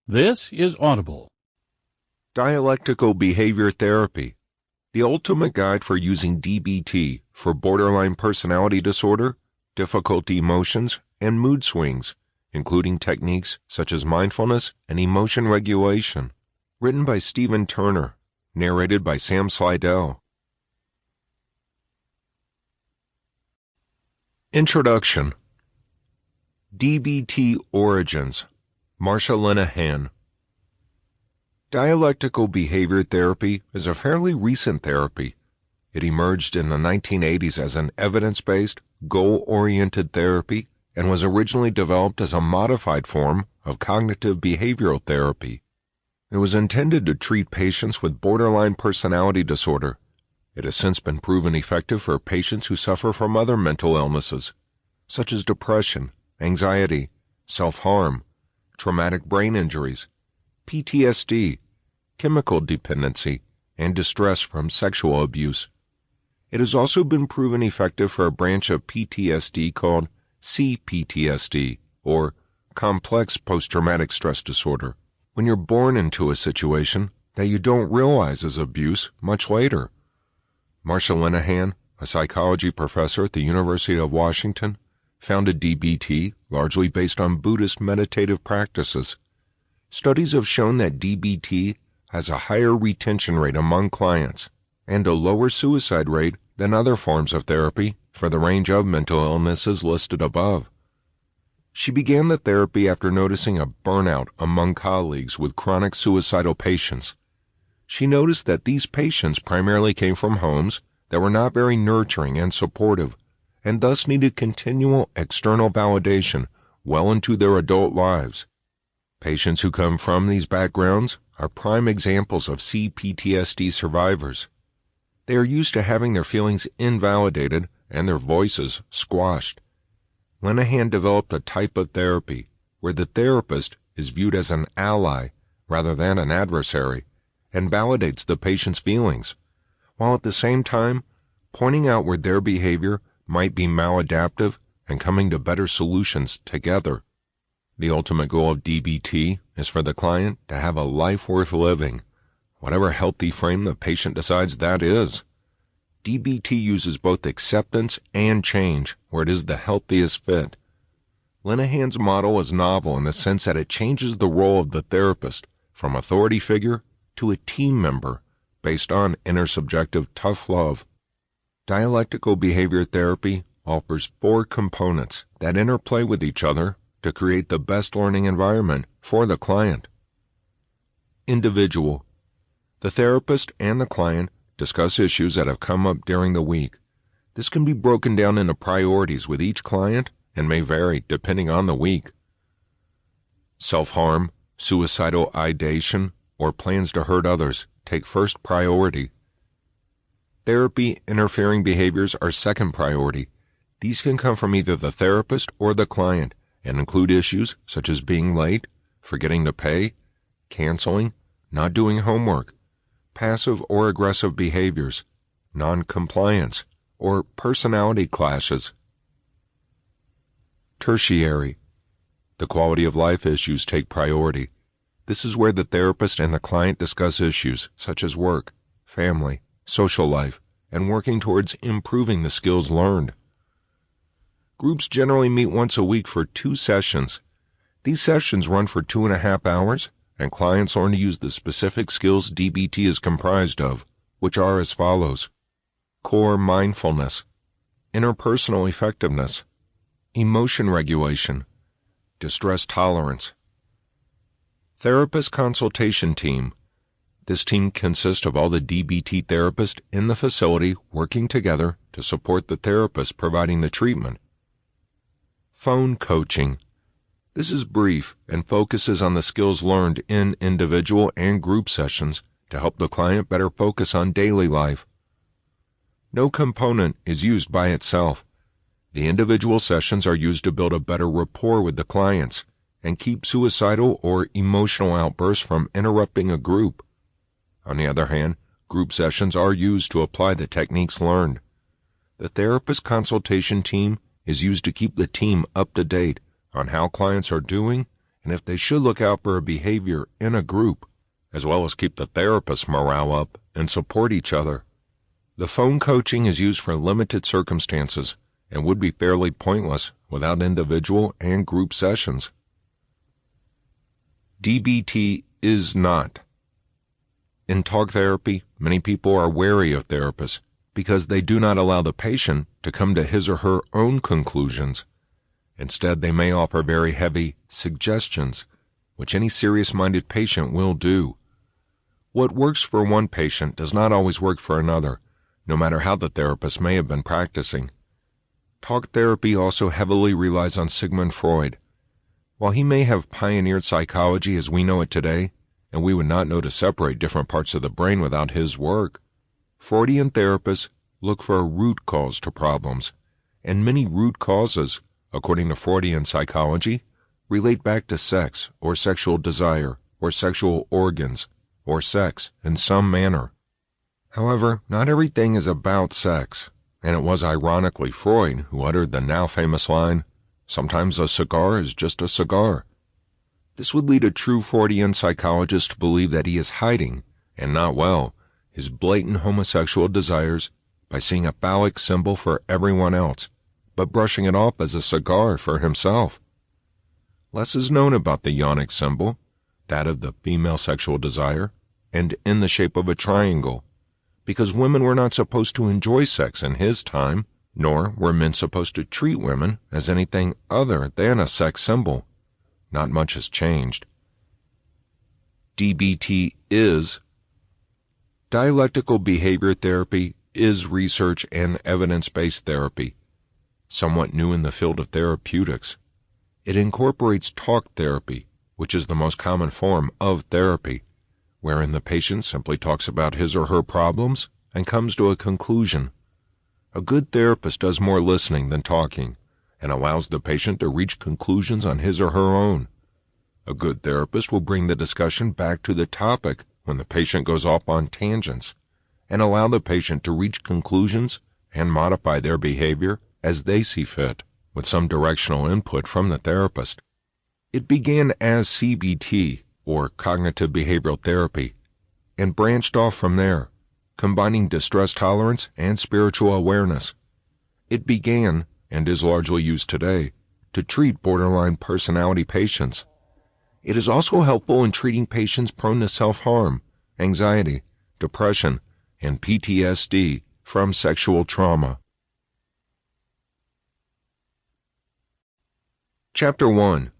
This is Audible. Dialectical Behavior Therapy, the ultimate guide for using DBT for borderline personality disorder, difficult emotions, and mood swings, including techniques such as mindfulness and emotion regulation. Written by Stephen Turner, narrated by Sam Slidell. Introduction. DBT Origins. Marsha Linehan. Dialectical behavior therapy is a fairly recent therapy. It emerged in the 1980s as an evidence-based, goal-oriented therapy and was originally developed as a modified form of cognitive behavioral therapy. It was intended to treat patients with borderline personality disorder. It has since been proven effective for patients who suffer from other mental illnesses, such as depression, anxiety, self-harm, traumatic brain injuries, PTSD, chemical dependency, and distress from sexual abuse. It has also been proven effective for a branch of PTSD called CPTSD, or complex post-traumatic stress disorder, when you're born into a situation that you don't realize is abuse much later. Marsha Linehan, a psychology professor at the University of Washington, founded DBT largely based on Buddhist meditative practices. Studies have shown that DBT has a higher retention rate among clients and a lower suicide rate than other forms of therapy for the range of mental illnesses listed above. She began the therapy after noticing a burnout among colleagues with chronic suicidal patients. She noticed that these patients primarily came from homes that were not very nurturing and supportive, and thus needed continual external validation well into their adult lives. Patients who come from these backgrounds are prime examples of CPTSD survivors. They are used to having their feelings invalidated and their voices squashed. Linehan developed a type of therapy where the therapist is viewed as an ally rather than an adversary and validates the patient's feelings, while at the same time pointing out where their behavior might be maladaptive and coming to better solutions together. The ultimate goal of DBT is for the client to have a life worth living, whatever healthy frame the patient decides that is. DBT uses both acceptance and change where it is the healthiest fit. Linehan's model is novel in the sense that it changes the role of the therapist from authority figure to a team member based on intersubjective tough love. Dialectical behavior therapy offers 4 components that interplay with each other to create the best learning environment for the client. Individual. The therapist and the client discuss issues that have come up during the week. This can be broken down into priorities with each client and may vary depending on the week. Self-harm, suicidal ideation, or plans to hurt others take first priority. Therapy interfering behaviors are second priority. These can come from either the therapist or the client and include issues such as being late, forgetting to pay, canceling, not doing homework, passive or aggressive behaviors, non-compliance, or personality clashes. Tertiary. The quality of life issues take priority. This is where the therapist and the client discuss issues such as work, family, social life, and working towards improving the skills learned. Groups generally meet once a week for 2 sessions. These sessions run for 2.5 hours, and clients learn to use the specific skills DBT is comprised of, which are as follows: core mindfulness, interpersonal effectiveness, emotion regulation, distress tolerance. Therapist consultation team. This team consists of all the DBT therapists in the facility working together to support the therapist providing the treatment. Phone coaching. This is brief and focuses on the skills learned in individual and group sessions to help the client better focus on daily life. No component is used by itself. The individual sessions are used to build a better rapport with the clients and keep suicidal or emotional outbursts from interrupting a group. On the other hand, group sessions are used to apply the techniques learned. The therapist consultation team is used to keep the team up to date on how clients are doing and if they should look out for a behavior in a group, as well as keep the therapist's morale up and support each other. The phone coaching is used for limited circumstances and would be fairly pointless without individual and group sessions. DBT is not. In talk therapy, many people are wary of therapists because they do not allow the patient to come to his or her own conclusions. Instead, they may offer very heavy suggestions, which any serious-minded patient will do. What works for one patient does not always work for another, no matter how the therapist may have been practicing. Talk therapy also heavily relies on Sigmund Freud. While he may have pioneered psychology as we know it today, and we would not know to separate different parts of the brain without his work, Freudian therapists look for a root cause to problems, and many root causes, according to Freudian psychology, relate back to sex or sexual desire or sexual organs or sex in some manner. However, not everything is about sex, and it was ironically Freud who uttered the now famous line, "Sometimes a cigar is just a cigar." This would lead a true Freudian psychologist to believe that he is hiding, and not well, his blatant homosexual desires by seeing a phallic symbol for everyone else, but brushing it off as a cigar for himself. Less is known about the yonic symbol, that of the female sexual desire, and in the shape of a triangle, because women were not supposed to enjoy sex in his time, nor were men supposed to treat women as anything other than a sex symbol. Not much has changed. DBT is. Dialectical behavior therapy is research and evidence-based therapy, somewhat new in the field of therapeutics. It incorporates talk therapy, which is the most common form of therapy, wherein the patient simply talks about his or her problems and comes to a conclusion. A good therapist does more listening than talking, and allows the patient to reach conclusions on his or her own. A good therapist will bring the discussion back to the topic when the patient goes off on tangents, and allow the patient to reach conclusions and modify their behavior as they see fit, with some directional input from the therapist. It began as CBT, or cognitive behavioral therapy, and branched off from there, combining distress tolerance and spiritual awareness. It began, and is largely used today, to treat borderline personality patients. It is also helpful in treating patients prone to self-harm, anxiety, depression, and PTSD from sexual trauma. Chapter 1.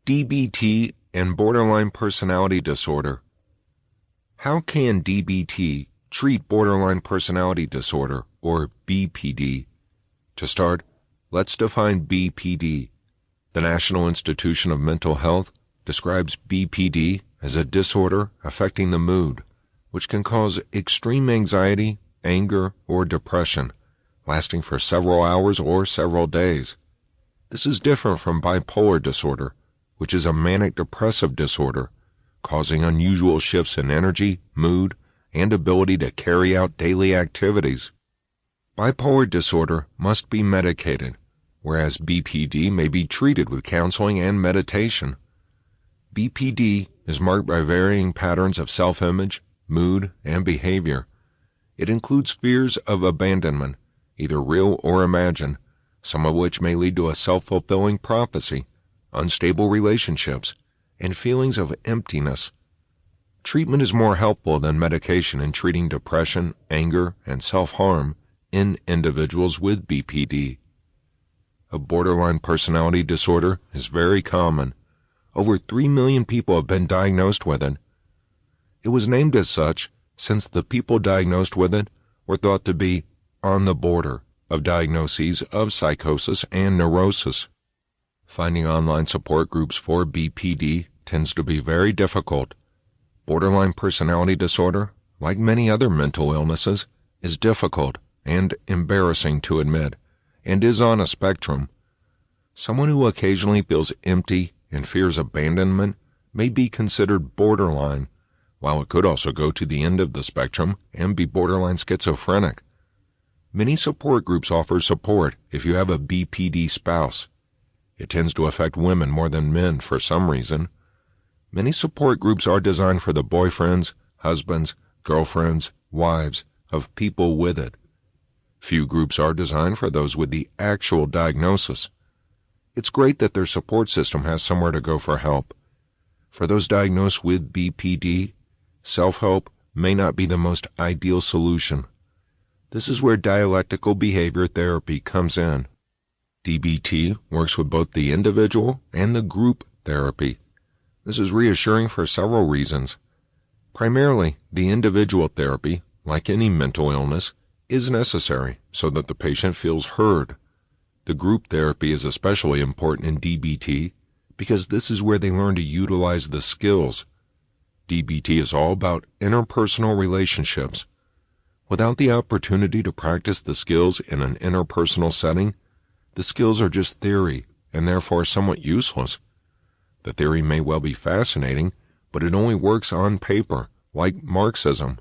DBT and Borderline Personality Disorder. How can DBT treat borderline personality disorder, or BPD? To start, let's define BPD. The National Institution of Mental Health describes BPD as a disorder affecting the mood, which can cause extreme anxiety, anger, or depression, lasting for several hours or several days. This is different from bipolar disorder, which is a manic-depressive disorder, causing unusual shifts in energy, mood, and ability to carry out daily activities. Bipolar disorder must be medicated, whereas BPD may be treated with counseling and meditation. BPD is marked by varying patterns of self-image, mood, and behavior. It includes fears of abandonment, either real or imagined, some of which may lead to a self-fulfilling prophecy, unstable relationships, and feelings of emptiness. Treatment is more helpful than medication in treating depression, anger, and self-harm in individuals with BPD. A borderline personality disorder is very common. Over 3 million people have been diagnosed with it. It was named as such since the people diagnosed with it were thought to be on the border of diagnoses of psychosis and neurosis. Finding online support groups for BPD tends to be very difficult. Borderline personality disorder, like many other mental illnesses, is difficult and embarrassing to admit, and is on a spectrum. Someone who occasionally feels empty and fears abandonment may be considered borderline, while it could also go to the end of the spectrum and be borderline schizophrenic. Many support groups offer support if you have a BPD spouse. It tends to affect women more than men for some reason. Many support groups are designed for the boyfriends, husbands, girlfriends, wives of people with it. Few groups are designed for those with the actual diagnosis. It's great that their support system has somewhere to go for help. For those diagnosed with BPD, self-help may not be the most ideal solution. This is where dialectical behavior therapy comes in. DBT works with both the individual and the group therapy. This is reassuring for several reasons. Primarily, the individual therapy, like any mental illness, is necessary so that the patient feels heard. The group therapy is especially important in DBT because this is where they learn to utilize the skills. DBT is all about interpersonal relationships. Without the opportunity to practice the skills in an interpersonal setting, the skills are just theory and therefore somewhat useless. The theory may well be fascinating, but it only works on paper, like Marxism.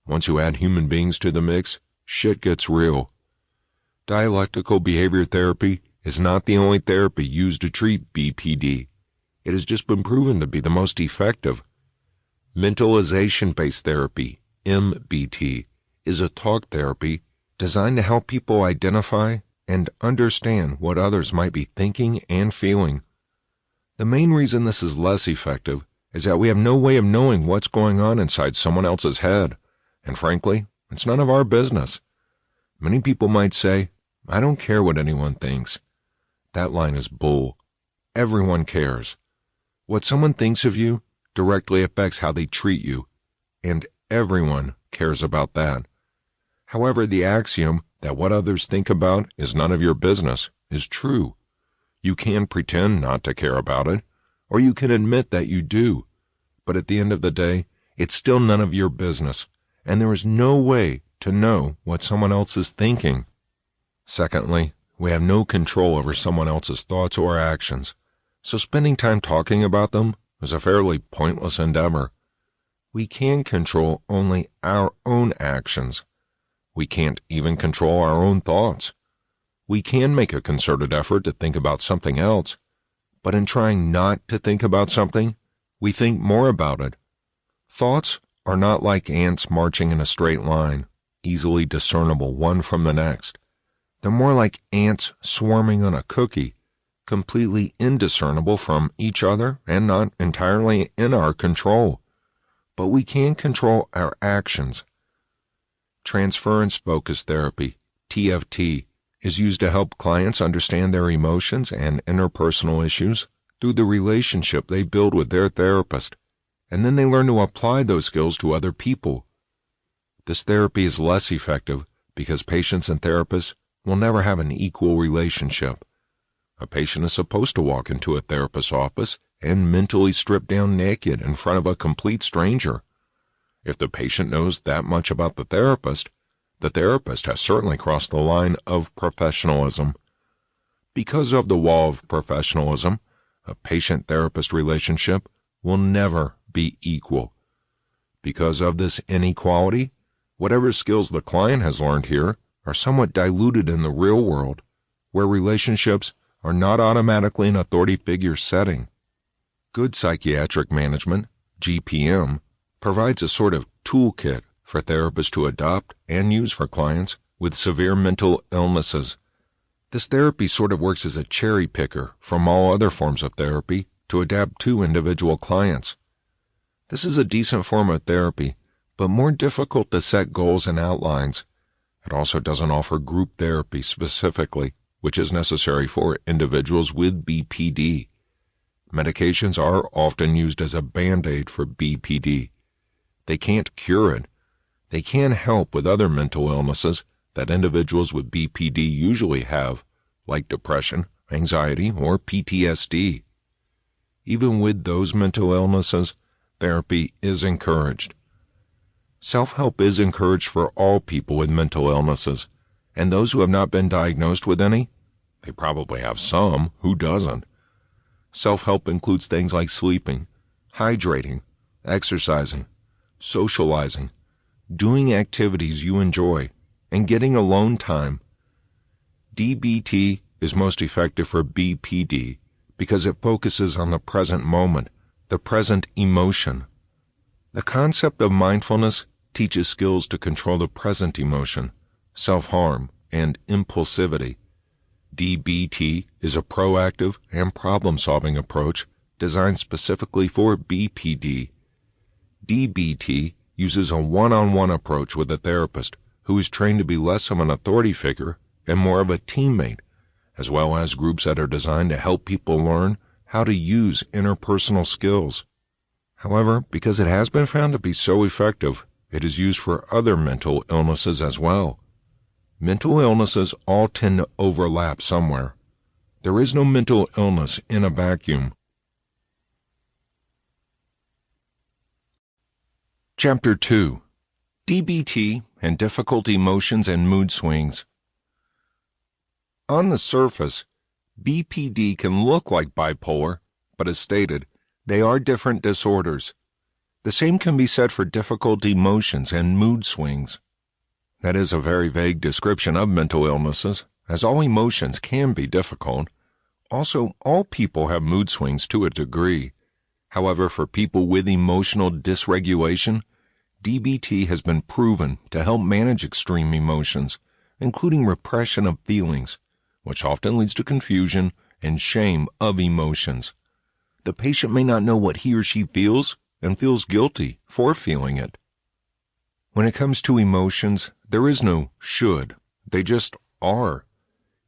Once you add human beings to the mix, shit gets real. Dialectical behavior therapy is not the only therapy used to treat BPD. It has just been proven to be the most effective. Mentalization-based therapy, MBT, is a talk therapy designed to help people identify and understand what others might be thinking and feeling. The main reason this is less effective is that we have no way of knowing what's going on inside someone else's head, and frankly, it's none of our business. Many people might say, "I don't care what anyone thinks." That line is bull. Everyone cares. What someone thinks of you directly affects how they treat you, and everyone cares about that. However, the axiom that what others think about is none of your business is true. You can pretend not to care about it, or you can admit that you do, but at the end of the day, it's still none of your business, and there is no way to know what someone else is thinking. Secondly, we have no control over someone else's thoughts or actions, so spending time talking about them is a fairly pointless endeavor. We can control only our own actions. We can't even control our own thoughts. We can make a concerted effort to think about something else, but in trying not to think about something, we think more about it. Thoughts are not like ants marching in a straight line, easily discernible one from the next. They're more like ants swarming on a cookie, completely indiscernible from each other and not entirely in our control. But we can control our actions. Transference-focused therapy, TFT, is used to help clients understand their emotions and interpersonal issues through the relationship they build with their therapist, and then they learn to apply those skills to other people. This therapy is less effective because patients and therapists will never have an equal relationship. A patient is supposed to walk into a therapist's office and mentally strip down naked in front of a complete stranger. If the patient knows that much about the therapist has certainly crossed the line of professionalism. Because of the wall of professionalism, a patient-therapist relationship will never be equal. Because of this inequality, whatever skills the client has learned here are somewhat diluted in the real world, where relationships are not automatically an authority figure setting. Good psychiatric management, GPM, provides a sort of toolkit for therapists to adopt and use for clients with severe mental illnesses. This therapy sort of works as a cherry picker from all other forms of therapy to adapt to individual clients. This is a decent form of therapy, but more difficult to set goals and outlines. It also doesn't offer group therapy specifically, which is necessary for individuals with BPD. Medications are often used as a band-aid for BPD. They can't cure it. They can help with other mental illnesses that individuals with BPD usually have, like depression, anxiety, or PTSD. Even with those mental illnesses, therapy is encouraged. Self-help is encouraged for all people with mental illnesses, and those who have not been diagnosed with any, they probably have some, who doesn't. Self-help includes things like sleeping, hydrating, exercising, socializing, doing activities you enjoy, and getting alone time. DBT is most effective for BPD because it focuses on the present moment, the present emotion. The concept of mindfulness teaches skills to control the present emotion, self-harm, and impulsivity. DBT is a proactive and problem-solving approach designed specifically for BPD. DBT uses a one-on-one approach with a therapist who is trained to be less of an authority figure and more of a teammate, as well as groups that are designed to help people learn how to use interpersonal skills. However, because it has been found to be so effective, it is used for other mental illnesses as well. Mental illnesses all tend to overlap somewhere. There is no mental illness in a vacuum. Chapter 2. DBT and Difficult Emotions and Mood Swings. On the surface, BPD can look like bipolar, but as stated, they are different disorders. The same can be said for difficult emotions and mood swings. That is a very vague description of mental illnesses, as all emotions can be difficult. Also, all people have mood swings to a degree. However, for people with emotional dysregulation, DBT has been proven to help manage extreme emotions, including repression of feelings, which often leads to confusion and shame of emotions. The patient may not know what he or she feels and feels guilty for feeling it. When it comes to emotions, there is no should. They just are.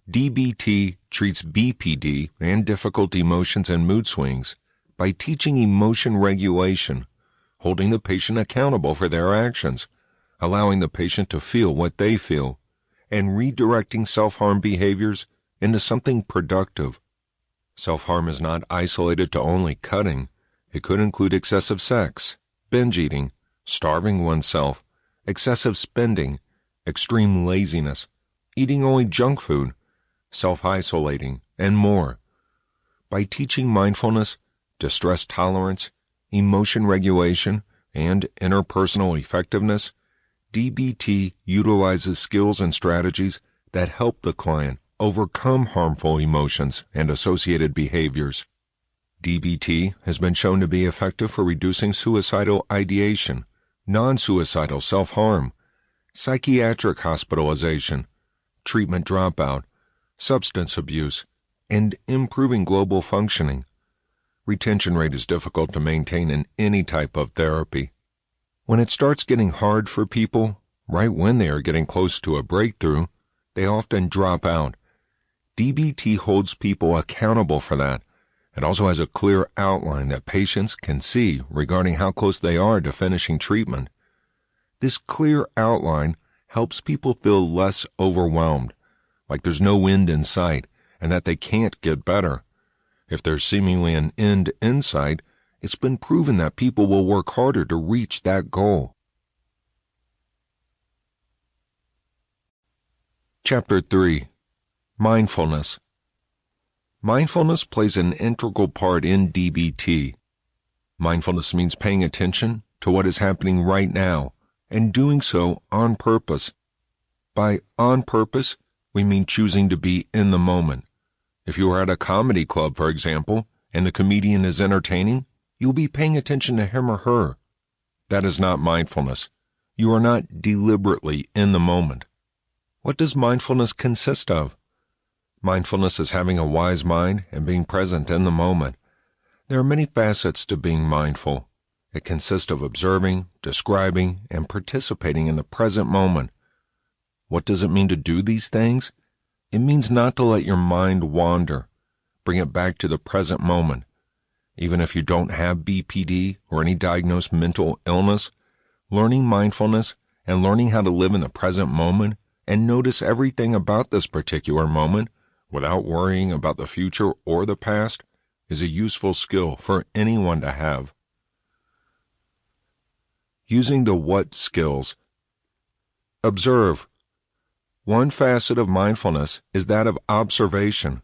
DBT treats BPD and difficult emotions and mood swings by teaching emotion regulation, holding the patient accountable for their actions, allowing the patient to feel what they feel, and redirecting self-harm behaviors into something productive. Self-harm is not isolated to only cutting. It could include excessive sex, binge eating, starving oneself, excessive spending, extreme laziness, eating only junk food, self-isolating, and more. By teaching mindfulness, distress tolerance, emotion regulation, and interpersonal effectiveness, DBT utilizes skills and strategies that help the client overcome harmful emotions and associated behaviors. DBT has been shown to be effective for reducing suicidal ideation, non-suicidal self-harm, psychiatric hospitalization, treatment dropout, substance abuse, and improving global functioning. Retention rate is difficult to maintain in any type of therapy. When it starts getting hard for people, right when they are getting close to a breakthrough, they often drop out. DBT holds people accountable for that. It also has a clear outline that patients can see regarding how close they are to finishing treatment. This clear outline helps people feel less overwhelmed, like there's no end in sight, and that they can't get better. If there's seemingly an end in sight, it's been proven that people will work harder to reach that goal. Chapter 3. Mindfulness. Mindfulness plays an integral part in DBT. Mindfulness means paying attention to what is happening right now and doing so on purpose. By on purpose, we mean choosing to be in the moment. If you are at a comedy club, for example, and the comedian is entertaining, you'll be paying attention to him or her. That is not mindfulness. You are not deliberately in the moment. What does mindfulness consist of? Mindfulness is having a wise mind and being present in the moment. There are many facets to being mindful. It consists of observing, describing, and participating in the present moment. What does it mean to do these things? It means not to let your mind wander. Bring it back to the present moment. Even if you don't have BPD or any diagnosed mental illness, learning mindfulness and learning how to live in the present moment and notice everything about this particular moment without worrying about the future or the past is a useful skill for anyone to have. Using the what skills. Observe. One facet of mindfulness is that of observation.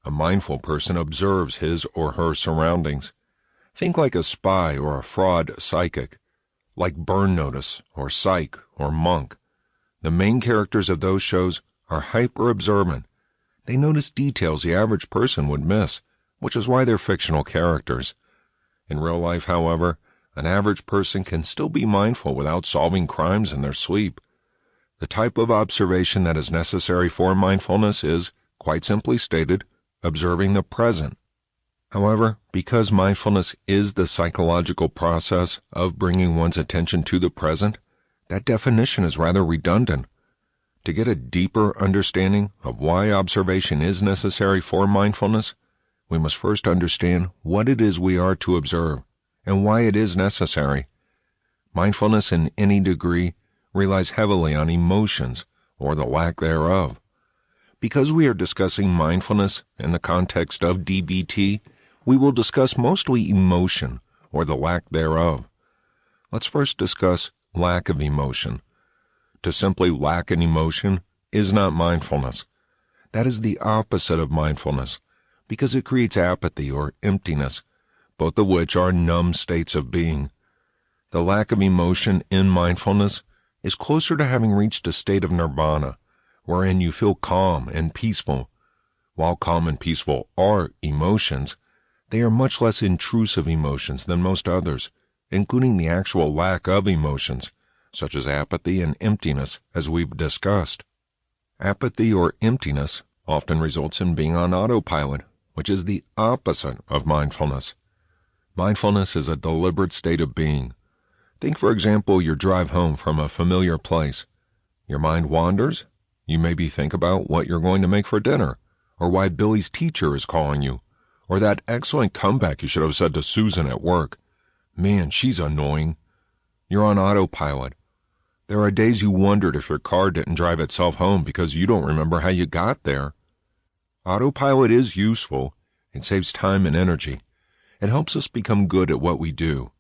A mindful person observes his or her surroundings. Think like a spy or a fraud psychic, like Burn Notice or Psych or Monk. The main characters of those shows are hyper-observant. They notice details the average person would miss, which is why they're fictional characters. In real life, however, an average person can still be mindful without solving crimes in their sleep. The type of observation that is necessary for mindfulness is, quite simply stated, observing the present. However, because mindfulness is the psychological process of bringing one's attention to the present, that definition is rather redundant. To get a deeper understanding of why observation is necessary for mindfulness, we must first understand what it is we are to observe and why it is necessary. Mindfulness in any degree relies heavily on emotions, or the lack thereof. Because we are discussing mindfulness in the context of DBT, we will discuss mostly emotion, or the lack thereof. Let's first discuss lack of emotion. To simply lack an emotion is not mindfulness. That is the opposite of mindfulness, because it creates apathy or emptiness, both of which are numb states of being. The lack of emotion in mindfulness is closer to having reached a state of nirvana, wherein you feel calm and peaceful. While calm and peaceful are emotions, they are much less intrusive emotions than most others, including the actual lack of emotions, such as apathy and emptiness, as we've discussed. Apathy or emptiness often results in being on autopilot, which is the opposite of mindfulness. Mindfulness is a deliberate state of being. Think, for example, your drive home from a familiar place. Your mind wanders. You maybe think about what you're going to make for dinner, or why Billy's teacher is calling you, or that excellent comeback you should have said to Susan at work. Man, she's annoying. You're on autopilot. There are days you wondered if your car didn't drive itself home because you don't remember how you got there. Autopilot is useful. It saves time and energy. It helps us become good at what we do.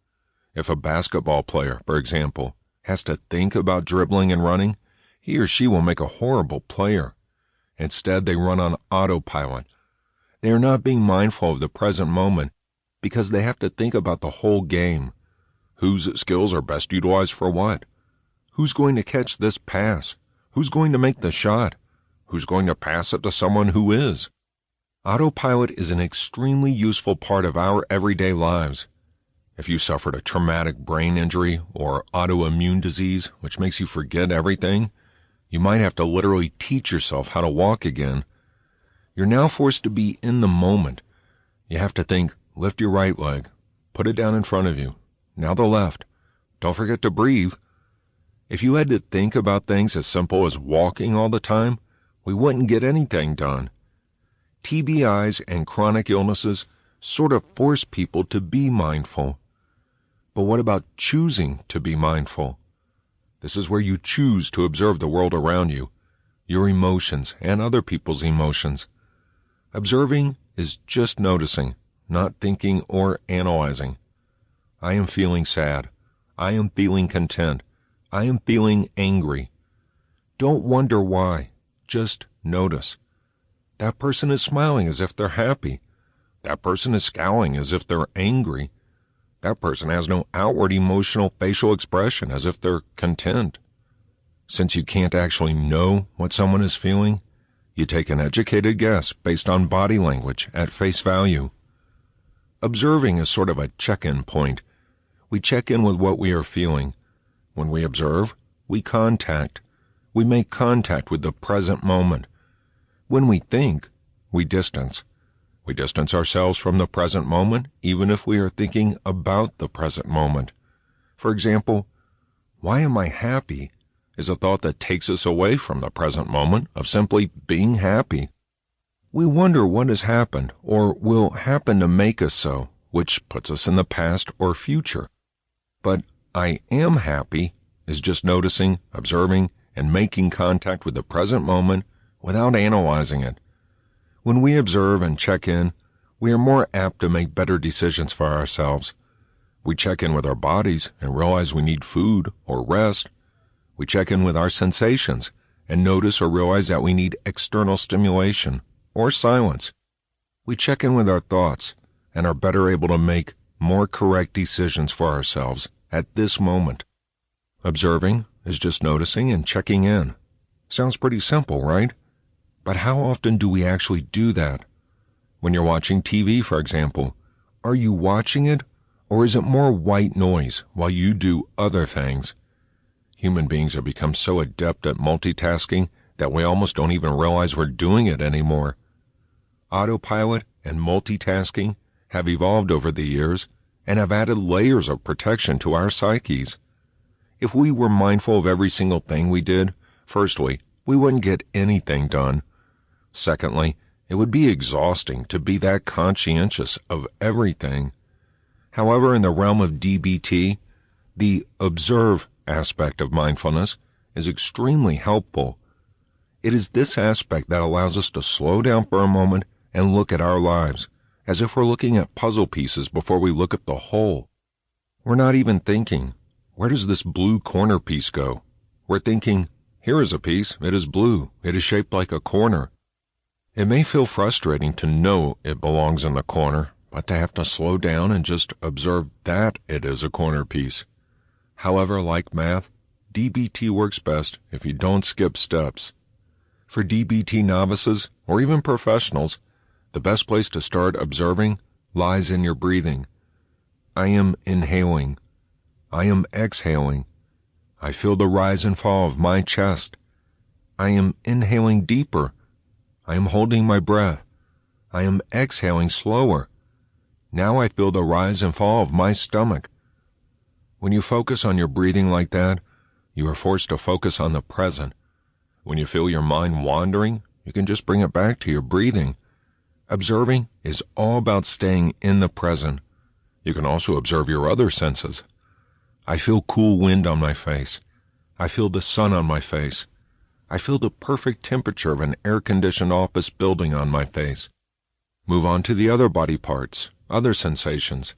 If a basketball player, for example, has to think about dribbling and running, he or she will make a horrible player. Instead, they run on autopilot. They are not being mindful of the present moment because they have to think about the whole game. Whose skills are best utilized for what? Who's going to catch this pass? Who's going to make the shot? Who's going to pass it to someone who is? Autopilot is an extremely useful part of our everyday lives. If you suffered a traumatic brain injury or autoimmune disease, which makes you forget everything, you might have to literally teach yourself how to walk again. You're now forced to be in the moment. You have to think, lift your right leg, put it down in front of you, now the left. Don't forget to breathe. If you had to think about things as simple as walking all the time, we wouldn't get anything done. TBIs and chronic illnesses sort of force people to be mindful. But what about choosing to be mindful? This is where you choose to observe the world around you, your emotions and other people's emotions. Observing is just noticing, not thinking or analyzing. I am feeling sad. I am feeling content. I am feeling angry. Don't wonder why. Just notice. That person is smiling as if they're happy. That person is scowling as if they're angry. That person has no outward emotional facial expression as if they're content. Since you can't actually know what someone is feeling, you take an educated guess based on body language at face value. Observing is sort of a check-in point. We check in with what we are feeling. When we observe, we contact. We make contact with the present moment. When we think, we distance. We distance ourselves from the present moment, even if we are thinking about the present moment. For example, why am I happy is a thought that takes us away from the present moment of simply being happy. We wonder what has happened or will happen to make us so, which puts us in the past or future. But I am happy is just noticing, observing, and making contact with the present moment without analyzing it. When we observe and check in, we are more apt to make better decisions for ourselves. We check in with our bodies and realize we need food or rest. We check in with our sensations and notice or realize that we need external stimulation or silence. We check in with our thoughts and are better able to make more correct decisions for ourselves at this moment. Observing is just noticing and checking in. Sounds pretty simple, right? But how often do we actually do that? When you're watching TV, for example, are you watching it, or is it more white noise while you do other things? Human beings have become so adept at multitasking that we almost don't even realize we're doing it anymore. Autopilot and multitasking have evolved over the years and have added layers of protection to our psyches. If we were mindful of every single thing we did, firstly, we wouldn't get anything done. Secondly, it would be exhausting to be that conscientious of everything. However, in the realm of DBT, the observe aspect of mindfulness is extremely helpful. It is this aspect that allows us to slow down for a moment and look at our lives, as if we're looking at puzzle pieces before we look at the whole. We're not even thinking, where does this blue corner piece go? We're thinking, here is a piece, it is blue, it is shaped like a corner. It may feel frustrating to know it belongs in the corner, but to have to slow down and just observe that it is a corner piece. However, like math, DBT works best if you don't skip steps. For DBT novices, or even professionals, the best place to start observing lies in your breathing. I am inhaling. I am exhaling. I feel the rise and fall of my chest. I am inhaling deeper. I am holding my breath. I am exhaling slower. Now I feel the rise and fall of my stomach. When you focus on your breathing like that, you are forced to focus on the present. When you feel your mind wandering, you can just bring it back to your breathing. Observing is all about staying in the present. You can also observe your other senses. I feel cool wind on my face. I feel the sun on my face. I feel the perfect temperature of an air-conditioned office building on my face. Move on to the other body parts, other sensations.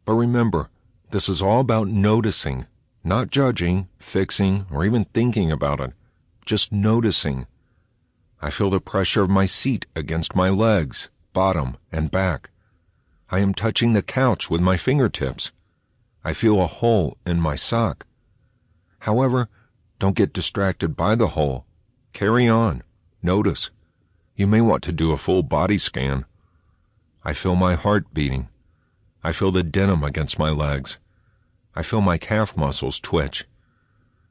But remember, this is all about noticing, not judging, fixing, or even thinking about it. Just noticing. I feel the pressure of my seat against my legs, bottom, and back. I am touching the couch with my fingertips. I feel a hole in my sock. However, don't get distracted by the hole. Carry on. Notice. You may want to do a full body scan. I feel my heart beating. I feel the denim against my legs. I feel my calf muscles twitch.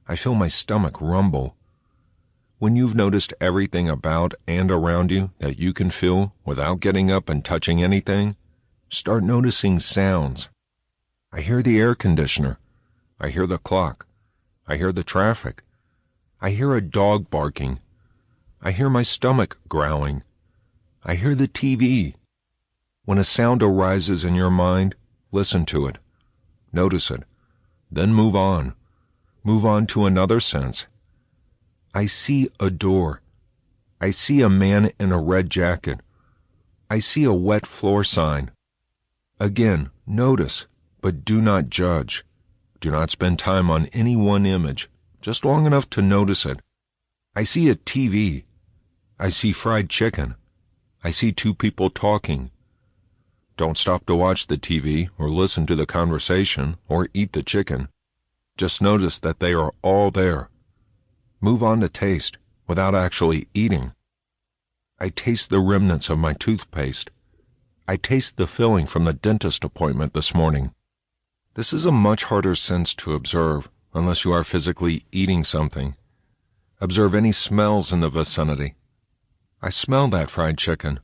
I feel my stomach rumble. When you've noticed everything about and around you that you can feel without getting up and touching anything, start noticing sounds. I hear the air conditioner. I hear the clock. I hear the traffic. I hear a dog barking. I hear my stomach growling. I hear the TV. When a sound arises in your mind, listen to it. Notice it. Then move on. Move on to another sense. I see a door. I see a man in a red jacket. I see a wet floor sign. Again, notice, but do not judge. Do not spend time on any one image, just long enough to notice it. I see a TV. I see fried chicken. I see two people talking. Don't stop to watch the TV or listen to the conversation or eat the chicken. Just notice that they are all there. Move on to taste without actually eating. I taste the remnants of my toothpaste. I taste the filling from the dentist appointment this morning. This is a much harder sense to observe unless you are physically eating something. Observe any smells in the vicinity. I smell that fried chicken.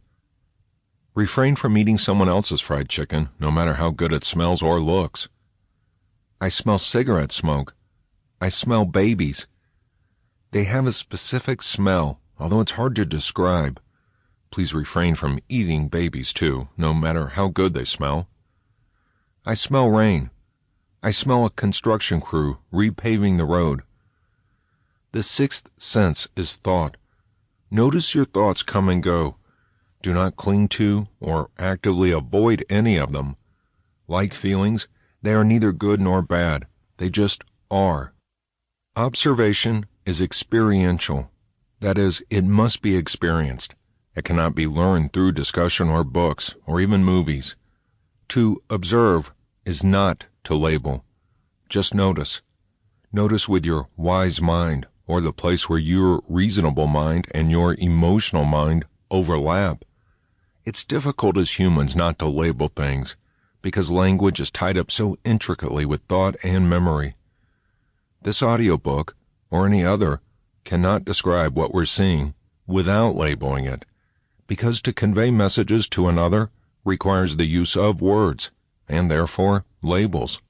Refrain from eating someone else's fried chicken, no matter how good it smells or looks. I smell cigarette smoke. I smell babies. They have a specific smell, although it's hard to describe. Please refrain from eating babies, too, no matter how good they smell. I smell rain. I smell a construction crew repaving the road. The sixth sense is thought. Notice your thoughts come and go. Do not cling to or actively avoid any of them. Like feelings, they are neither good nor bad. They just are. Observation is experiential. That is, it must be experienced. It cannot be learned through discussion or books or even movies. To observe is not to label. Just notice. Notice with your wise mind or the place where your reasonable mind and your emotional mind overlap. It's difficult as humans not to label things, because language is tied up so intricately with thought and memory. This audiobook, or any other, cannot describe what we're seeing without labeling it, because to convey messages to another requires the use of words, and therefore labels.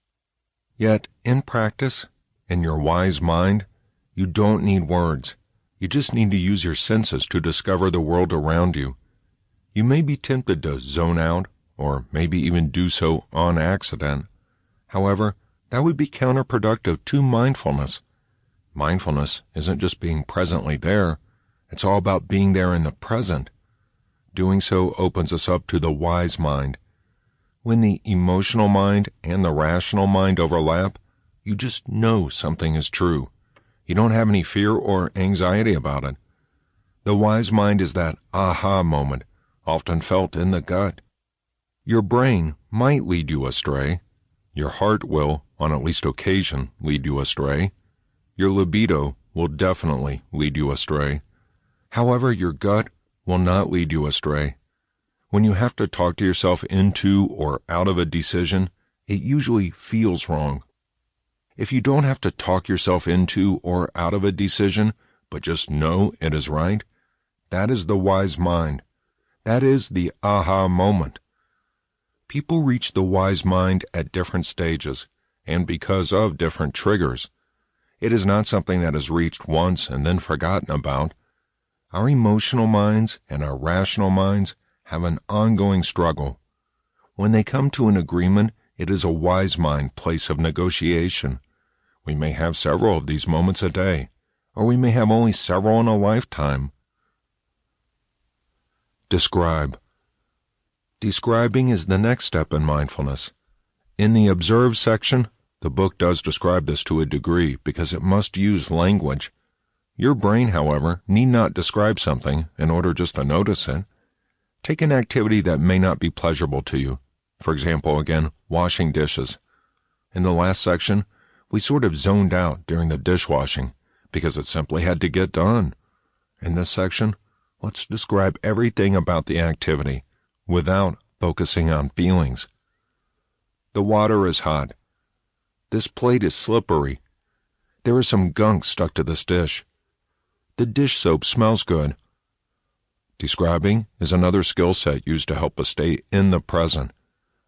Yet, in practice, in your wise mind, you don't need words. You just need to use your senses to discover the world around you. You may be tempted to zone out, or maybe even do so on accident. However, that would be counterproductive to mindfulness. Mindfulness isn't just being presently there. It's all about being there in the present. Doing so opens us up to the wise mind. When the emotional mind and the rational mind overlap, you just know something is true. You don't have any fear or anxiety about it. The wise mind is that aha moment, often felt in the gut. Your brain might lead you astray. Your heart will, on at least occasion, lead you astray. Your libido will definitely lead you astray. However, your gut will not lead you astray. When you have to talk to yourself into or out of a decision, it usually feels wrong. If you don't have to talk yourself into or out of a decision, but just know it is right, that is the wise mind. That is the aha moment. People reach the wise mind at different stages, and because of different triggers. It is not something that is reached once and then forgotten about. Our emotional minds and our rational minds have an ongoing struggle. When they come to an agreement, it is a wise mind place of negotiation. We may have several of these moments a day, or we may have only several in a lifetime. Describe. Describing is the next step in mindfulness. In the observe section, the book does describe this to a degree because it must use language. Your brain, however, need not describe something in order just to notice it. Take an activity that may not be pleasurable to you. For example, again, washing dishes. In the last section, we sort of zoned out during the dishwashing because it simply had to get done. In this section, let's describe everything about the activity without focusing on feelings. The water is hot. This plate is slippery. There is some gunk stuck to this dish. The dish soap smells good. Describing is another skill set used to help us stay in the present.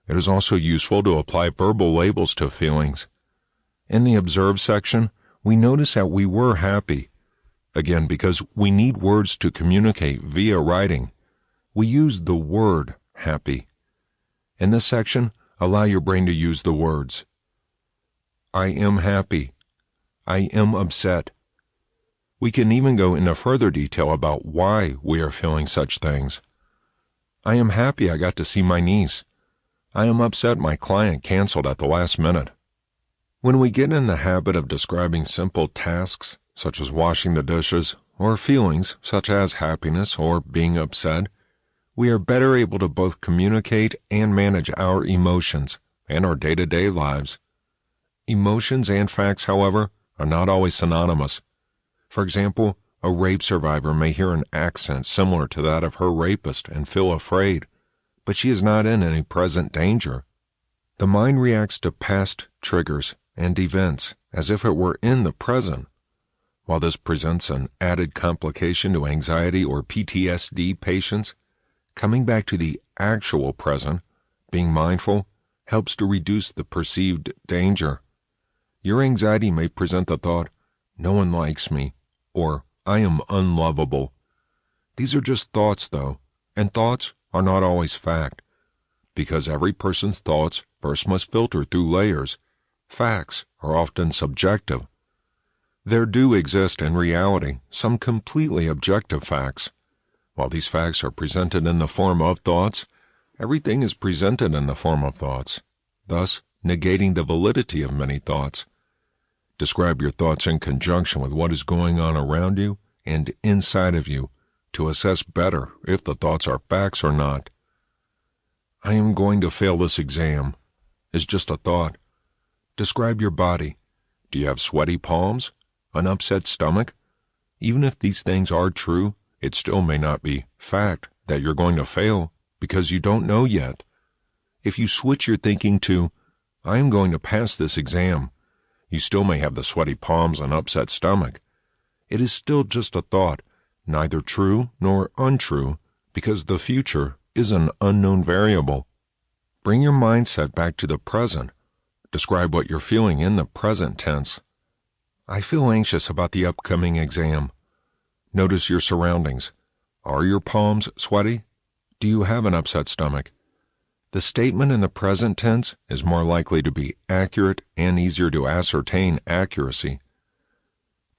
It is also useful to apply verbal labels to feelings. In the observe section, we notice that we were happy. Again, because we need words to communicate via writing, we use the word happy. In this section, allow your brain to use the words. I am happy. I am upset. We can even go into further detail about why we are feeling such things. I am happy I got to see my niece. I am upset my client canceled at the last minute. When we get in the habit of describing simple tasks, such as washing the dishes, or feelings, such as happiness or being upset, we are better able to both communicate and manage our emotions and our day-to-day lives. Emotions and facts, however, are not always synonymous. For example, a rape survivor may hear an accent similar to that of her rapist and feel afraid, but she is not in any present danger. The mind reacts to past triggers and events as if it were in the present. While this presents an added complication to anxiety or PTSD patients, coming back to the actual present, being mindful, helps to reduce the perceived danger. Your anxiety may present the thought, no one likes me, or I am unlovable. These are just thoughts, though, and thoughts are not always fact, because every person's thoughts first must filter through layers. Facts are often subjective. There do exist in reality some completely objective facts. While these facts are presented in the form of thoughts, everything is presented in the form of thoughts, thus negating the validity of many thoughts. Describe your thoughts in conjunction with what is going on around you and inside of you to assess better if the thoughts are facts or not. I am going to fail this exam is just a thought. Describe your body. Do you have sweaty palms, an upset stomach, Even if these things are true, it still may not be fact that you're going to fail because you don't know yet. If you switch your thinking to, I am going to pass this exam, you still may have the sweaty palms and upset stomach. It is still just a thought, neither true nor untrue, because the future is an unknown variable. Bring your mindset back to the present. Describe what you're feeling in the present tense. I feel anxious about the upcoming exam. Notice your surroundings. Are your palms sweaty? Do you have an upset stomach? The statement in the present tense is more likely to be accurate and easier to ascertain accuracy.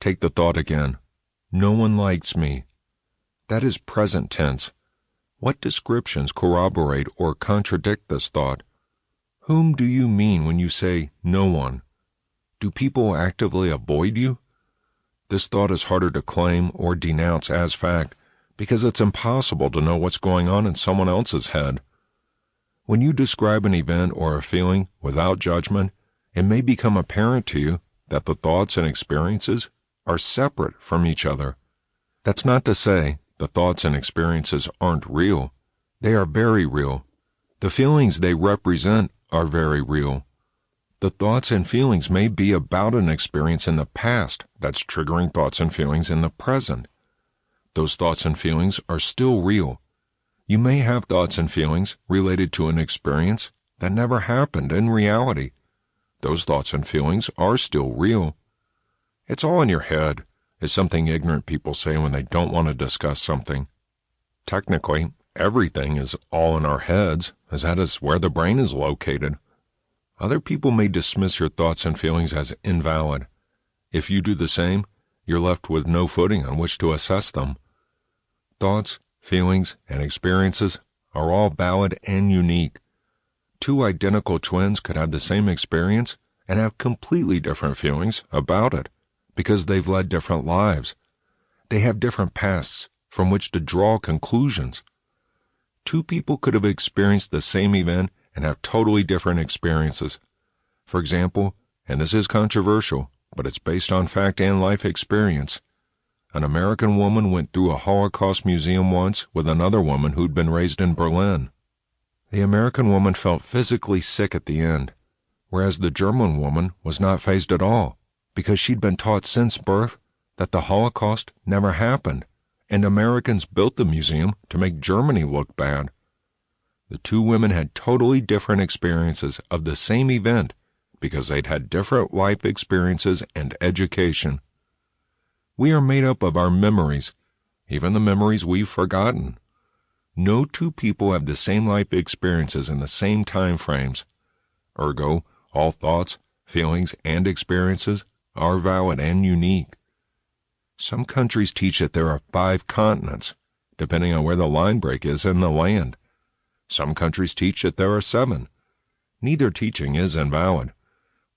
Take the thought again. No one likes me. That is present tense. What descriptions corroborate or contradict this thought? Whom do you mean when you say no one? Do people actively avoid you? This thought is harder to claim or denounce as fact because it's impossible to know what's going on in someone else's head. When you describe an event or a feeling without judgment, it may become apparent to you that the thoughts and experiences are separate from each other. That's not to say the thoughts and experiences aren't real. They are very real. The feelings they represent are very real. The thoughts and feelings may be about an experience in the past that's triggering thoughts and feelings in the present. Those thoughts and feelings are still real. You may have thoughts and feelings related to an experience that never happened in reality. Those thoughts and feelings are still real. It's all in your head, is something ignorant people say when they don't want to discuss something. Technically, everything is all in our heads, as that is where the brain is located. Other people may dismiss your thoughts and feelings as invalid. If you do the same, you're left with no footing on which to assess them. Thoughts, feelings, and experiences are all valid and unique. Two identical twins could have the same experience and have completely different feelings about it because they've led different lives. They have different pasts from which to draw conclusions. Two people could have experienced the same event and have totally different experiences. For example, and this is controversial, but it's based on fact and life experience, an American woman went through a Holocaust museum once with another woman who'd been raised in Berlin. The American woman felt physically sick at the end, whereas the German woman was not fazed at all, because she'd been taught since birth that the Holocaust never happened, and Americans built the museum to make Germany look bad. The two women had totally different experiences of the same event because they'd had different life experiences and education. We are made up of our memories, even the memories we've forgotten. No two people have the same life experiences in the same time frames. Ergo, all thoughts, feelings, and experiences are valid and unique. Some countries teach that there are 5 continents, depending on where the line break is in the land. Some countries teach that there are 7. Neither teaching is invalid.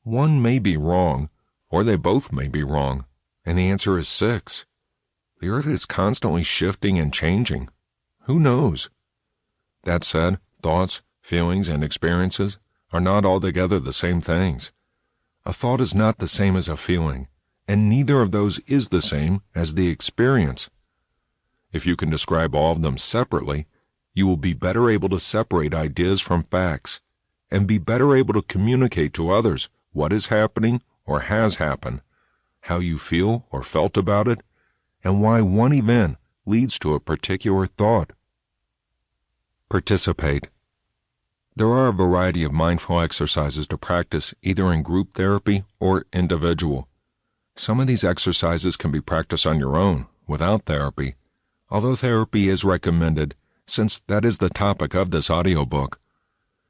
One may be wrong, or they both may be wrong, and the answer is 6. The earth is constantly shifting and changing. Who knows? That said, thoughts, feelings, and experiences are not altogether the same things. A thought is not the same as a feeling, and neither of those is the same as the experience. If you can describe all of them separately, you will be better able to separate ideas from facts, and be better able to communicate to others what is happening or has happened, how you feel or felt about it, and why one event leads to a particular thought. Participate. There are a variety of mindful exercises to practice either in group therapy or individual. Some of these exercises can be practiced on your own, without therapy, although therapy is recommended since that is the topic of this audiobook.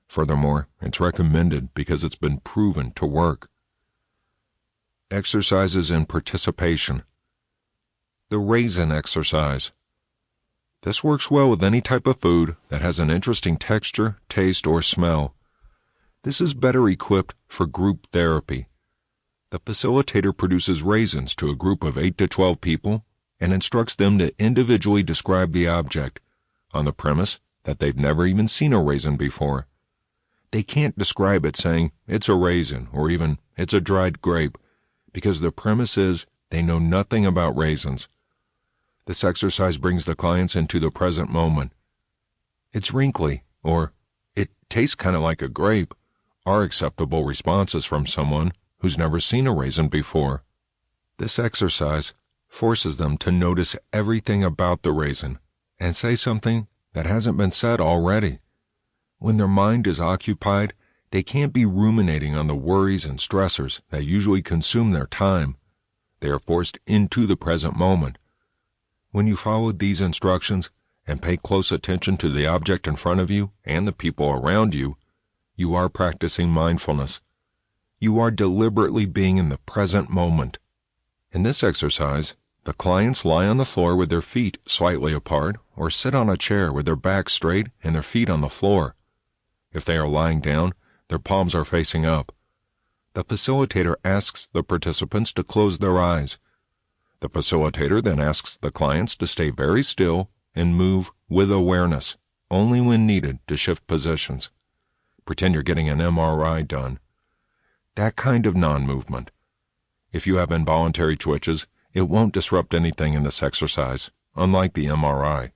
Furthermore, it's recommended because it's been proven to work. Exercises in participation. The raisin exercise. This works well with any type of food that has an interesting texture, taste, or smell. This is better equipped for group therapy. The facilitator produces raisins to a group of 8 to 12 people and instructs them to individually describe the object, on the premise that they've never even seen a raisin before. They can't describe it saying, it's a raisin, or even, it's a dried grape, because the premise is they know nothing about raisins. This exercise brings the clients into the present moment. "It's wrinkly," or "it tastes kind of like a grape," are acceptable responses from someone who's never seen a raisin before. This exercise forces them to notice everything about the raisin and say something that hasn't been said already. When their mind is occupied, they can't be ruminating on the worries and stressors that usually consume their time. They are forced into the present moment. When you follow these instructions and pay close attention to the object in front of you and the people around you, you are practicing mindfulness. You are deliberately being in the present moment. In this exercise, the clients lie on the floor with their feet slightly apart or sit on a chair with their back straight and their feet on the floor. If they are lying down, their palms are facing up. The facilitator asks the participants to close their eyes. The facilitator then asks the clients to stay very still and move with awareness, only when needed to shift positions. Pretend you're getting an MRI done. That kind of non-movement. If you have involuntary twitches, it won't disrupt anything in this exercise, unlike the MRI.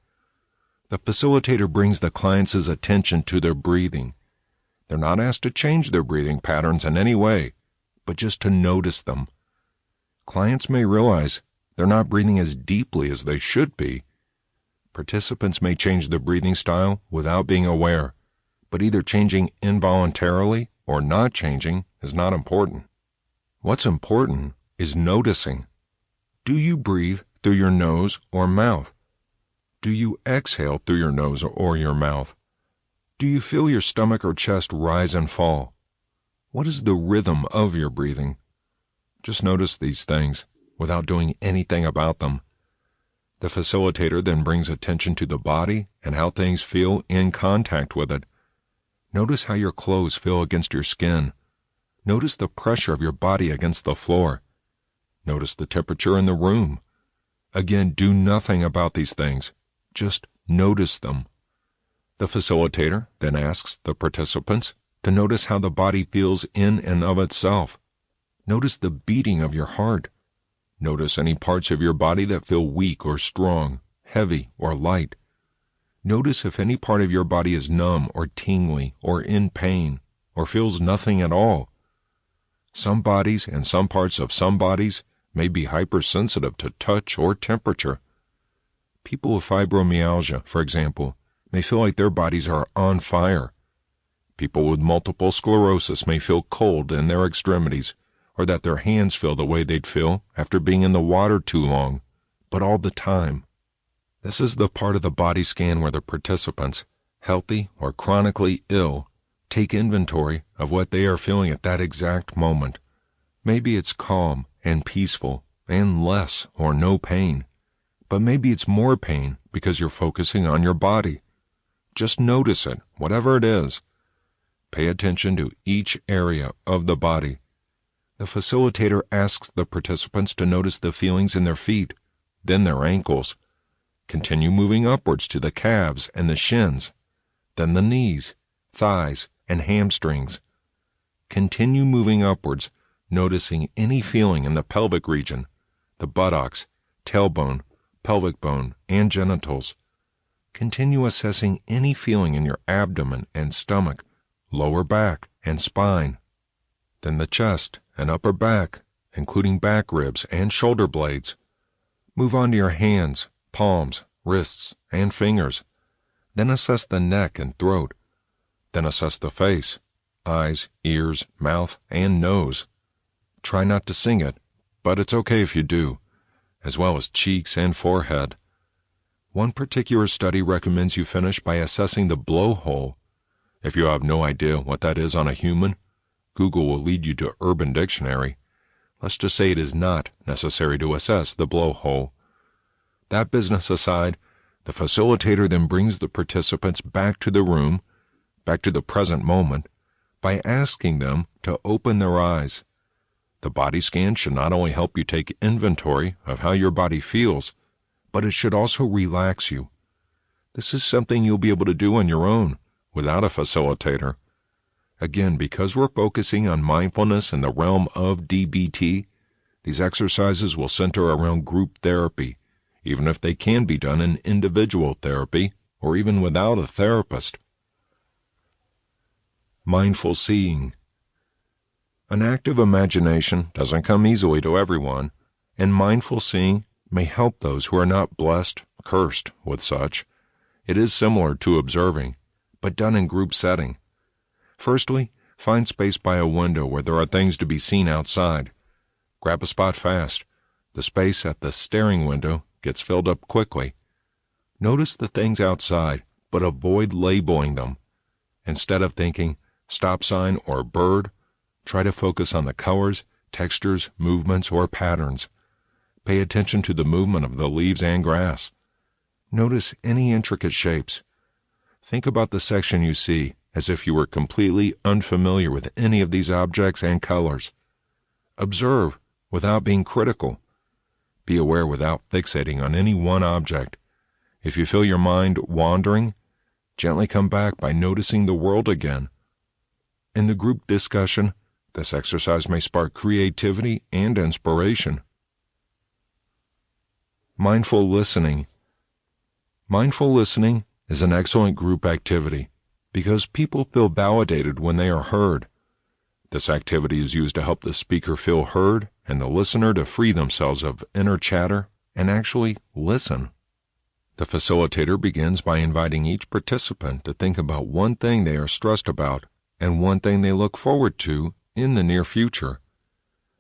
The facilitator brings the clients' attention to their breathing. They're not asked to change their breathing patterns in any way, but just to notice them. Clients may realize they're not breathing as deeply as they should be. Participants may change their breathing style without being aware, but either changing involuntarily or not changing is not important. What's important is noticing. Do you breathe through your nose or mouth? Do you exhale through your nose or your mouth? Do you feel your stomach or chest rise and fall? What is the rhythm of your breathing? Just notice these things without doing anything about them. The facilitator then brings attention to the body and how things feel in contact with it. Notice how your clothes feel against your skin. Notice the pressure of your body against the floor. Notice the temperature in the room. Again, do nothing about these things. Just notice them. The facilitator then asks the participants to notice how the body feels in and of itself. Notice the beating of your heart. Notice any parts of your body that feel weak or strong, heavy or light. Notice if any part of your body is numb or tingly or in pain or feels nothing at all. Some bodies and some parts of some bodies may be hypersensitive to touch or temperature. People with fibromyalgia, for example, may feel like their bodies are on fire. People with multiple sclerosis may feel cold in their extremities, or that their hands feel the way they'd feel after being in the water too long, but all the time. This is the part of the body scan where the participants, healthy or chronically ill, take inventory of what they are feeling at that exact moment. Maybe it's calm and peaceful and less or no pain, but maybe it's more pain because you're focusing on your body. Just notice it, whatever it is. Pay attention to each area of the body. The facilitator asks the participants to notice the feelings in their feet, then their ankles. Continue moving upwards to the calves and the shins, then the knees, thighs, and hamstrings. Continue moving upwards, noticing any feeling in the pelvic region, the buttocks, tailbone, pelvic bone, and genitals. Continue assessing any feeling in your abdomen and stomach, lower back, and spine. Then the chest and upper back, including back ribs and shoulder blades. Move on to your hands, palms, wrists, and fingers. Then assess the neck and throat. Then assess the face, eyes, ears, mouth, and nose. Try not to sing it, but it's okay if you do, as well as cheeks and forehead. One particular study recommends you finish by assessing the blowhole. If you have no idea what that is on a human, Google will lead you to Urban Dictionary. Let's just say it is not necessary to assess the blowhole. That business aside, the facilitator then brings the participants back to the room, back to the present moment, by asking them to open their eyes. The body scan should not only help you take inventory of how your body feels, but it should also relax you. This is something you'll be able to do on your own, without a facilitator. Again, because we're focusing on mindfulness in the realm of DBT, these exercises will center around group therapy, even if they can be done in individual therapy or even without a therapist. Mindful seeing. An active imagination doesn't come easily to everyone, and mindful seeing may help those who are not blessed, cursed with such. It is similar to observing, but done in group setting. Firstly, find space by a window where there are things to be seen outside. Grab a spot fast. The space at the staring window gets filled up quickly. Notice the things outside, but avoid labeling them. Instead of thinking stop sign or bird, try to focus on the colors, textures, movements, or patterns. Pay attention to the movement of the leaves and grass. Notice any intricate shapes. Think about the section you see as if you were completely unfamiliar with any of these objects and colors. Observe without being critical. Be aware without fixating on any one object. If you feel your mind wandering, gently come back by noticing the world again. In the group discussion, this exercise may spark creativity and inspiration. Mindful listening. Mindful listening is an excellent group activity because people feel validated when they are heard. This activity is used to help the speaker feel heard and the listener to free themselves of inner chatter and actually listen. The facilitator begins by inviting each participant to think about one thing they are stressed about and one thing they look forward to in the near future.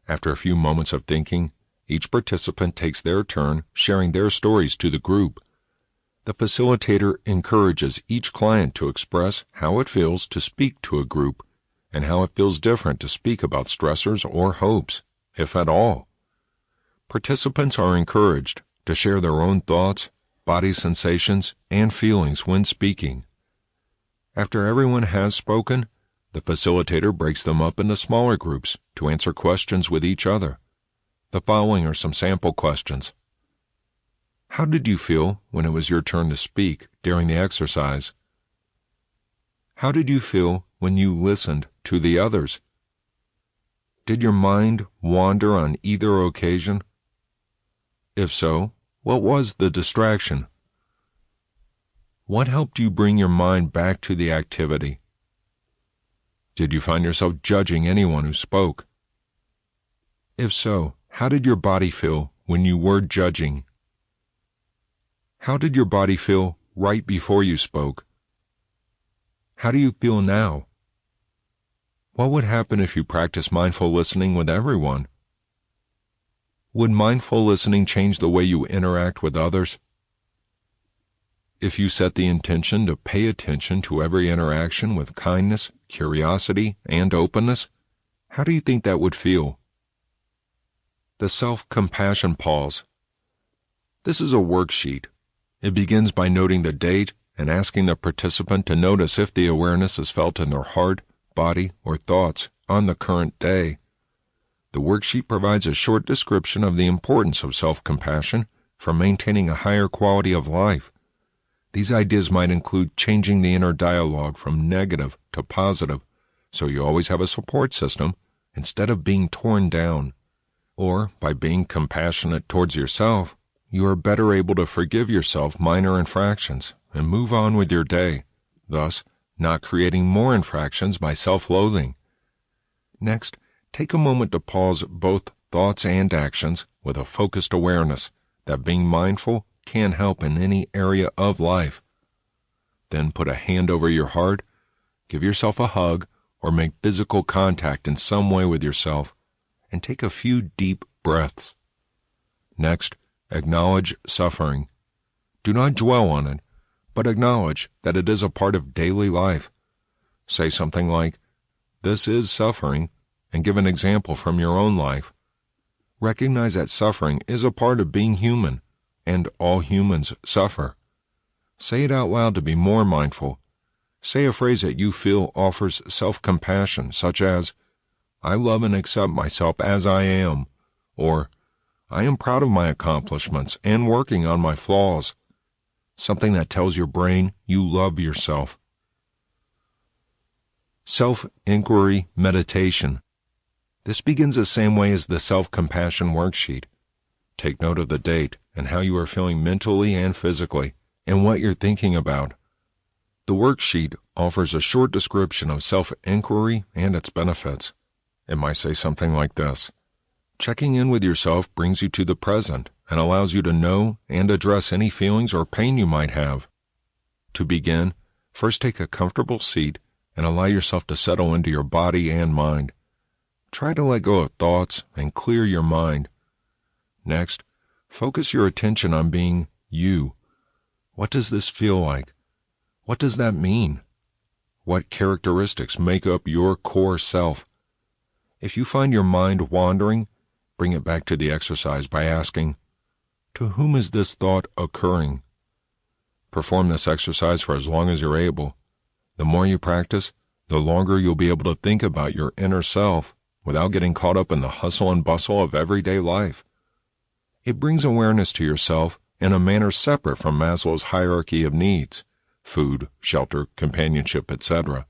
After a few moments of thinking, each participant takes their turn sharing their stories to the group. The facilitator encourages each client to express how it feels to speak to a group and how it feels different to speak about stressors or hopes, if at all. Participants are encouraged to share their own thoughts, body sensations, and feelings when speaking. After everyone has spoken, the facilitator breaks them up into smaller groups to answer questions with each other. The following are some sample questions. How did you feel when it was your turn to speak during the exercise? How did you feel when you listened to the others? Did your mind wander on either occasion? If so, what was the distraction? What helped you bring your mind back to the activity? Did you find yourself judging anyone who spoke? If so, how did your body feel when you were judging? How did your body feel right before you spoke? How do you feel now? What would happen if you practiced mindful listening with everyone? Would mindful listening change the way you interact with others? If you set the intention to pay attention to every interaction with kindness, curiosity, and openness, how do you think that would feel? The self-compassion pause. This is a worksheet. It begins by noting the date and asking the participant to notice if the awareness is felt in their heart, body, or thoughts on the current day. The worksheet provides a short description of the importance of self-compassion for maintaining a higher quality of life. These ideas might include changing the inner dialogue from negative to positive, so you always have a support system instead of being torn down. Or, by being compassionate towards yourself, you are better able to forgive yourself minor infractions and move on with your day, thus not creating more infractions by self-loathing. Next, take a moment to pause both thoughts and actions with a focused awareness that being mindful can help in any area of life. Then put a hand over your heart, give yourself a hug, or make physical contact in some way with yourself, and take a few deep breaths. Next, acknowledge suffering. Do not dwell on it, but acknowledge that it is a part of daily life. Say something like, "This is suffering," and give an example from your own life. Recognize that suffering is a part of being human, and all humans suffer. Say it out loud to be more mindful. Say a phrase that you feel offers self-compassion, such as, "I love and accept myself as I am," or "I am proud of my accomplishments and working on my flaws." Something that tells your brain you love yourself. Self-inquiry meditation. This begins the same way as the self-compassion worksheet. Take note of the date and how you are feeling mentally and physically, and what you're thinking about. The worksheet offers a short description of self-inquiry and its benefits. It might say something like this: checking in with yourself brings you to the present and allows you to know and address any feelings or pain you might have. To begin, first take a comfortable seat and allow yourself to settle into your body and mind. Try to let go of thoughts and clear your mind. Next, focus your attention on being you. What does this feel like? What does that mean? What characteristics make up your core self? If you find your mind wandering, bring it back to the exercise by asking, to whom is this thought occurring? Perform this exercise for as long as you're able. The more you practice, the longer you'll be able to think about your inner self without getting caught up in the hustle and bustle of everyday life. It brings awareness to yourself in a manner separate from Maslow's hierarchy of needs: food, shelter, companionship, etc.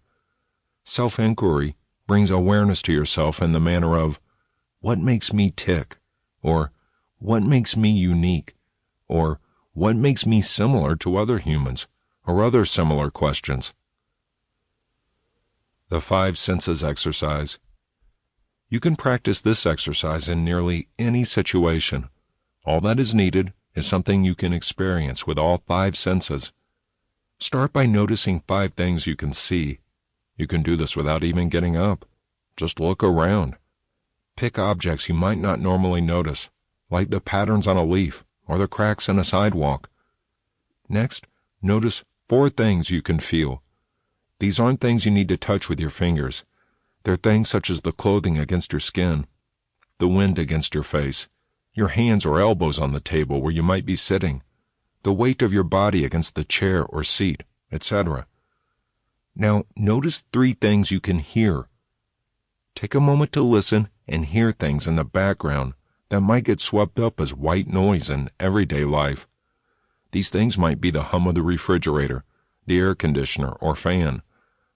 Self-inquiry brings awareness to yourself in the manner of, what makes me tick? Or, what makes me unique? Or, what makes me similar to other humans? Or other similar questions. The 5 senses exercise. You can practice this exercise in nearly any situation. All that is needed is something you can experience with all 5 senses. Start by noticing 5 things you can see. You can do this without even getting up. Just look around. Pick objects you might not normally notice, like the patterns on a leaf or the cracks in a sidewalk. Next, notice 4 things you can feel. These aren't things you need to touch with your fingers. They're things such as the clothing against your skin, the wind against your face, your hands or elbows on the table where you might be sitting, the weight of your body against the chair or seat, etc. Now, notice 3 things you can hear. Take a moment to listen and hear things in the background that might get swept up as white noise in everyday life. These things might be the hum of the refrigerator, the air conditioner or fan,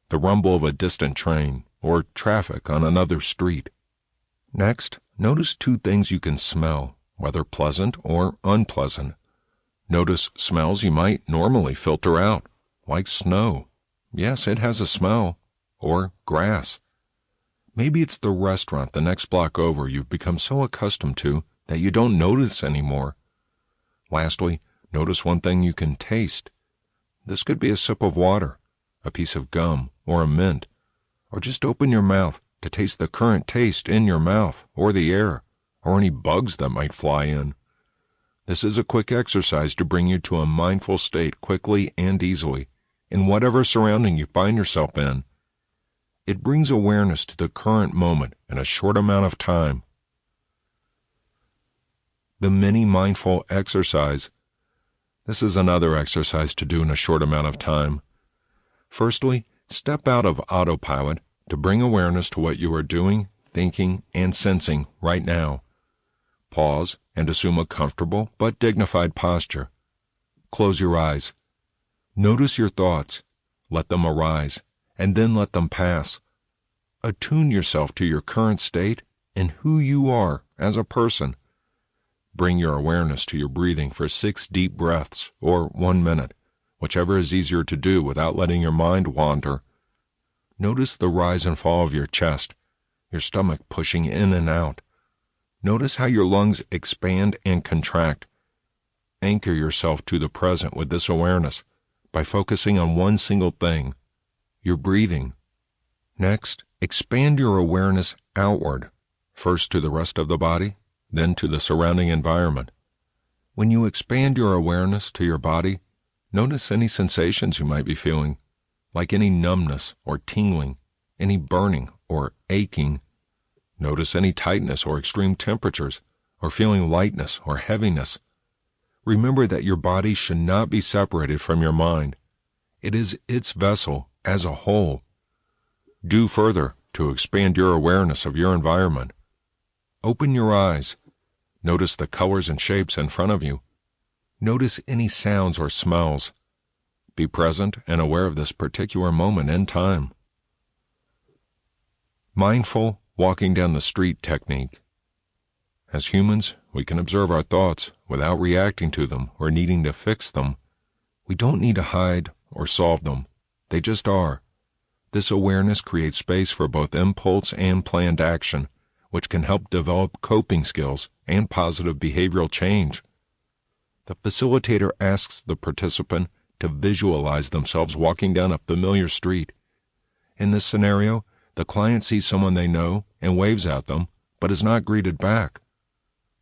the rumble of a distant train, or traffic on another street. Next, notice 2 things you can smell, whether pleasant or unpleasant. Notice smells you might normally filter out, like snow. Yes, it has a smell. Or grass. Maybe it's the restaurant the next block over you've become so accustomed to that you don't notice anymore. Lastly, notice 1 thing you can taste. This could be a sip of water, a piece of gum, or a mint, or just open your mouth to taste the current taste in your mouth, or the air, or any bugs that might fly in. This is a quick exercise to bring you to a mindful state quickly and easily, in whatever surrounding you find yourself in. It brings awareness to the current moment in a short amount of time. The mini mindful exercise. This is another exercise to do in a short amount of time. Firstly, step out of autopilot to bring awareness to what you are doing, thinking, and sensing right now. Pause and assume a comfortable but dignified posture. Close your eyes. Notice your thoughts. Let them arise, and then let them pass. Attune yourself to your current state and who you are as a person. Bring your awareness to your breathing for 6 deep breaths, or 1 minute, whichever is easier to do without letting your mind wander. Notice the rise and fall of your chest, your stomach pushing in and out. Notice how your lungs expand and contract. Anchor yourself to the present with this awareness by focusing on 1 single thing, your breathing. Next, expand your awareness outward, first to the rest of the body, then to the surrounding environment. When you expand your awareness to your body, notice any sensations you might be feeling, like any numbness or tingling, any burning or aching. Notice any tightness or extreme temperatures, or feeling lightness or heaviness. Remember that your body should not be separated from your mind. It is its vessel as a whole. Do further to expand your awareness of your environment. Open your eyes. Notice the colors and shapes in front of you. Notice any sounds or smells. Be present and aware of this particular moment in time. Mindful walking down the street technique. As humans, we can observe our thoughts without reacting to them or needing to fix them. We don't need to hide or solve them. They just are. This awareness creates space for both impulse and planned action, which can help develop coping skills and positive behavioral change. The facilitator asks the participant to visualize themselves walking down a familiar street. In this scenario, the client sees someone they know and waves at them, but is not greeted back.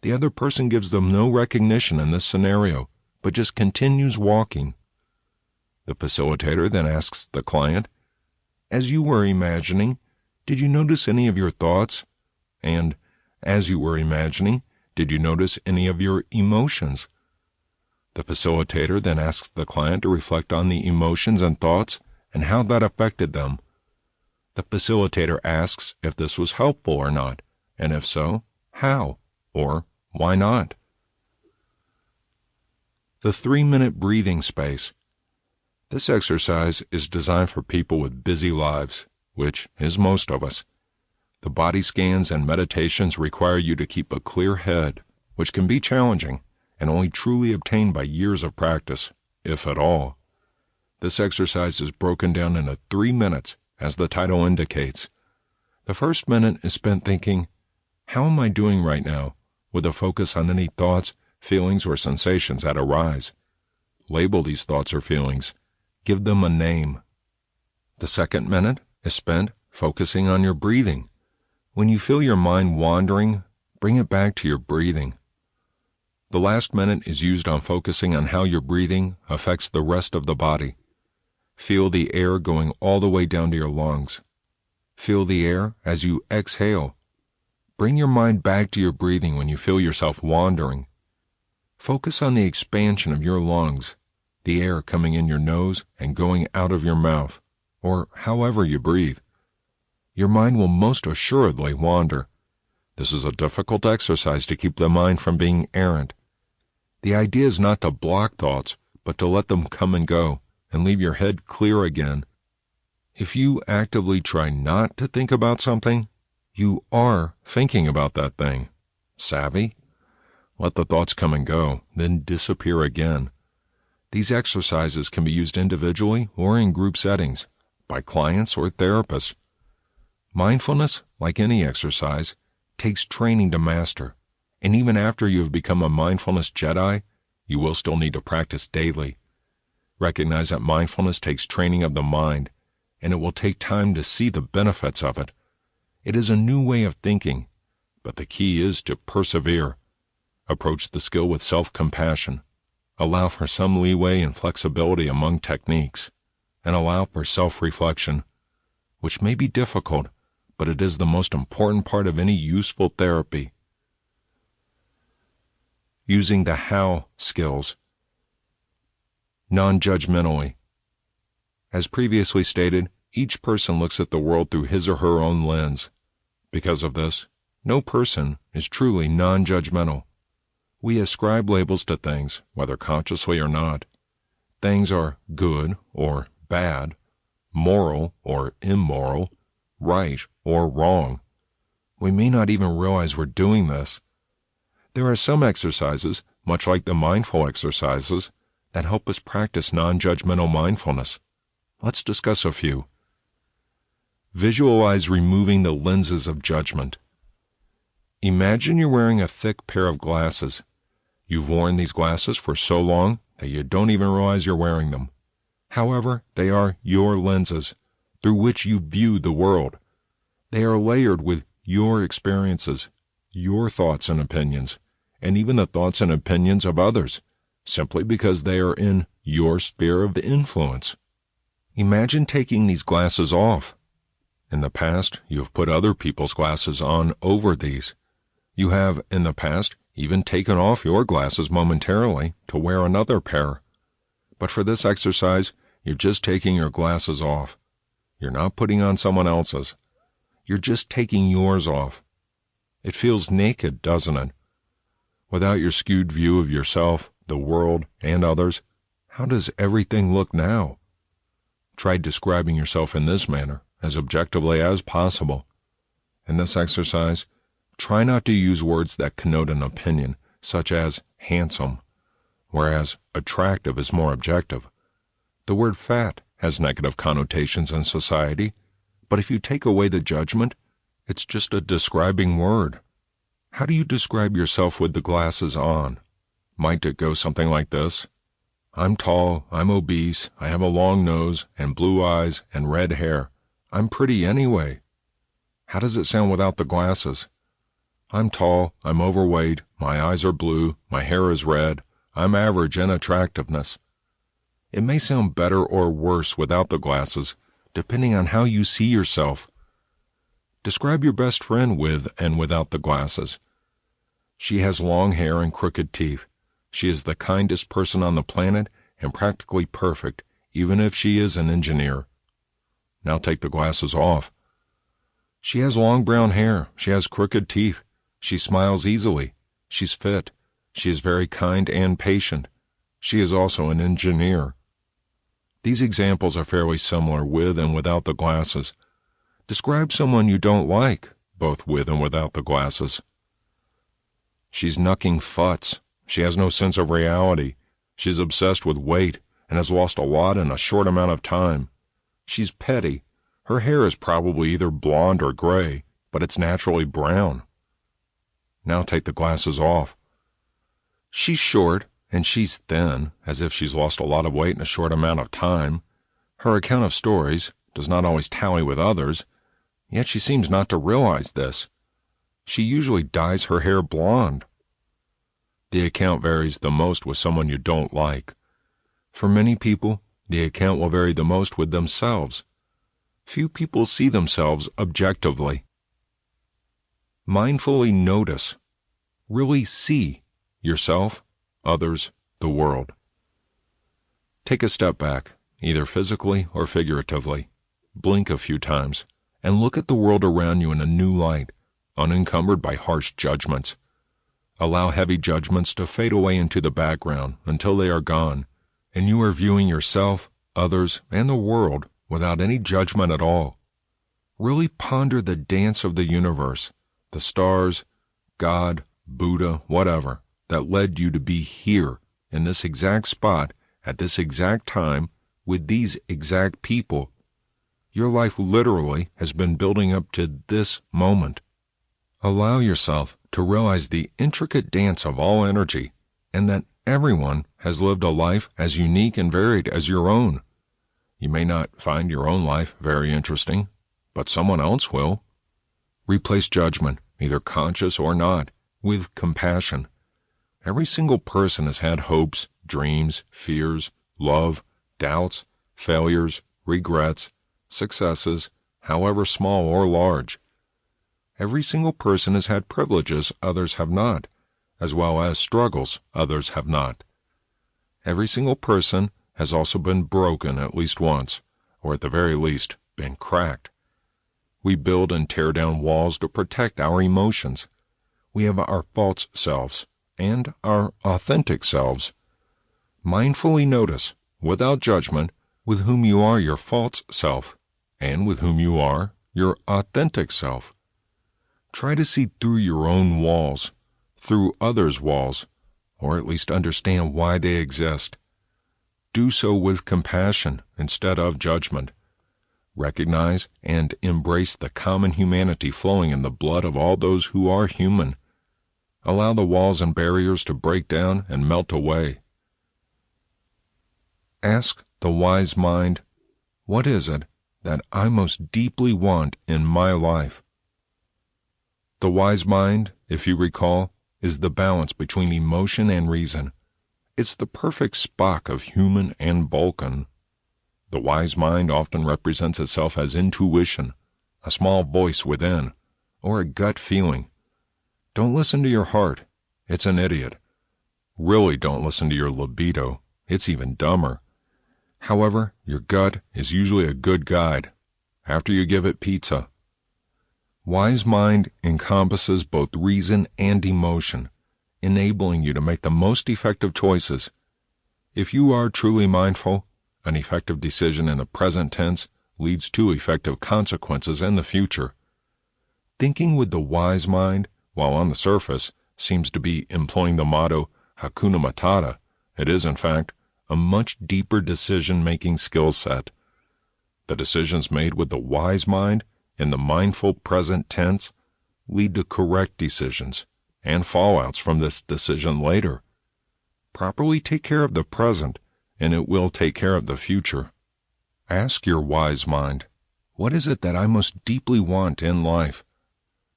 The other person gives them no recognition in this scenario, but just continues walking. The facilitator then asks the client, "As you were imagining, did you notice any of your thoughts?" And, "As you were imagining, did you notice any of your emotions?" The facilitator then asks the client to reflect on the emotions and thoughts and how that affected them. The facilitator asks if this was helpful or not, and if so, how, or why not. The 3-minute breathing space. This exercise is designed for people with busy lives, which is most of us. The body scans and meditations require you to keep a clear head, which can be challenging and only truly obtained by years of practice, if at all. This exercise is broken down into 3 minutes, as the title indicates. The first minute is spent thinking, "How am I doing right now?" with a focus on any thoughts, feelings, or sensations that arise. Label these thoughts or feelings. Give them a name. The second minute is spent focusing on your breathing. When you feel your mind wandering, bring it back to your breathing. The last minute is used on focusing on how your breathing affects the rest of the body. Feel the air going all the way down to your lungs. Feel the air as you exhale. Bring your mind back to your breathing when you feel yourself wandering. Focus on the expansion of your lungs, the air coming in your nose and going out of your mouth, or however you breathe. Your mind will most assuredly wander. This is a difficult exercise to keep the mind from being errant. The idea is not to block thoughts, but to let them come and go, and leave your head clear again. If you actively try not to think about something, you are thinking about that thing. Savvy? Let the thoughts come and go, then disappear again. These exercises can be used individually or in group settings, by clients or therapists. Mindfulness, like any exercise, takes training to master, and even after you have become a mindfulness Jedi, you will still need to practice daily. Recognize that mindfulness takes training of the mind, and it will take time to see the benefits of it. It is a new way of thinking, but the key is to persevere. Approach the skill with self-compassion. Allow for some leeway and flexibility among techniques, and allow for self-reflection, which may be difficult, but it is the most important part of any useful therapy. Using the how skills. Non-judgmentally. As previously stated, each person looks at the world through his or her own lens. Because of this, no person is truly non-judgmental. We ascribe labels to things, whether consciously or not. Things are good or bad, moral or immoral, right or wrong. We may not even realize we're doing this. There are some exercises, much like the mindful exercises, that help us practice non-judgmental mindfulness. Let's discuss a few. Visualize removing the lenses of judgment. Imagine you're wearing a thick pair of glasses. You've worn these glasses for so long that you don't even realize you're wearing them. However, they are your lenses, through which you view the world. They are layered with your experiences, your thoughts and opinions, and even the thoughts and opinions of others, simply because they are in your sphere of influence. Imagine taking these glasses off. In the past, you have put other people's glasses on over these. You have, in the past, even taken off your glasses momentarily to wear another pair. But for this exercise, you're just taking your glasses off. You're not putting on someone else's. You're just taking yours off. It feels naked, doesn't it? Without your skewed view of yourself, the world, and others, how does everything look now? Try describing yourself in this manner, as objectively as possible. In this exercise, Try not to use words that connote an opinion, such as handsome, whereas attractive is more objective. The word fat has negative connotations in society, but if you take away the judgment, it's just a describing word. How do you describe yourself with the glasses on? Might it go something like this? I'm tall, I'm obese, I have a long nose, and blue eyes, and red hair. I'm pretty anyway. How does it sound without the glasses? I'm tall, I'm overweight, my eyes are blue, my hair is red, I'm average in attractiveness. It may sound better or worse without the glasses, depending on how you see yourself. Describe your best friend with and without the glasses. She has long hair and crooked teeth. She is the kindest person on the planet and practically perfect, even if she is an engineer. Now take the glasses off. She has long brown hair. She has crooked teeth. She smiles easily. She's fit. She is very kind and patient. She is also an engineer. These examples are fairly similar with and without the glasses. Describe someone you don't like, both with and without the glasses. She's knucking futz. She has no sense of reality. She's obsessed with weight and has lost a lot in a short amount of time. She's petty. Her hair is probably either blonde or gray, but it's naturally brown. Now take the glasses off. She's short and she's thin, as if she's lost a lot of weight in a short amount of time. Her account of stories does not always tally with others, yet she seems not to realize this. She usually dyes her hair blonde. The account varies the most with someone you don't like. For many people, the account will vary the most with themselves. Few people see themselves objectively. Mindfully notice, really see yourself, others, the world. Take a step back, either physically or figuratively. Blink a few times, and look at the world around you in a new light, unencumbered by harsh judgments. Allow heavy judgments to fade away into the background until they are gone, and you are viewing yourself, others, and the world without any judgment at all. Really ponder the dance of the universe, the stars, God, Buddha, whatever, that led you to be here, in this exact spot, at this exact time, with these exact people. Your life literally has been building up to this moment. Allow yourself to realize the intricate dance of all energy, and that everyone has lived a life as unique and varied as your own. You may not find your own life very interesting, but someone else will. Replace judgment, either conscious or not, with compassion. Every single person has had hopes, dreams, fears, love, doubts, failures, regrets, successes, however small or large. Every single person has had privileges others have not, as well as struggles others have not. Every single person has also been broken at least once, or at the very least, been cracked. We build and tear down walls to protect our emotions. We have our false selves and our authentic selves. Mindfully notice, without judgment, with whom you are your false self, and with whom you are your authentic self. Try to see through your own walls, through others' walls, or at least understand why they exist. Do so with compassion instead of judgment. Recognize and embrace the common humanity flowing in the blood of all those who are human. Allow the walls and barriers to break down and melt away. Ask the wise mind, what is it that I most deeply want in my life? The wise mind, if you recall, is the balance between emotion and reason. It's the perfect Spock of human and Vulcan. The wise mind often represents itself as intuition, a small voice within, or a gut feeling. Don't listen to your heart. It's an idiot. Really don't listen to your libido. It's even dumber. However, your gut is usually a good guide, after you give it pizza. Wise mind encompasses both reason and emotion, enabling you to make the most effective choices. If you are truly mindful, an effective decision in the present tense leads to effective consequences in the future. Thinking with the wise mind while on the surface, seems to be employing the motto Hakuna Matata, it is, in fact, a much deeper decision-making skill set. The decisions made with the wise mind in the mindful present tense lead to correct decisions and fallouts from this decision later. Properly take care of the present, and it will take care of the future. Ask your wise mind, what is it that I most deeply want in life?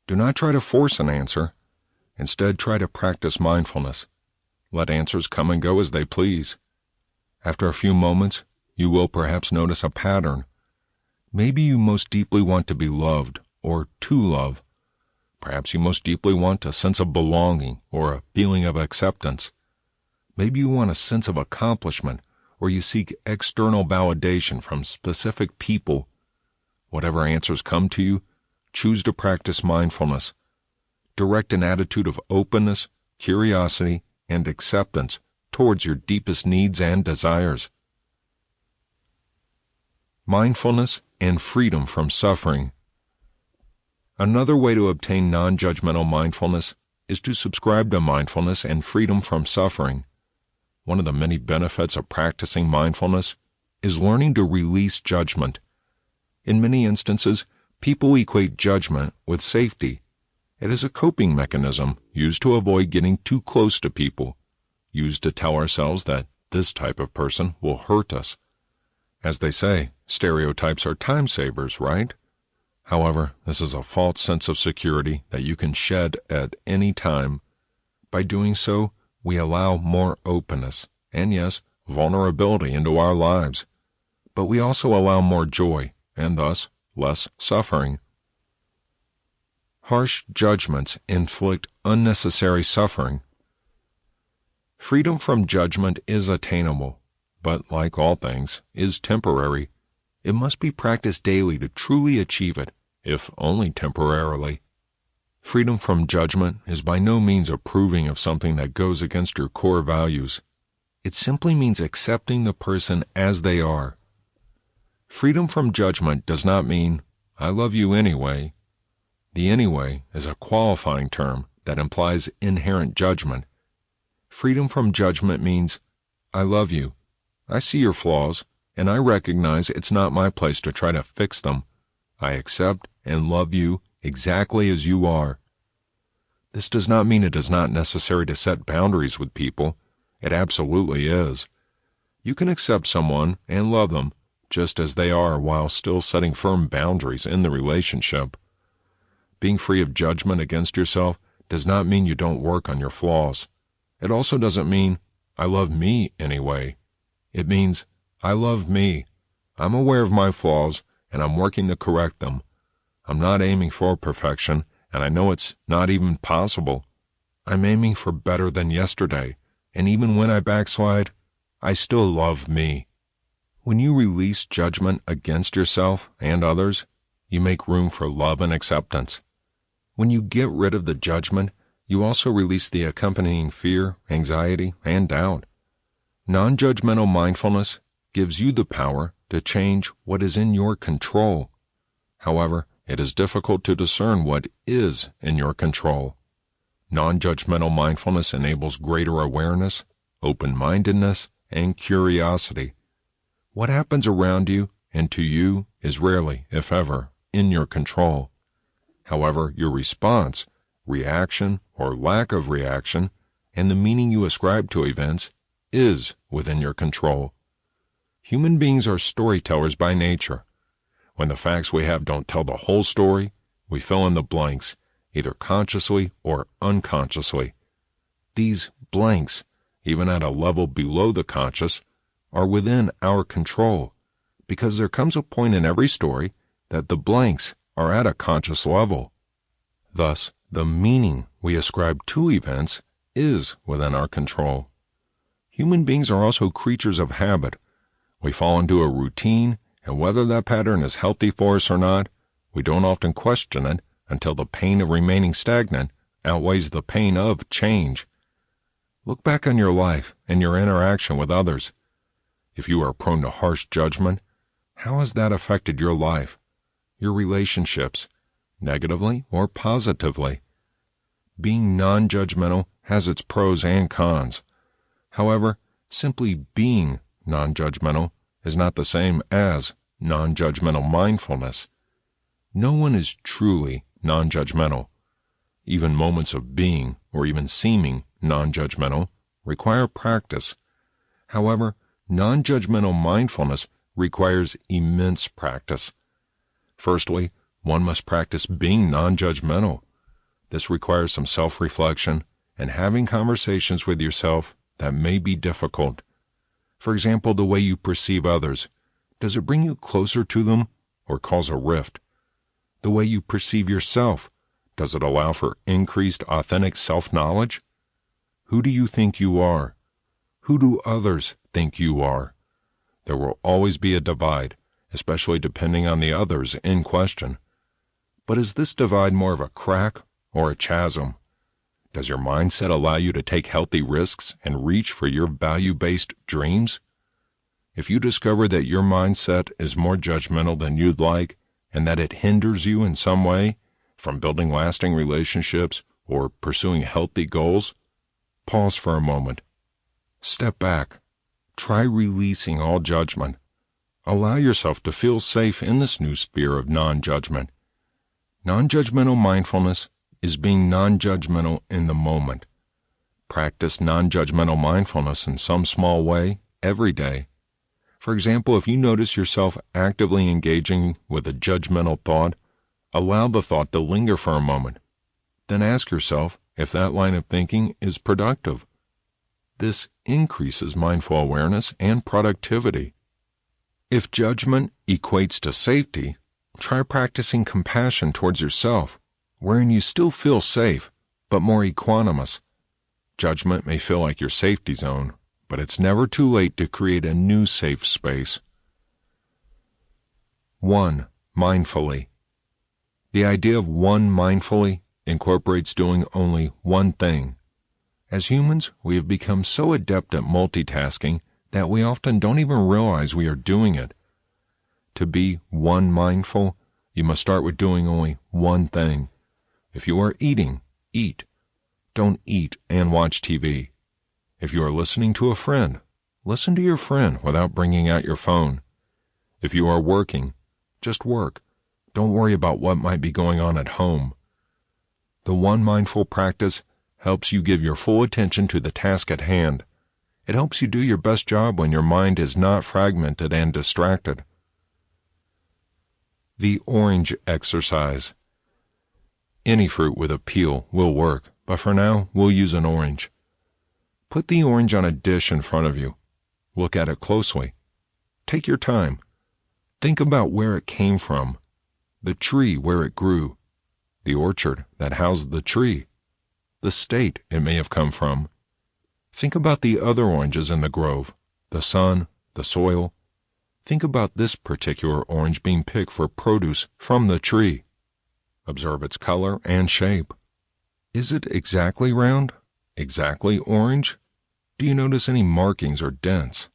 Do not try to force an answer. Instead, try to practice mindfulness. Let answers come and go as they please. After a few moments, you will perhaps notice a pattern. Maybe you most deeply want to be loved or to love. Perhaps you most deeply want a sense of belonging or a feeling of acceptance. Maybe you want a sense of accomplishment, or you seek external validation from specific people. Whatever answers come to you, choose to practice mindfulness. Direct an attitude of openness, curiosity, and acceptance towards your deepest needs and desires. Mindfulness and freedom from suffering. Another way to obtain non-judgmental mindfulness is to subscribe to mindfulness and freedom from suffering. One of the many benefits of practicing mindfulness is learning to release judgment. In many instances, people equate judgment with safety. It is a coping mechanism used to avoid getting too close to people, used to tell ourselves that this type of person will hurt us. As they say, stereotypes are time savers, right? However, this is a false sense of security that you can shed at any time. By doing so, we allow more openness and, yes, vulnerability into our lives. But we also allow more joy and thus less suffering. Harsh judgments inflict unnecessary suffering. Freedom from judgment is attainable, but like all things, is temporary. It must be practiced daily to truly achieve it, if only temporarily. Freedom from judgment is by no means approving of something that goes against your core values. It simply means accepting the person as they are. Freedom from judgment does not mean, I love you anyway. The anyway is a qualifying term that implies inherent judgment. Freedom from judgment means, I love you. I see your flaws, and I recognize it's not my place to try to fix them. I accept and love you exactly as you are. This does not mean it is not necessary to set boundaries with people. It absolutely is. You can accept someone and love them just as they are while still setting firm boundaries in the relationship. Being free of judgment against yourself does not mean you don't work on your flaws. It also doesn't mean, I love me anyway. It means, I love me. I'm aware of my flaws, and I'm working to correct them. I'm not aiming for perfection, and I know it's not even possible. I'm aiming for better than yesterday, and even when I backslide, I still love me. When you release judgment against yourself and others, you make room for love and acceptance. When you get rid of the judgment, you also release the accompanying fear, anxiety, and doubt. Non-judgmental mindfulness gives you the power to change what is in your control. However, it is difficult to discern what is in your control. Non-judgmental mindfulness enables greater awareness, open-mindedness, and curiosity. What happens around you and to you is rarely, if ever, in your control. However, your response, reaction, or lack of reaction, and the meaning you ascribe to events is within your control. Human beings are storytellers by nature. When the facts we have don't tell the whole story, we fill in the blanks, either consciously or unconsciously. These blanks, even at a level below the conscious, are within our control, because there comes a point in every story that the blanks are at a conscious level. Thus, the meaning we ascribe to events is within our control. Human beings are also creatures of habit. We fall into a routine, and whether that pattern is healthy for us or not, we don't often question it until the pain of remaining stagnant outweighs the pain of change. Look back on your life and your interaction with others. If you are prone to harsh judgment, how has that affected your life, your relationships, negatively or positively? Being non-judgmental has its pros and cons. However, simply being non-judgmental is not the same as non-judgmental mindfulness. No one is truly non-judgmental. Even moments of being, or even seeming, non-judgmental require practice. However, non-judgmental mindfulness requires immense practice. Firstly, one must practice being non-judgmental. This requires some self-reflection and having conversations with yourself that may be difficult. For example, the way you perceive others. Does it bring you closer to them or cause a rift? The way you perceive yourself. Does it allow for increased authentic self-knowledge? Who do you think you are? Who do others think you are? There will always be a divide, especially depending on the others in question. But is this divide more of a crack or a chasm? Does your mindset allow you to take healthy risks and reach for your value-based dreams? If you discover that your mindset is more judgmental than you'd like, and that it hinders you in some way from building lasting relationships or pursuing healthy goals, pause for a moment. Step back. Try releasing all judgment. Allow yourself to feel safe in this new sphere of non-judgment. Non-judgmental mindfulness is being non-judgmental in the moment. Practice non-judgmental mindfulness in some small way every day. For example, if you notice yourself actively engaging with a judgmental thought, allow the thought to linger for a moment. Then ask yourself if that line of thinking is productive. This increases mindful awareness and productivity. If judgment equates to safety, try practicing compassion towards yourself, wherein you still feel safe, but more equanimous. Judgment may feel like your safety zone, but it's never too late to create a new safe space. 1. Mindfully. The idea of one mindfully incorporates doing only one thing. As humans, we have become so adept at multitasking that we often don't even realize we are doing it. To be one mindful, you must start with doing only one thing. If you are eating, eat. Don't eat and watch TV. If you are listening to a friend, listen to your friend without bringing out your phone. If you are working, just work. Don't worry about what might be going on at home. The one mindful practice helps you give your full attention to the task at hand. It helps you do your best job when your mind is not fragmented and distracted. The orange exercise. Any fruit with a peel will work, but for now, we'll use an orange. Put the orange on a dish in front of you. Look at it closely. Take your time. Think about where it came from, the tree where it grew, the orchard that housed the tree, the state it may have come from. Think about the other oranges in the grove, the sun, the soil. Think about this particular orange being picked for produce from the tree. Observe its color and shape. Is it exactly round? Exactly orange? Do you notice any markings or dents?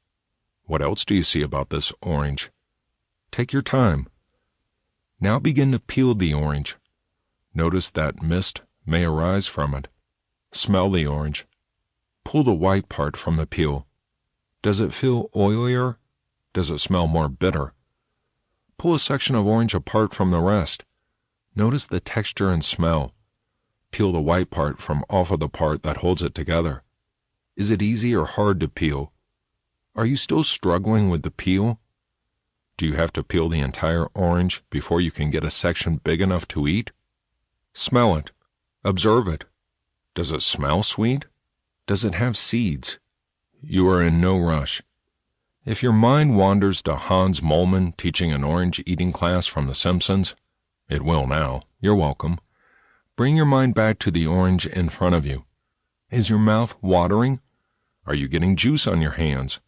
What else do you see about this orange? Take your time. Now begin to peel the orange. Notice that mist may arise from it. Smell the orange. Pull the white part from the peel. Does it feel oilier? Does it smell more bitter? Pull a section of orange apart from the rest. Notice the texture and smell. Peel the white part from off of the part that holds it together. Is it easy or hard to peel? Are you still struggling with the peel? Do you have to peel the entire orange before you can get a section big enough to eat? Smell it. Observe it. Does it smell sweet? Does it have seeds? You are in no rush. If your mind wanders to Hans Moleman teaching an orange eating class from The Simpsons, it will now. You're welcome. Bring your mind back to the orange in front of you. Is your mouth watering? Are you getting juice on your hands?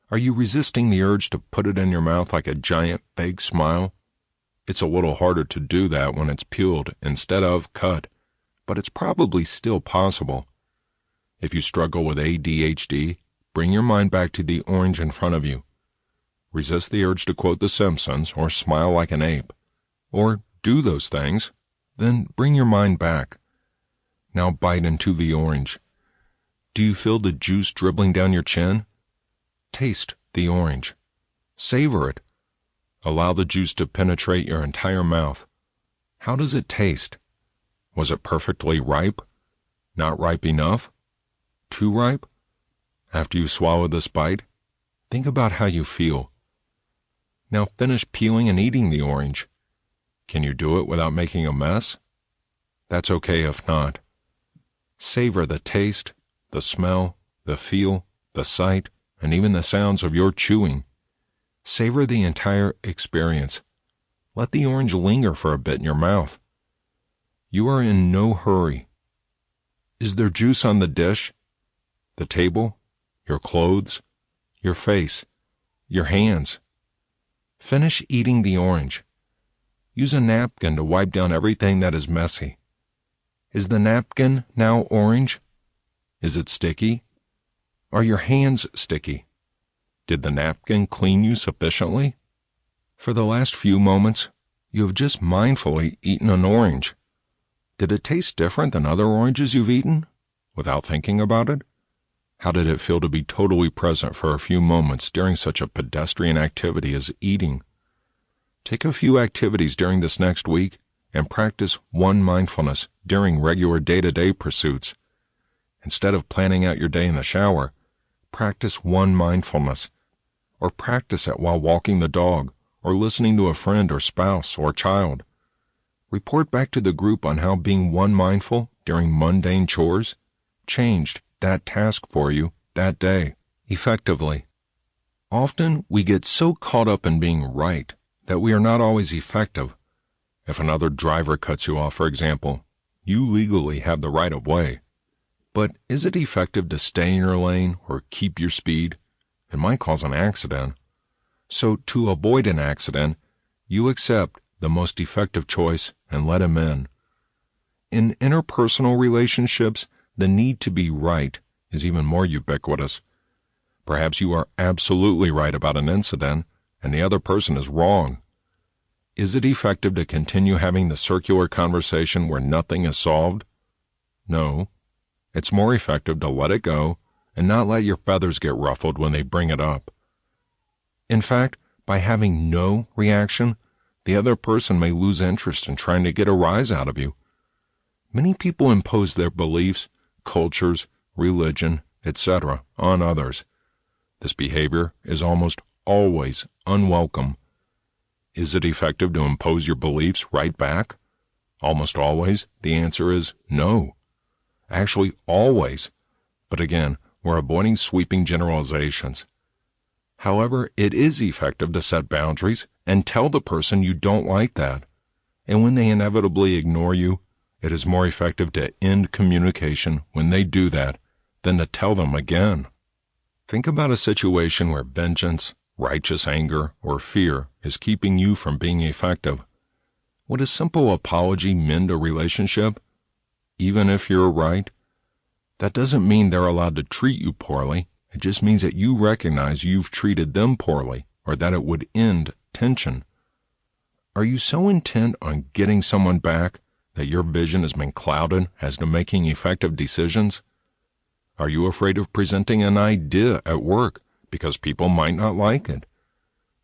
Are you resisting the urge to put it in your mouth like a giant fake smile? It's a little harder to do that when it's peeled instead of cut, but it's probably still possible. If you struggle with ADHD, bring your mind back to the orange in front of you. Resist the urge to quote The Simpsons or smile like an ape, or do those things, then bring your mind back. Now bite into the orange. Do you feel the juice dribbling down your chin? Taste the orange. Savor it. Allow the juice to penetrate your entire mouth. How does it taste? Was it perfectly ripe? Not ripe enough? Too ripe? After you swallow this bite, think about how you feel. Now finish peeling and eating the orange. Can you do it without making a mess? That's okay if not. Savor the taste, the smell, the feel, the sight, and even the sounds of your chewing. Savor the entire experience. Let the orange linger for a bit in your mouth. You are in no hurry. Is there juice on the dish, the table, your clothes, your face, your hands? Finish eating the orange. Use a napkin to wipe down everything that is messy. Is the napkin now orange? Is it sticky? Are your hands sticky? Did the napkin clean you sufficiently? For the last few moments, you have just mindfully eaten an orange. Did it taste different than other oranges you've eaten, without thinking about it? How did it feel to be totally present for a few moments during such a pedestrian activity as eating? Take a few activities during this next week and practice one mindfulness during regular day-to-day pursuits. Instead of planning out your day in the shower, practice one mindfulness, or practice it while walking the dog or listening to a friend or spouse or child. Report back to the group on how being one mindful during mundane chores changed that task for you that day effectively. Often we get so caught up in being right that we are not always effective. If another driver cuts you off, for example, you legally have the right of way. But is it effective to stay in your lane or keep your speed? It might cause an accident. So to avoid an accident, you accept the most effective choice and let him in. In interpersonal relationships, the need to be right is even more ubiquitous. Perhaps you are absolutely right about an incident and the other person is wrong. Is it effective to continue having the circular conversation where nothing is solved? No. It's more effective to let it go and not let your feathers get ruffled when they bring it up. In fact, by having no reaction, the other person may lose interest in trying to get a rise out of you. Many people impose their beliefs, cultures, religion, etc. on others. This behavior is almost always unwelcome. Is it effective to impose your beliefs right back? Almost always, the answer is no. Actually, always. But again, we're avoiding sweeping generalizations. However, it is effective to set boundaries and tell the person you don't like that. And when they inevitably ignore you, it is more effective to end communication when they do that than to tell them again. Think about a situation where vengeance, righteous anger, or fear is keeping you from being effective. Would a simple apology mend a relationship? Even if you're right? That doesn't mean they're allowed to treat you poorly. It just means that you recognize you've treated them poorly, or that it would end tension. Are you so intent on getting someone back that your vision has been clouded as to making effective decisions? Are you afraid of presenting an idea at work because people might not like it?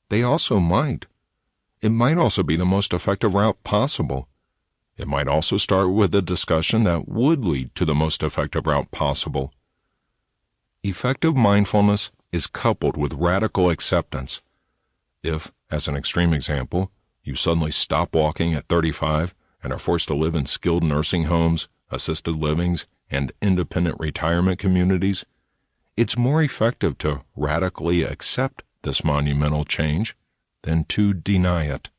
They also might. It might also be the most effective route possible. It might also start with a discussion that would lead to the most effective route possible. Effective mindfulness is coupled with radical acceptance. If, as an extreme example, you suddenly stop walking at 35 and are forced to live in skilled nursing homes, assisted livings, and independent retirement communities, it's more effective to radically accept this monumental change than to deny it.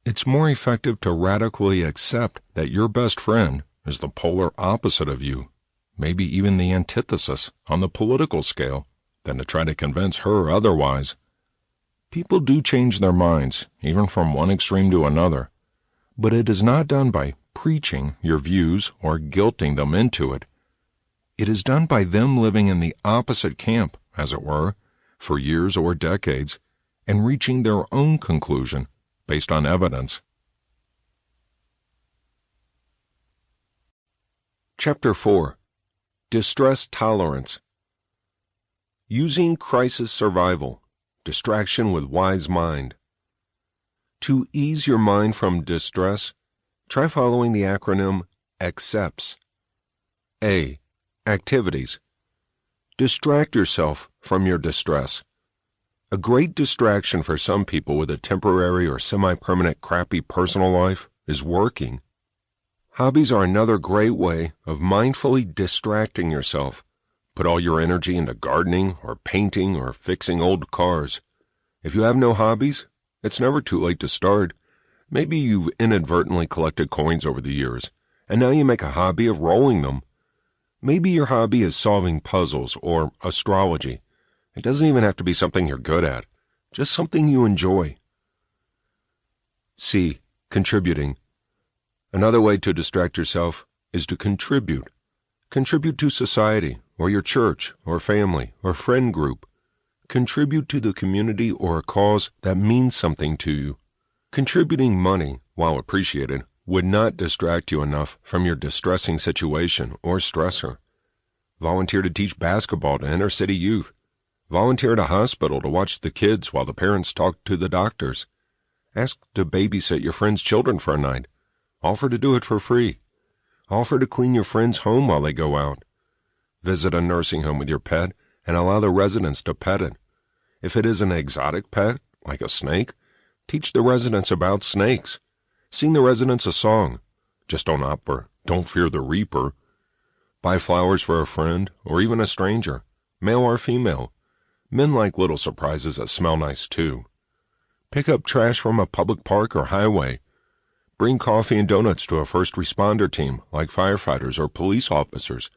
It's more effective to radically accept that your best friend is the polar opposite of you, maybe even the antithesis on the political scale, than to try to convince her otherwise. People do change their minds, even from one extreme to another, but it is not done by preaching your views or guilting them into it. It is done by them living in the opposite camp, as it were, for years or decades, and reaching their own conclusion based on evidence. Chapter 4. Distress Tolerance. Using crisis survival. Distraction with wise mind. To ease your mind from distress, try following the acronym ACCEPTS. A. Activities. Distract yourself from your distress. A great distraction for some people with a temporary or semi-permanent crappy personal life is working. Hobbies are another great way of mindfully distracting yourself. Put all your energy into gardening or painting or fixing old cars. If you have no hobbies, it's never too late to start. Maybe you've inadvertently collected coins over the years, and now you make a hobby of rolling them. Maybe your hobby is solving puzzles or astrology. It doesn't even have to be something you're good at, just something you enjoy. C. Contributing. Another way to distract yourself is to contribute. Contribute to society, or your church, or family, or friend group. Contribute to the community or a cause that means something to you. Contributing money, while appreciated, would not distract you enough from your distressing situation or stressor. Volunteer to teach basketball to inner-city youth. Volunteer at a hospital to watch the kids while the parents talk to the doctors. Ask to babysit your friend's children for a night. Offer to do it for free. Offer to clean your friend's home while they go out. Visit a nursing home with your pet and allow the residents to pet it. If it is an exotic pet, like a snake, teach the residents about snakes. Sing the residents a song. Just don't opera. Don't fear the reaper. Buy flowers for a friend or even a stranger, male or female. Men like little surprises that smell nice too. Pick up trash from a public park or highway. Bring coffee and donuts to a first responder team like firefighters or police officers.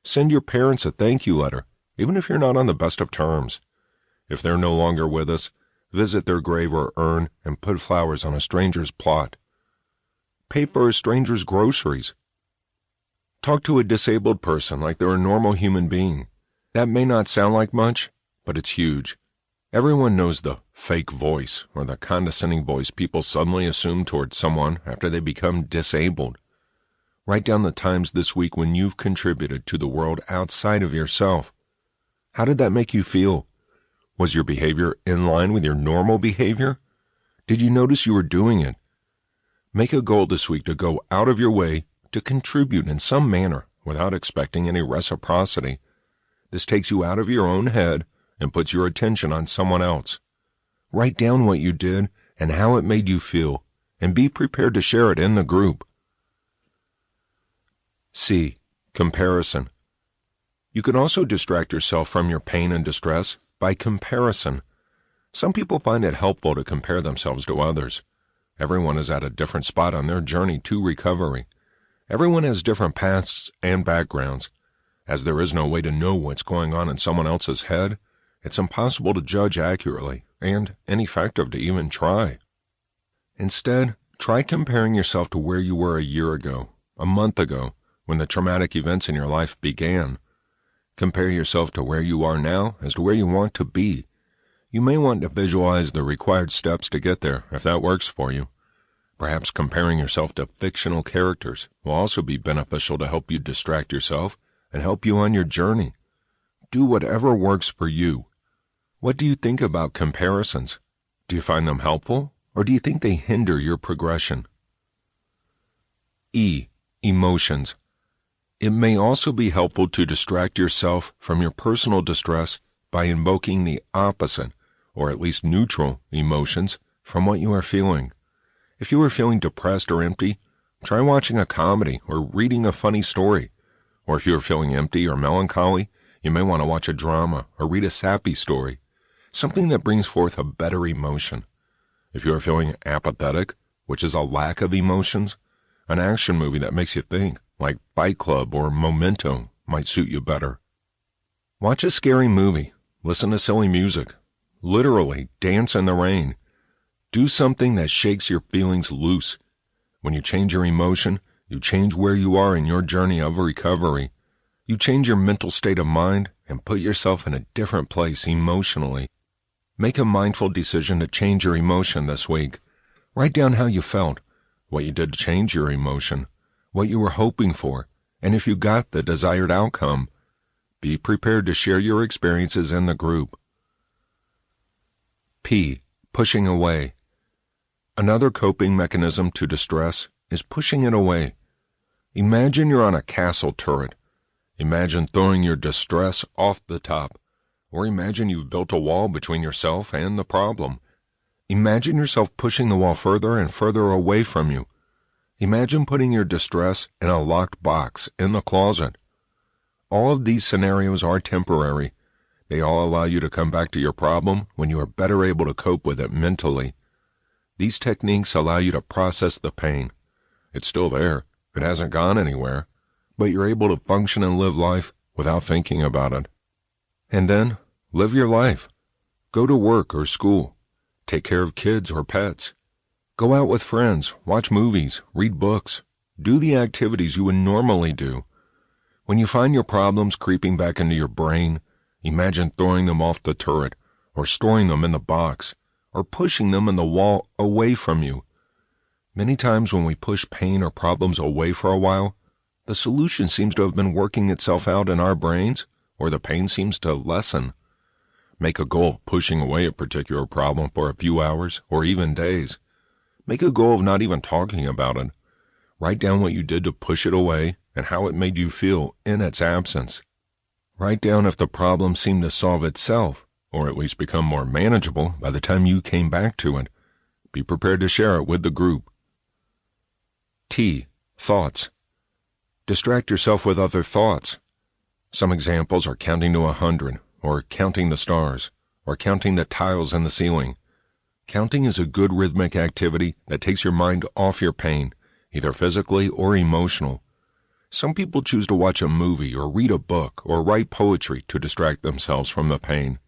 Send your parents a thank you letter, even if you're not on the best of terms. If they're no longer with us, visit their grave or urn and put flowers on a stranger's plot. Pay for a stranger's groceries. Talk to a disabled person like they're a normal human being. That may not sound like much, but it's huge. Everyone knows the fake voice or the condescending voice people suddenly assume towards someone after they become disabled. Write down the times this week when you've contributed to the world outside of yourself. How did that make you feel? Was your behavior in line with your normal behavior? Did you notice you were doing it? Make a goal this week to go out of your way to contribute in some manner without expecting any reciprocity. This takes you out of your own head and puts your attention on someone else. Write down what you did and how it made you feel, and be prepared to share it in the group. C. Comparison. You can also distract yourself from your pain and distress by comparison. Some people find it helpful to compare themselves to others. Everyone is at a different spot on their journey to recovery. Everyone has different pasts and backgrounds. As there is no way to know what's going on in someone else's head, it's impossible to judge accurately and ineffective to even try. Instead, try comparing yourself to where you were a year ago, a month ago, when the traumatic events in your life began. Compare yourself to where you are now as to where you want to be. You may want to visualize the required steps to get there if that works for you. Perhaps comparing yourself to fictional characters will also be beneficial to help you distract yourself and help you on your journey. Do whatever works for you. What do you think about comparisons? Do you find them helpful, or do you think they hinder your progression? E. Emotions. It may also be helpful to distract yourself from your personal distress by invoking the opposite, or at least neutral, emotions from what you are feeling. If you are feeling depressed or empty, try watching a comedy or reading a funny story. Or if you are feeling empty or melancholy, you may want to watch a drama or read a sappy story, something that brings forth a better emotion. If you are feeling apathetic, which is a lack of emotions, an action movie that makes you think, like Fight Club or Memento, might suit you better. Watch a scary movie, listen to silly music, literally dance in the rain. Do something that shakes your feelings loose. When you change your emotion, you change where you are in your journey of recovery. You change your mental state of mind and put yourself in a different place emotionally. Make a mindful decision to change your emotion this week. Write down how you felt, what you did to change your emotion, what you were hoping for, And if you got the desired outcome, be prepared to share your experiences in the group. P. Pushing away. Another coping mechanism to distress is pushing it away. Imagine you're on a castle turret. Imagine throwing your distress off the top. Or imagine you've built a wall between yourself and the problem. Imagine yourself pushing the wall further and further away from you. Imagine putting your distress in a locked box in the closet. All of these scenarios are temporary. They all allow you to come back to your problem when you are better able to cope with it mentally. These techniques allow you to process the pain. It's still there. It hasn't gone anywhere. But you're able to function and live life without thinking about it. And then, live your life. Go to work or school. Take care of kids or pets. Go out with friends, watch movies, read books. Do the activities you would normally do. When you find your problems creeping back into your brain, imagine throwing them off the turret, or storing them in the box, or pushing them in the wall away from you. Many times when we push pain or problems away for a while, the solution seems to have been working itself out in our brains, or the pain seems to lessen. Make a goal of pushing away a particular problem for a few hours or even days. Make a goal of not even talking about it. Write down what you did to push it away and how it made you feel in its absence. Write down if the problem seemed to solve itself, or at least become more manageable by the time you came back to it. Be prepared to share it with the group. T. Thoughts. Distract yourself with other thoughts. Some examples are counting to 100, or counting the stars, or counting the tiles in the ceiling. Counting is a good rhythmic activity that takes your mind off your pain, either physically or emotional. Some people choose to watch a movie or read a book or write poetry to distract themselves from the pain.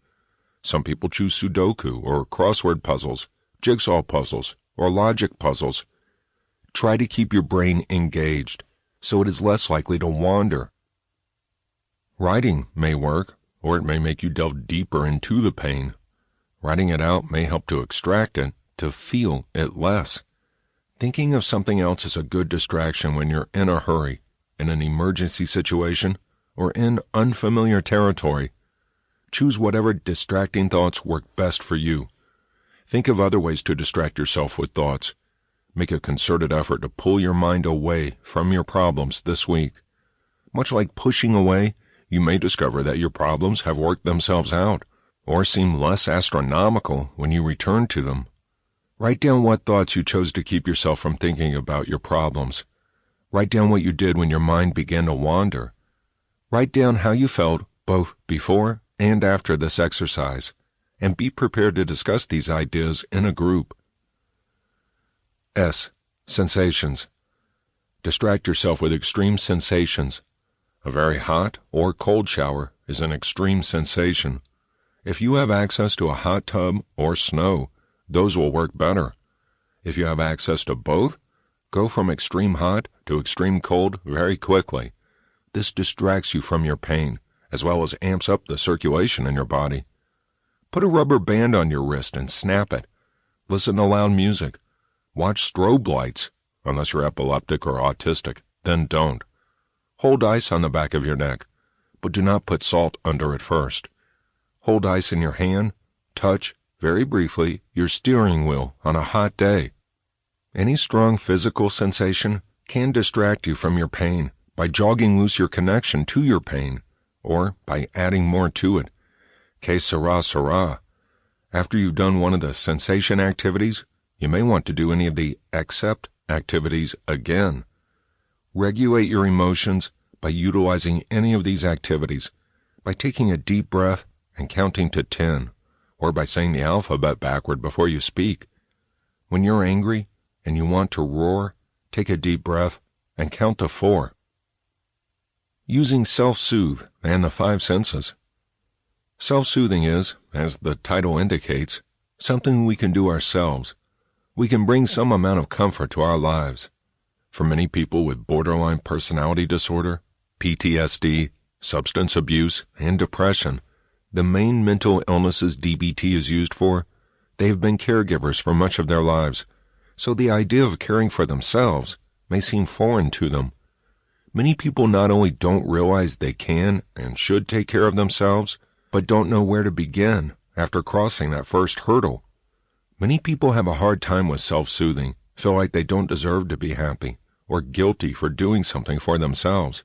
Some people choose Sudoku or crossword puzzles, jigsaw puzzles, or logic puzzles. Try to keep your brain engaged so it is less likely to wander. Writing may work, or it may make you delve deeper into the pain. Writing it out may help to extract it, to feel it less. Thinking of something else is a good distraction when you're in a hurry, in an emergency situation, or in unfamiliar territory. Choose whatever distracting thoughts work best for you. Think of other ways to distract yourself with thoughts. Make a concerted effort to pull your mind away from your problems this week. Much like pushing away, you may discover that your problems have worked themselves out, or seem less astronomical when you return to them. Write down what thoughts you chose to keep yourself from thinking about your problems. Write down what you did when your mind began to wander. Write down how you felt both before and after this exercise, and be prepared to discuss these ideas in a group. S. Sensations. Distract yourself with extreme sensations. A very hot or cold shower is an extreme sensation. If you have access to a hot tub or snow, those will work better. If you have access to both, go from extreme hot to extreme cold very quickly. This distracts you from your pain, as well as amps up the circulation in your body. Put a rubber band on your wrist and snap it. Listen to loud music. Watch strobe lights, unless you're epileptic or autistic, then don't. Hold ice on the back of your neck, but do not put salt under it first. Hold ice in your hand, touch, very briefly, your steering wheel on a hot day. Any strong physical sensation can distract you from your pain by jogging loose your connection to your pain, or by adding more to it. Que sera, sera. After you've done one of the sensation activities, you may want to do any of the accept activities again. Regulate your emotions by utilizing any of these activities, by taking a deep breath and counting to 10, or by saying the alphabet backward before you speak. When you're angry and you want to roar, take a deep breath and count to 4. Using self-soothe and the 5 senses. Self-soothing is, as the title indicates, something we can do ourselves. We can bring some amount of comfort to our lives. For many people with borderline personality disorder, PTSD, substance abuse, and depression, the main mental illnesses DBT is used for, they have been caregivers for much of their lives, so the idea of caring for themselves may seem foreign to them. Many people not only don't realize they can and should take care of themselves, but don't know where to begin after crossing that first hurdle. Many people have a hard time with self-soothing, feel like they don't deserve to be happy, or guilty for doing something for themselves.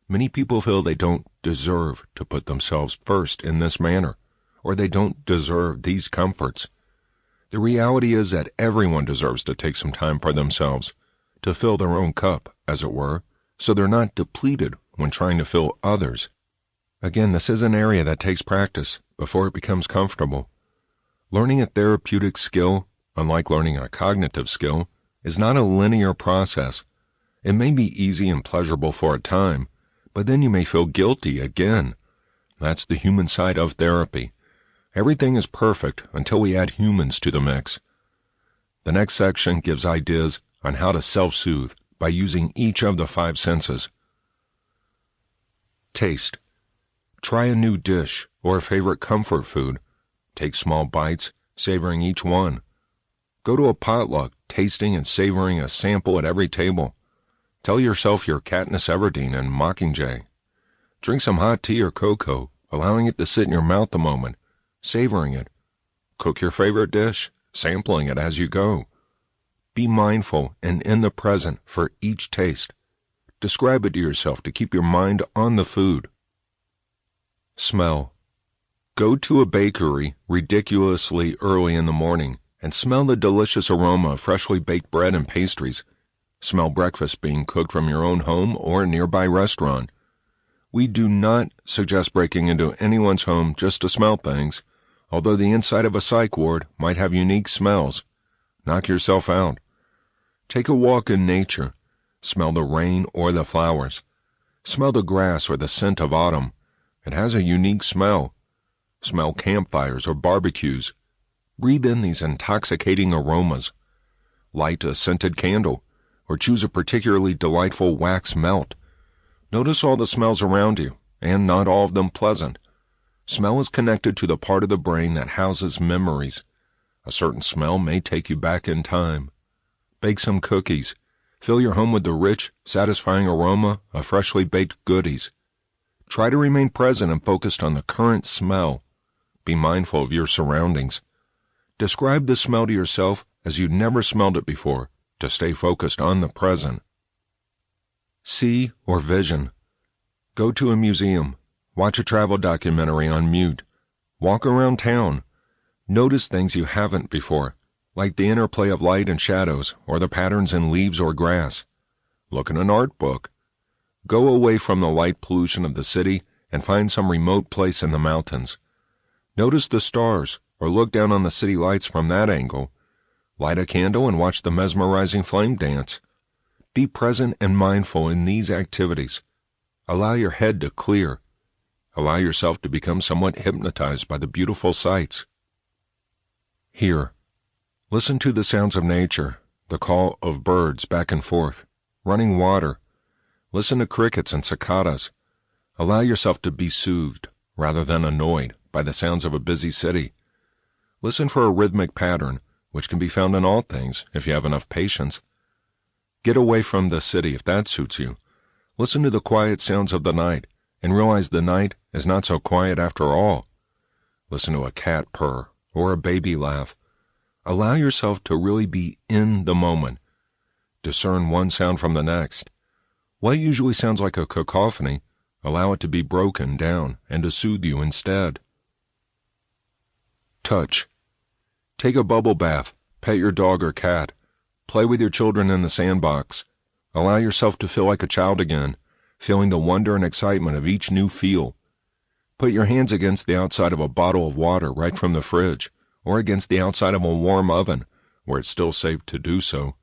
Many people feel they don't deserve to put themselves first in this manner, or they don't deserve these comforts. The reality is that everyone deserves to take some time for themselves, to fill their own cup, as it were, so they're not depleted when trying to fill others. Again, this is an area that takes practice before it becomes comfortable. Learning a therapeutic skill, unlike learning a cognitive skill, is not a linear process. It may be easy and pleasurable for a time, but then you may feel guilty again. That's the human side of therapy. Everything is perfect until we add humans to the mix. The next section gives ideas on how to self-soothe by using each of the 5 senses. Taste. Try a new dish or a favorite comfort food. Take small bites, savoring each one. Go to a potluck, tasting and savoring a sample at every table. Tell yourself you're Katniss Everdeen and Mockingjay. Drink some hot tea or cocoa, allowing it to sit in your mouth a moment, savoring it. Cook your favorite dish, sampling it as you go. Be mindful and in the present for each taste. Describe it to yourself to keep your mind on the food. Smell. Go to a bakery ridiculously early in the morning and smell the delicious aroma of freshly baked bread and pastries. Smell breakfast being cooked from your own home or a nearby restaurant. We do not suggest breaking into anyone's home just to smell things, although the inside of a psych ward might have unique smells. Knock yourself out. Take a walk in nature. Smell the rain or the flowers. Smell the grass or the scent of autumn. It has a unique smell. Smell campfires or barbecues. Breathe in these intoxicating aromas. Light a scented candle, or choose a particularly delightful wax melt. Notice all the smells around you, and not all of them pleasant. Smell is connected to the part of the brain that houses memories. A certain smell may take you back in time. Bake some cookies. Fill your home with the rich, satisfying aroma of freshly baked goodies. Try to remain present and focused on the current smell. Be mindful of your surroundings. Describe the smell to yourself as you'd never smelled it before, to stay focused on the present. See or vision. Go to a museum. Watch a travel documentary on mute. Walk around town. Notice things you haven't before, like the interplay of light and shadows or the patterns in leaves or grass. Look in an art book. Go away from the light pollution of the city and find some remote place in the mountains. Notice the stars or look down on the city lights from that angle. Light a candle and watch the mesmerizing flame dance. Be present and mindful in these activities. Allow your head to clear. Allow yourself to become somewhat hypnotized by the beautiful sights. Hear. Listen to the sounds of nature, the call of birds back and forth, running water. Listen to crickets and cicadas. Allow yourself to be soothed, rather than annoyed, by the sounds of a busy city. Listen for a rhythmic pattern, which can be found in all things if you have enough patience. Get away from the city if that suits you. Listen to the quiet sounds of the night, and realize the night is not so quiet after all. Listen to a cat purr or a baby laugh. Allow yourself to really be in the moment. Discern one sound from the next. What usually sounds like a cacophony, allow it to be broken down and to soothe you instead. Touch. Take a bubble bath, pet your dog or cat, play with your children in the sandbox. Allow yourself to feel like a child again, feeling the wonder and excitement of each new feel. Put your hands against the outside of a bottle of water right from the fridge, or against the outside of a warm oven, where it's still safe to do so.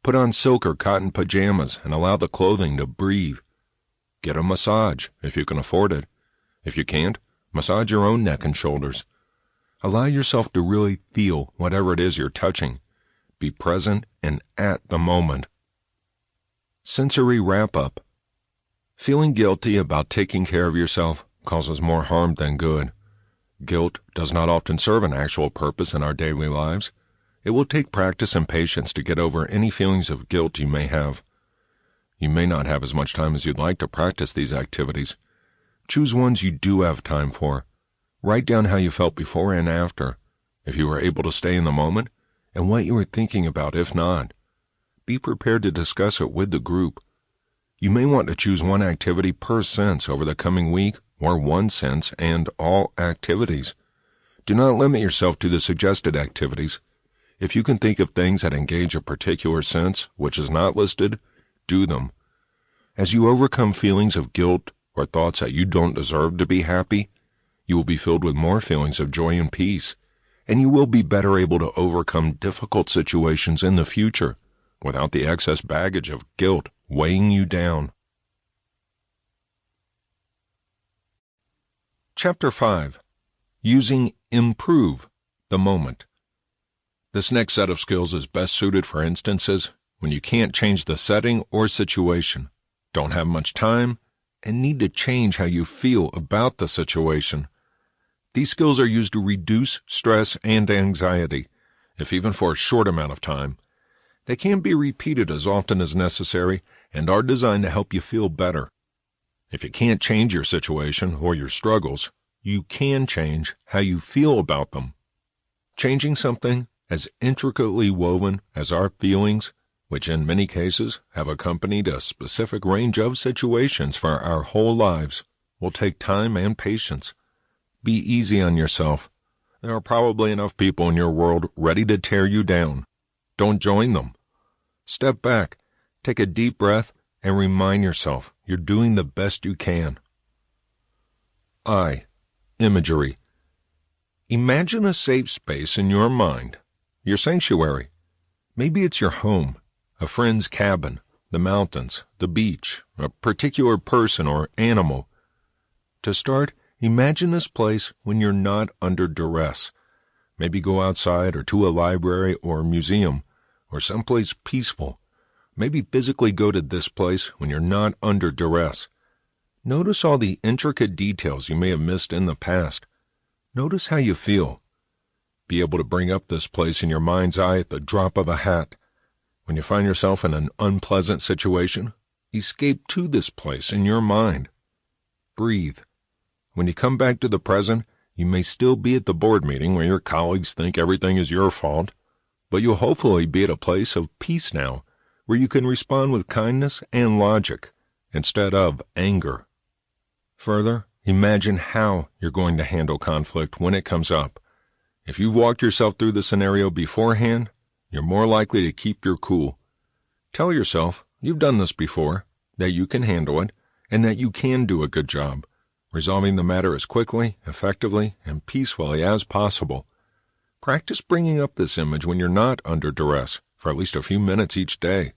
Put on silk or cotton pajamas and allow the clothing to breathe. Get a massage, if you can afford it. If you can't, massage your own neck and shoulders. Allow yourself to really feel whatever it is you're touching. Be present and at the moment. Sensory wrap-up. Feeling guilty about taking care of yourself causes more harm than good. Guilt does not often serve an actual purpose in our daily lives. It will take practice and patience to get over any feelings of guilt you may have. You may not have as much time as you'd like to practice these activities. Choose ones you do have time for. Write down how you felt before and after, if you were able to stay in the moment, and what you were thinking about if not. Be prepared to discuss it with the group. You may want to choose one activity per sense over the coming week, or one sense and all activities. Do not limit yourself to the suggested activities. If you can think of things that engage a particular sense which is not listed, do them. As you overcome feelings of guilt or thoughts that you don't deserve to be happy, you will be filled with more feelings of joy and peace, and you will be better able to overcome difficult situations in the future without the excess baggage of guilt weighing you down. Chapter 5. Using Improve the Moment. This next set of skills is best suited for instances when you can't change the setting or situation, don't have much time, and need to change how you feel about the situation. These skills are used to reduce stress and anxiety, if even for a short amount of time. They can be repeated as often as necessary and are designed to help you feel better. If you can't change your situation or your struggles, you can change how you feel about them. Changing something as intricately woven as our feelings, which in many cases have accompanied a specific range of situations for our whole lives, will take time and patience. Be easy on yourself. There are probably enough people in your world ready to tear you down. Don't join them. Step back, take a deep breath, and remind yourself you're doing the best you can. Imagery. Imagine a safe space in your mind, your sanctuary. Maybe it's your home, a friend's cabin, the mountains, the beach, a particular person or animal. To start, imagine this place when you're not under duress. Maybe go outside or to a library or museum or someplace peaceful. Maybe physically go to this place when you're not under duress. Notice all the intricate details you may have missed in the past. Notice how you feel. Be able to bring up this place in your mind's eye at the drop of a hat. When you find yourself in an unpleasant situation, escape to this place in your mind. Breathe. When you come back to the present, you may still be at the board meeting where your colleagues think everything is your fault, but you'll hopefully be at a place of peace now, where you can respond with kindness and logic, instead of anger. Further, imagine how you're going to handle conflict when it comes up. If you've walked yourself through the scenario beforehand, you're more likely to keep your cool. Tell yourself you've done this before, that you can handle it, and that you can do a good job, resolving the matter as quickly, effectively, and peacefully as possible. Practice bringing up this image when you're not under duress for at least a few minutes each day.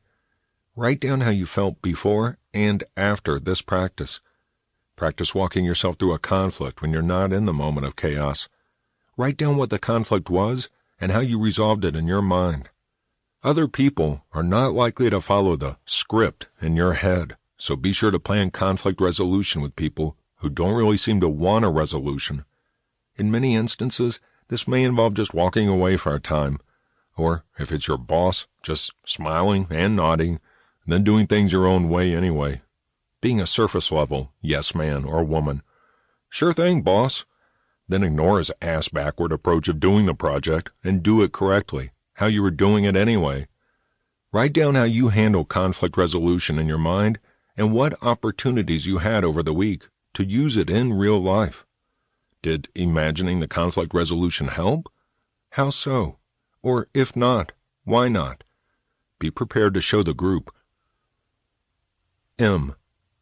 Write down how you felt before and after this practice. Practice walking yourself through a conflict when you're not in the moment of chaos. Write down what the conflict was and how you resolved it in your mind. Other people are not likely to follow the script in your head, so be sure to plan conflict resolution with people who don't really seem to want a resolution. In many instances, this may involve just walking away for a time, or, if it's your boss, just smiling and nodding, then doing things your own way anyway. Being a surface-level yes man or woman. Sure thing, boss. Then ignore his ass-backward approach of doing the project and do it correctly, how you were doing it anyway. Write down how you handle conflict resolution in your mind and what opportunities you had over the week to use it in real life. Did imagining the conflict resolution help? How so? Or if not, why not? Be prepared to show the group.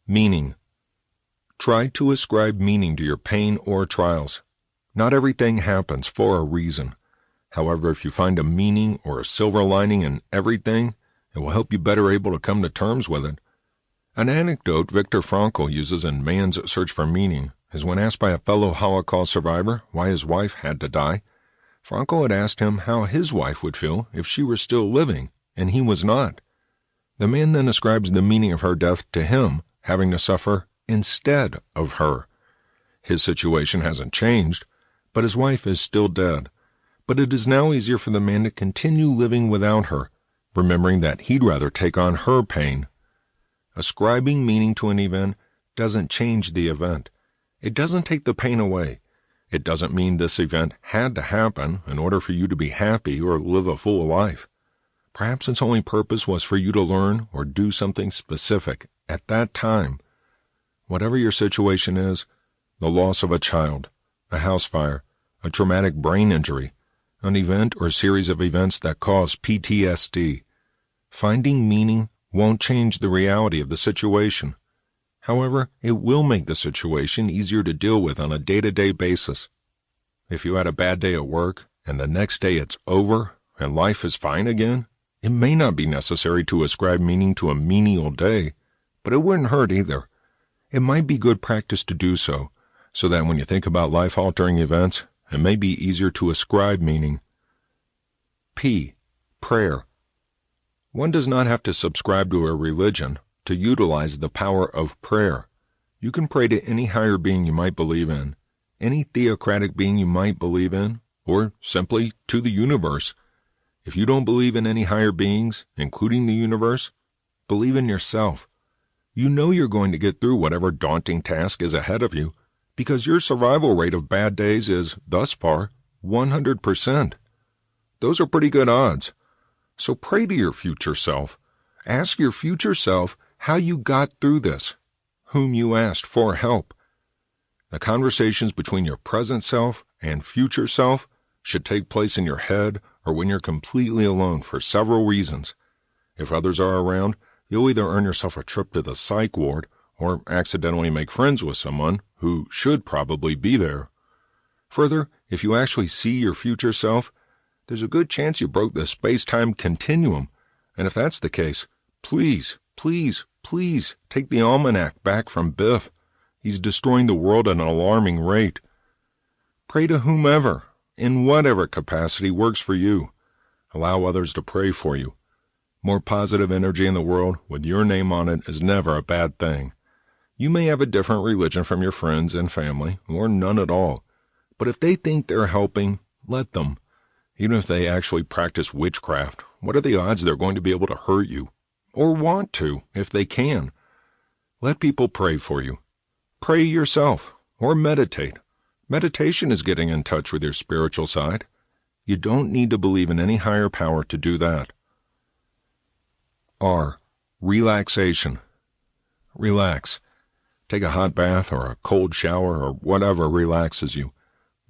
Meaning. Try to ascribe meaning to your pain or trials. Not everything happens for a reason. However, if you find a meaning or a silver lining in everything, it will help you better able to come to terms with it. An anecdote Viktor Frankl uses in Man's Search for Meaning is when asked by a fellow Holocaust survivor why his wife had to die. Frankl had asked him how his wife would feel if she were still living, and he was not. The man then ascribes the meaning of her death to him having to suffer instead of her. His situation hasn't changed, but his wife is still dead. But it is now easier for the man to continue living without her, remembering that he'd rather take on her pain. Ascribing meaning to an event doesn't change the event. It doesn't take the pain away. It doesn't mean this event had to happen in order for you to be happy or live a full life. Perhaps its only purpose was for you to learn or do something specific at that time. Whatever your situation is, the loss of a child, a house fire, a traumatic brain injury, an event or series of events that cause PTSD, finding meaning won't change the reality of the situation. However, it will make the situation easier to deal with on a day-to-day basis. If you had a bad day at work and the next day it's over and life is fine again, it may not be necessary to ascribe meaning to a menial day, but it wouldn't hurt either. It might be good practice to do so that when you think about life-altering events, it may be easier to ascribe meaning. P. Prayer. One does not have to subscribe to a religion to utilize the power of prayer. You can pray to any higher being you might believe in, any theocratic being you might believe in, or simply to the universe. If you don't believe in any higher beings, including the universe, believe in yourself. You know you're going to get through whatever daunting task is ahead of you, because your survival rate of bad days is, thus far, 100%. Those are pretty good odds. So pray to your future self. Ask your future self how you got through this, whom you asked for help. The conversations between your present self and future self should take place in your head or when you're completely alone for several reasons. If others are around, you'll either earn yourself a trip to the psych ward or accidentally make friends with someone who should probably be there. Further, if you actually see your future self, there's a good chance you broke the space-time continuum, and if that's the case, please take the almanac back from Biff. He's destroying the world at an alarming rate. Pray to whomever, in whatever capacity works for you. Allow others to pray for you. More positive energy in the world with your name on it is never a bad thing. You may have a different religion from your friends and family, or none at all, but if they think they're helping, let them. Even if they actually practice witchcraft, what are the odds they're going to be able to hurt you? Or want to, if they can. Let people pray for you. Pray yourself, or meditate. Meditation is getting in touch with your spiritual side. You don't need to believe in any higher power to do that. R. Relaxation. Relax. Take a hot bath or a cold shower or whatever relaxes you.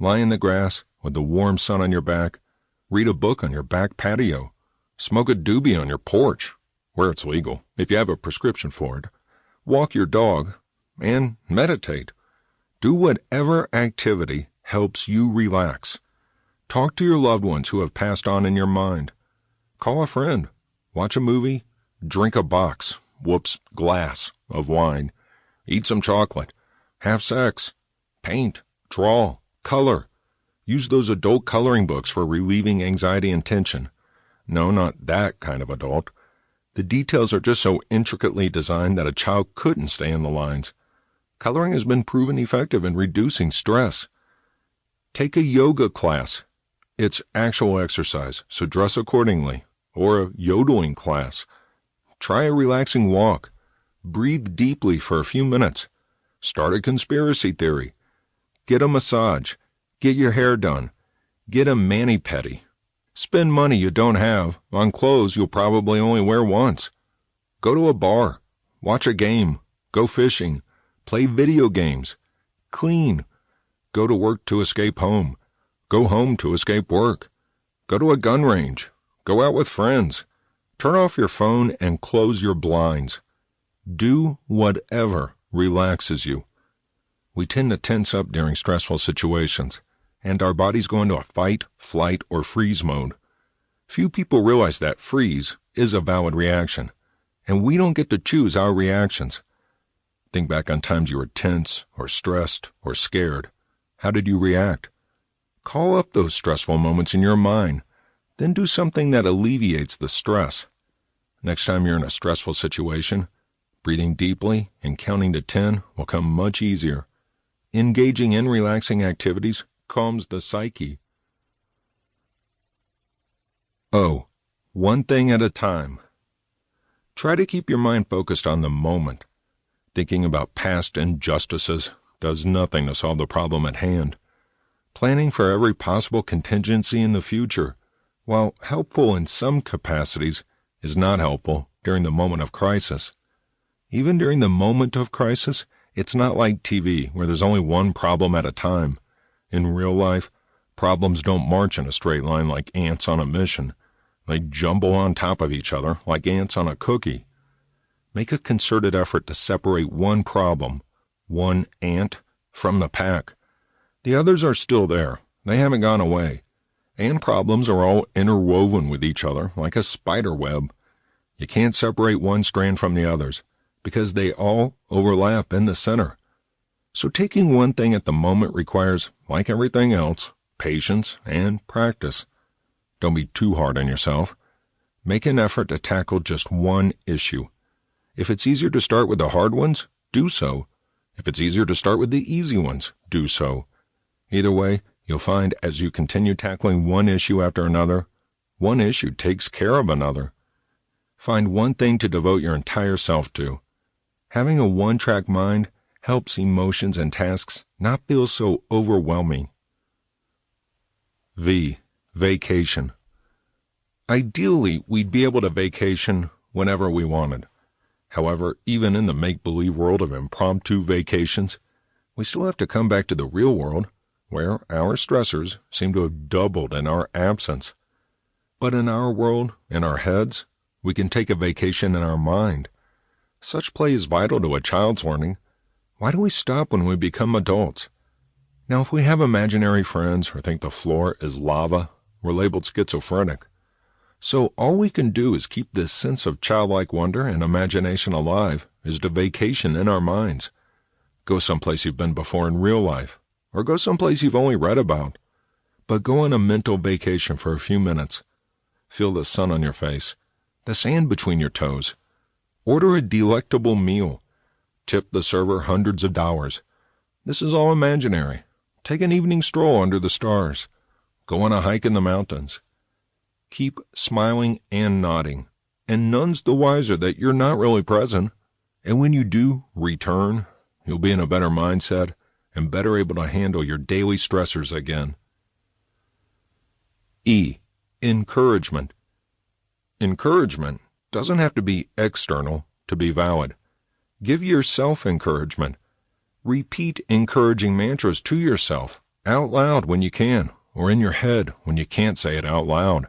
Lie in the grass with the warm sun on your back. Read a book on your back patio. Smoke a doobie on your porch, where it's legal, if you have a prescription for it. Walk your dog, and meditate. Do whatever activity helps you relax. Talk to your loved ones who have passed on in your mind. Call a friend. Watch a movie. Drink a glass of wine. Eat some chocolate. Have sex. Paint. Draw. Color. Use those adult coloring books for relieving anxiety and tension. No, not that kind of adult. The details are just so intricately designed that a child couldn't stay in the lines. Coloring has been proven effective in reducing stress. Take a yoga class. It's actual exercise, so dress accordingly. Or a yodeling class. Try a relaxing walk. Breathe deeply for a few minutes. Start a conspiracy theory. Get a massage. Get your hair done. Get a mani-pedi. Spend money you don't have on clothes you'll probably only wear once. Go to a bar. Watch a game. Go fishing. Play video games. Clean. Go to work to escape home. Go home to escape work. Go to a gun range. Go out with friends. Turn off your phone and close your blinds. Do whatever relaxes you. We tend to tense up during stressful situations, and our bodies go into a fight, flight, or freeze mode. Few people realize that freeze is a valid reaction, and we don't get to choose our reactions. Think back on times you were tense, or stressed, or scared. How did you react? Call up those stressful moments in your mind, then do something that alleviates the stress. Next time you're in a stressful situation, breathing deeply and counting to 10 will come much easier. Engaging in relaxing activities calms the psyche. O. One thing at a time. Try to keep your mind focused on the moment. Thinking about past injustices does nothing to solve the problem at hand. Planning for every possible contingency in the future, while helpful in some capacities, is not helpful during the moment of crisis. Even during the moment of crisis, it's not like TV, where there's only one problem at a time. In real life, problems don't march in a straight line like ants on a mission. They jumble on top of each other like ants on a cookie. Make a concerted effort to separate one problem, one ant, from the pack. The others are still there. They haven't gone away. And problems are all interwoven with each other like a spider web. You can't separate one strand from the others, because they all overlap in the center. So taking one thing at the moment requires, like everything else, patience and practice. Don't be too hard on yourself. Make an effort to tackle just one issue. If it's easier to start with the hard ones, do so. If it's easier to start with the easy ones, do so. Either way, you'll find as you continue tackling one issue after another, one issue takes care of another. Find one thing to devote your entire self to. Having a one-track mind helps emotions and tasks not feel so overwhelming. V. Vacation. Ideally, we'd be able to vacation whenever we wanted. However, even in the make-believe world of impromptu vacations, we still have to come back to the real world, where our stressors seem to have doubled in our absence. But in our world, in our heads, we can take a vacation in our mind. Such play is vital to a child's learning. Why do we stop when we become adults? Now, if we have imaginary friends or think the floor is lava, we're labeled schizophrenic. So all we can do is keep this sense of childlike wonder and imagination alive, is to vacation in our minds. Go someplace you've been before in real life, or go someplace you've only read about. But go on a mental vacation for a few minutes. Feel the sun on your face, the sand between your toes. Order a delectable meal. Tip the server hundreds of dollars. This is all imaginary. Take an evening stroll under the stars. Go on a hike in the mountains. Keep smiling and nodding, and none's the wiser that you're not really present. And when you do return, you'll be in a better mindset and better able to handle your daily stressors again. E. Encouragement. Encouragement doesn't have to be external to be valid. Give yourself encouragement. Repeat encouraging mantras to yourself, out loud when you can, or in your head when you can't say it out loud.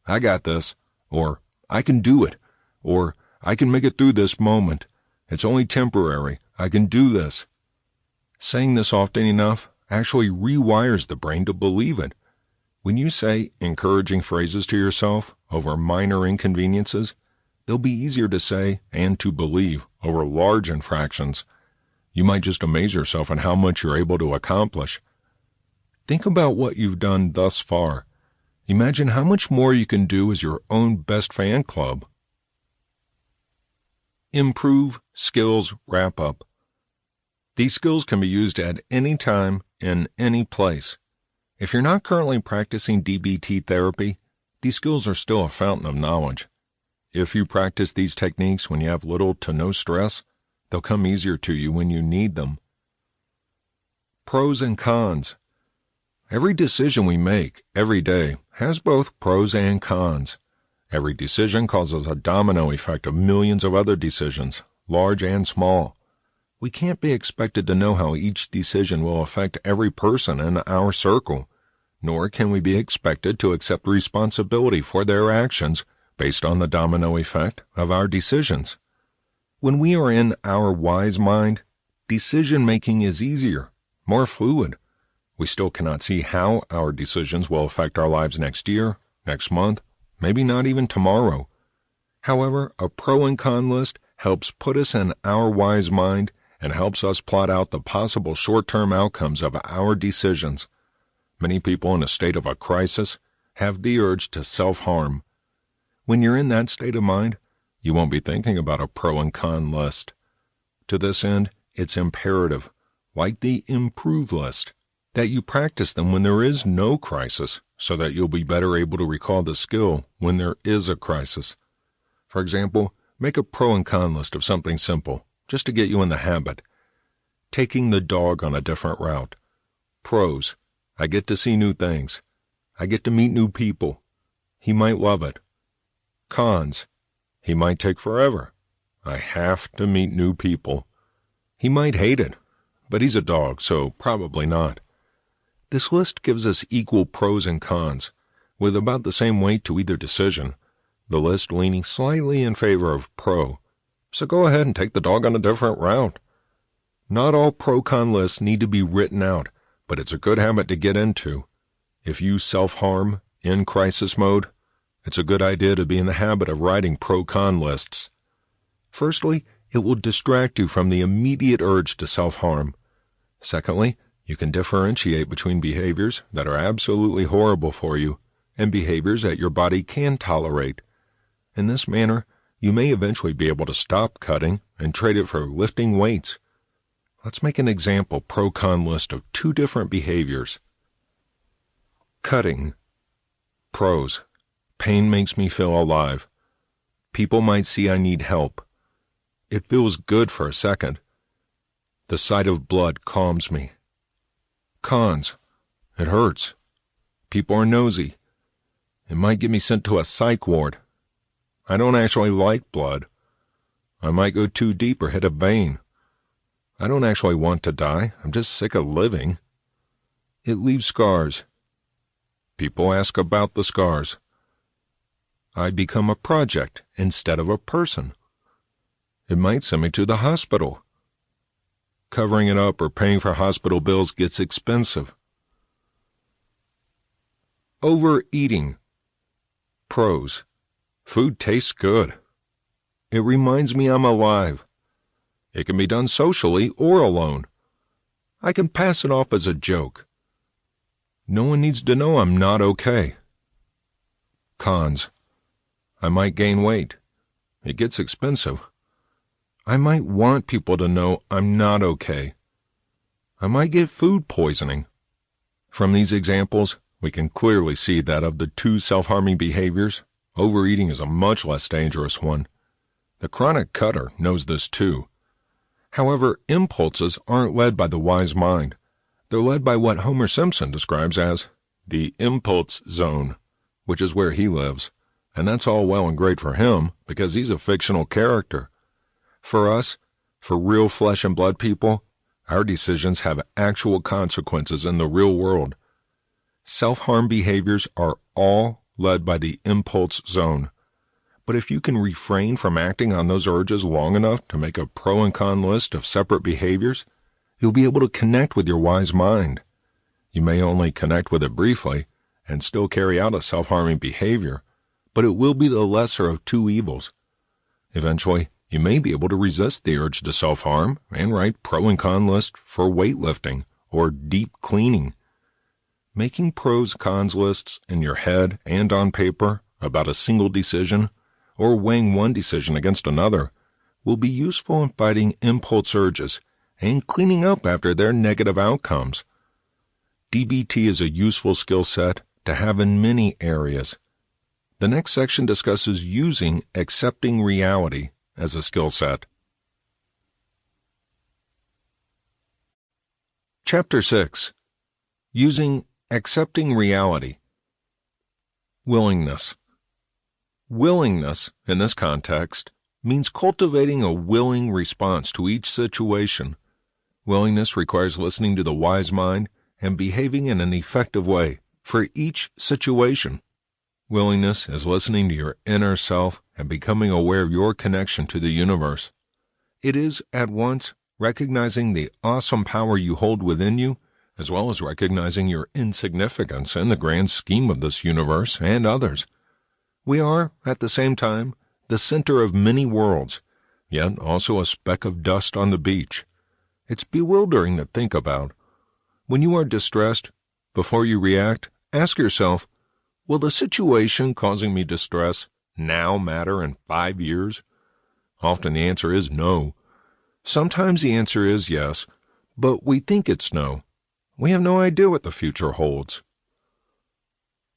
I got this, or I can do it, or I can make it through this moment. It's only temporary. I can do this. Saying this often enough actually rewires the brain to believe it. When you say encouraging phrases to yourself over minor inconveniences, they'll be easier to say and to believe over large infractions. You might just amaze yourself at how much you're able to accomplish. Think about what you've done thus far. Imagine how much more you can do as your own best fan club. Improve skills wrap-up. These skills can be used at any time, in any place. If you're not currently practicing DBT therapy, these skills are still a fountain of knowledge. If you practice these techniques when you have little to no stress, they'll come easier to you when you need them. Pros and cons. Every decision we make every day has both pros and cons. Every decision causes a domino effect of millions of other decisions, large and small. We can't be expected to know how each decision will affect every person in our circle, nor can we be expected to accept responsibility for their actions based on the domino effect of our decisions. When we are in our wise mind, decision-making is easier, more fluid. We still cannot see how our decisions will affect our lives next year, next month, maybe not even tomorrow. However, a pro and con list helps put us in our wise mind and helps us plot out the possible short-term outcomes of our decisions. Many people in a state of a crisis have the urge to self-harm. When you're in that state of mind, you won't be thinking about a pro and con list. To this end, it's imperative, like the improve list, that you practice them when there is no crisis so that you'll be better able to recall the skill when there is a crisis. For example, Make a pro and con list of something simple, just to get you in the habit. Taking the dog on a different route. Pros: I get to see new things. I get to meet new people. He might love it. Cons: he might take forever. I have to meet new people. He might hate it, but he's a dog, so probably not. This list gives us equal pros and cons, with about the same weight to either decision, the list leaning slightly in favor of pro. So go ahead and take the dog on a different route. Not all pro-con lists need to be written out, but it's a good habit to get into. If you self-harm in crisis mode, it's a good idea to be in the habit of writing pro-con lists. Firstly, it will distract you from the immediate urge to self-harm. Secondly, you can differentiate between behaviors that are absolutely horrible for you and behaviors that your body can tolerate. In this manner, you may eventually be able to stop cutting and trade it for lifting weights. Let's make an example pro-con list of 2 different behaviors. Cutting. Pros: pain makes me feel alive. People might see I need help. It feels good for a second. The sight of blood calms me. Cons: it hurts. People are nosy. It might get me sent to a psych ward. I don't actually like blood. I might go too deep or hit a vein. I don't actually want to die. I'm just sick of living. It leaves scars. People ask about the scars. I become a project instead of a person. It might send me to the hospital. Covering it up or paying for hospital bills gets expensive. Overeating. Pros: food tastes good. It reminds me I'm alive. It can be done socially or alone. I can pass it off as a joke. No one needs to know I'm not okay. Cons: I might gain weight. It gets expensive. I might want people to know I'm not okay. I might get food poisoning. From these examples, we can clearly see that of the 2 self-harming behaviors, overeating is a much less dangerous one. The chronic cutter knows this too. However, impulses aren't led by the wise mind. They're led by what Homer Simpson describes as the impulse zone, which is where he lives. And that's all well and great for him, because he's a fictional character. For us, for real flesh and blood people, our decisions have actual consequences in the real world. Self-harm behaviors are all led by the impulse zone. But if you can refrain from acting on those urges long enough to make a pro and con list of separate behaviors, you'll be able to connect with your wise mind. You may only connect with it briefly and still carry out a self-harming behavior, but it will be the lesser of 2 evils. Eventually, you may be able to resist the urge to self-harm and write pro and con lists for weightlifting or deep cleaning. Making pros and cons lists in your head and on paper about a single decision, or weighing one decision against another, will be useful in fighting impulse urges and cleaning up after their negative outcomes. DBT is a useful skill set to have in many areas. The next section discusses using accepting reality as a skill set. Chapter 6. Using accepting reality. Willingness. Willingness, in this context, means cultivating a willing response to each situation. Willingness requires listening to the wise mind and behaving in an effective way for each situation. Willingness is listening to your inner self and becoming aware of your connection to the universe. It is, at once, recognizing the awesome power you hold within you, as well as recognizing your insignificance in the grand scheme of this universe and others. We are, at the same time, the center of many worlds, yet also a speck of dust on the beach. It's bewildering to think about. When you are distressed, before you react, ask yourself, will the situation causing me distress now matter in 5 years? Often the answer is no. Sometimes the answer is yes, but we think it's no. We have no idea what the future holds.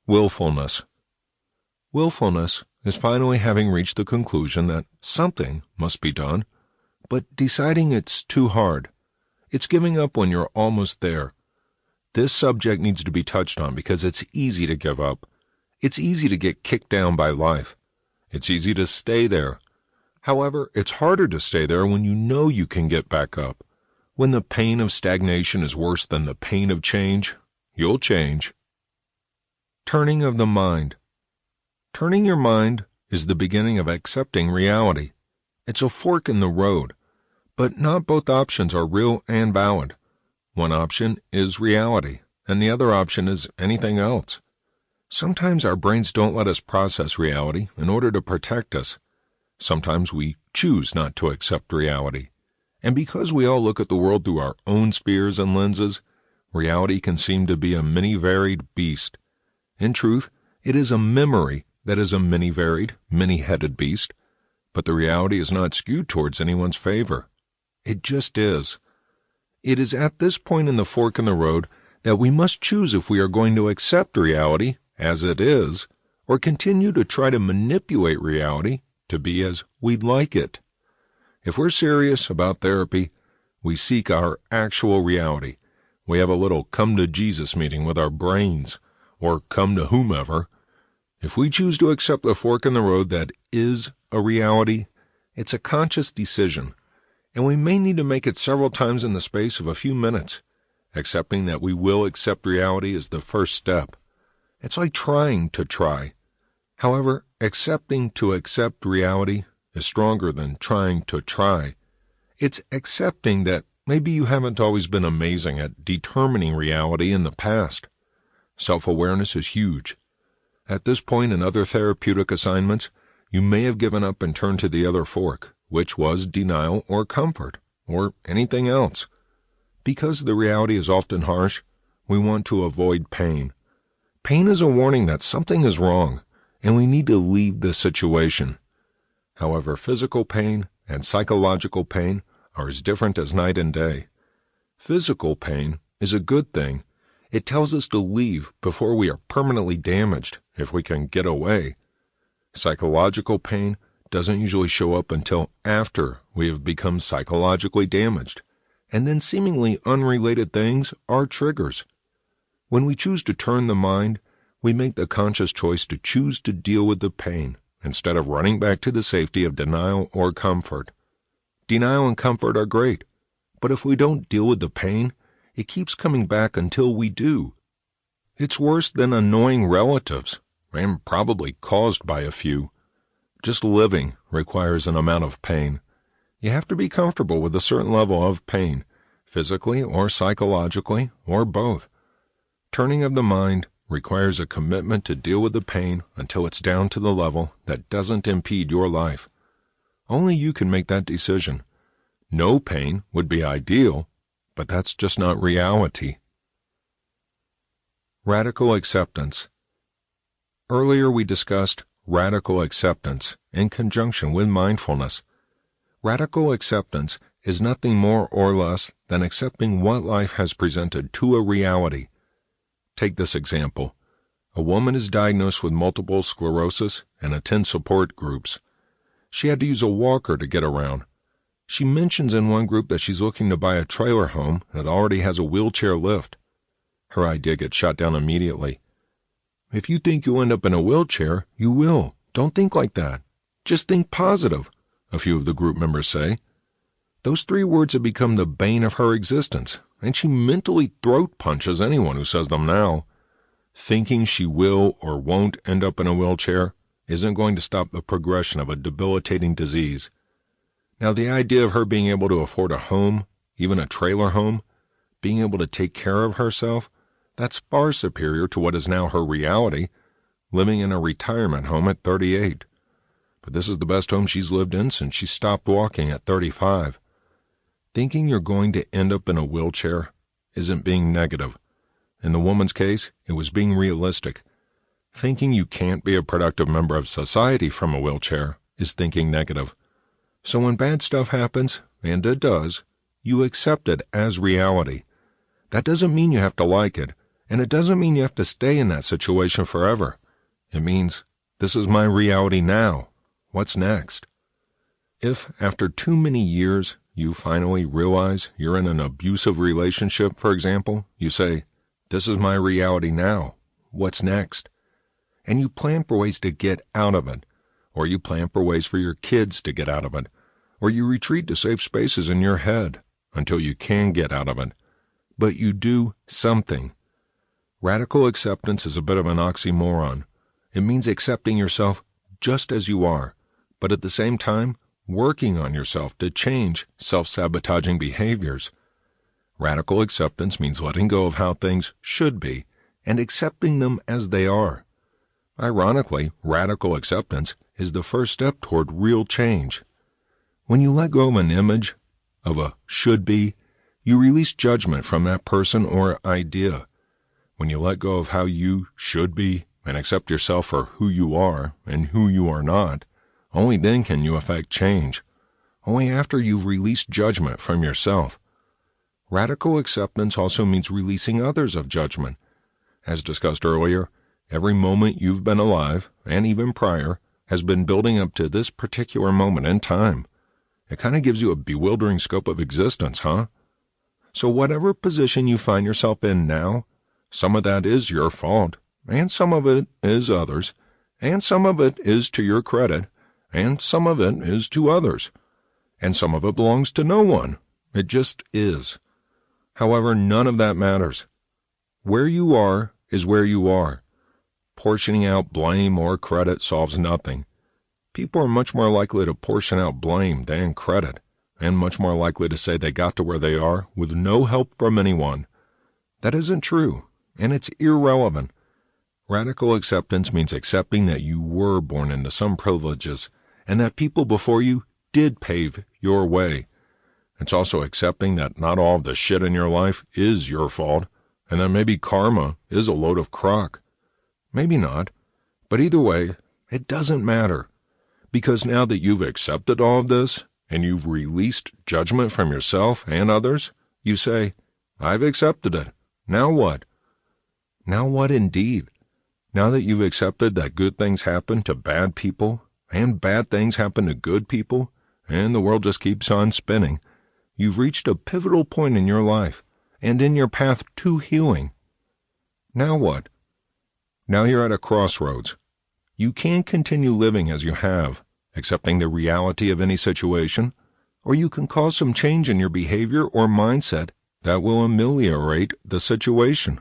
Willfulness. Willfulness is finally having reached the conclusion that something must be done, but deciding it's too hard. It's giving up when you're almost there. This subject needs to be touched on because it's easy to give up. It's easy to get kicked down by life. It's easy to stay there. However, it's harder to stay there when you know you can get back up. When the pain of stagnation is worse than the pain of change, you'll change. Turning of the mind. Turning your mind is the beginning of accepting reality. It's a fork in the road, but not both options are real and valid. One option is reality, and the other option is anything else. Sometimes our brains don't let us process reality in order to protect us. Sometimes we choose not to accept reality. And because we all look at the world through our own spheres and lenses, reality can seem to be a many-varied beast. In truth, it is a memory that is a many-varied, many-headed beast, but the reality is not skewed towards anyone's favor. It just is. It is at this point in the fork in the road that we must choose if we are going to accept reality as it is, or continue to try to manipulate reality to be as we'd like it. If we're serious about therapy, we seek our actual reality. We have a little come-to-Jesus meeting with our brains, or come to whomever. If we choose to accept the fork in the road that is a reality, it's a conscious decision, and we may need to make it several times in the space of a few minutes. Accepting that we will accept reality is the first step. It's like trying to try. However, accepting to accept reality is stronger than trying to try. It's accepting that maybe you haven't always been amazing at determining reality in the past. Self-awareness is huge. At this point in other therapeutic assignments, you may have given up and turned to the other fork, which was denial or comfort, or anything else. Because the reality is often harsh, we want to avoid pain. Pain is a warning that something is wrong, and we need to leave this situation. However, physical pain and psychological pain are as different as night and day. Physical pain is a good thing. It tells us to leave before we are permanently damaged, if we can get away. Psychological pain doesn't usually show up until after we have become psychologically damaged, and then seemingly unrelated things are triggers. When we choose to turn the mind, we make the conscious choice to choose to deal with the pain instead of running back to the safety of denial or comfort. Denial and comfort are great, but if we don't deal with the pain, it keeps coming back until we do. It's worse than annoying relatives, and probably caused by a few. Just living requires an amount of pain. You have to be comfortable with a certain level of pain, physically or psychologically, or both. Turning of the mind requires a commitment to deal with the pain until it's down to the level that doesn't impede your life. Only you can make that decision. No pain would be ideal, but that's just not reality. Radical acceptance. Earlier we discussed radical acceptance in conjunction with mindfulness. Radical acceptance is nothing more or less than accepting what life has presented to a reality. Take this example. A woman is diagnosed with multiple sclerosis and attends support groups. She had to use a walker to get around. She mentions in one group that she's looking to buy a trailer home that already has a wheelchair lift. Her idea gets shot down immediately. If you think you'll end up in a wheelchair, you will. Don't think like that. Just think positive, a few of the group members say. Those 3 words have become the bane of her existence, and she mentally throat punches anyone who says them now. Thinking she will or won't end up in a wheelchair isn't going to stop the progression of a debilitating disease. Now, the idea of her being able to afford a home, even a trailer home, being able to take care of herself, that's far superior to what is now her reality, living in a retirement home at 38. But this is the best home she's lived in since she stopped walking at 35. Thinking you're going to end up in a wheelchair isn't being negative. In the woman's case, it was being realistic. Thinking you can't be a productive member of society from a wheelchair is thinking negative. So when bad stuff happens, and it does, you accept it as reality. That doesn't mean you have to like it, and it doesn't mean you have to stay in that situation forever. It means This is my reality now. What's next? If, after too many years, you finally realize you're in an abusive relationship, for example, you say, this is my reality now. What's next? And you plan for ways to get out of it, or you plan for ways for your kids to get out of it, or you retreat to safe spaces in your head until you can get out of it. But you do something. Radical acceptance is a bit of an oxymoron. It means accepting yourself just as you are, but at the same time, working on yourself to change self-sabotaging behaviors. Radical acceptance means letting go of how things should be and accepting them as they are. Ironically, radical acceptance is the first step toward real change. When you let go of an image, of a should be, you release judgment from that person or idea. When you let go of how you should be and accept yourself for who you are and who you are not, only then can you affect change. Only after you've released judgment from yourself. Radical acceptance also means releasing others of judgment. As discussed earlier, every moment you've been alive, and even prior, has been building up to this particular moment in time. It kind of gives you a bewildering scope of existence, huh? So whatever position you find yourself in now, some of that is your fault, and some of it is others, and some of it is to your credit, and some of it is to others, and some of it belongs to no one. It just is. However, none of that matters. Where you are is where you are. Portioning out blame or credit solves nothing. People are much more likely to portion out blame than credit, and much more likely to say they got to where they are with no help from anyone. That isn't true, and it's irrelevant. Radical acceptance means accepting that you were born into some privileges, and that people before you did pave your way. It's also accepting that not all of the shit in your life is your fault, and that maybe karma is a load of crock. Maybe not, but either way, it doesn't matter. Because now that you've accepted all of this, and you've released judgment from yourself and others, you say, I've accepted it. Now what? Now what indeed? Now that you've accepted that good things happen to bad people, and bad things happen to good people, and the world just keeps on spinning, you've reached a pivotal point in your life, and in your path to healing. Now what? Now you're at a crossroads. You can continue living as you have, accepting the reality of any situation, or you can cause some change in your behavior or mindset that will ameliorate the situation.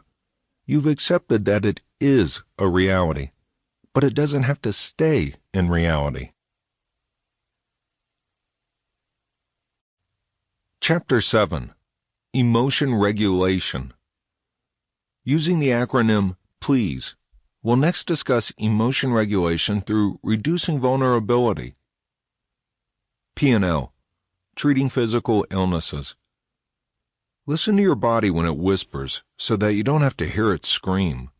You've accepted that it is a reality, but it doesn't have to stay in reality. Chapter 7. Emotion Regulation. Using the acronym PLEASE, we'll next discuss emotion regulation through reducing vulnerability. P&L. Treating physical illnesses. Listen to your body when it whispers so that you don't have to hear it scream.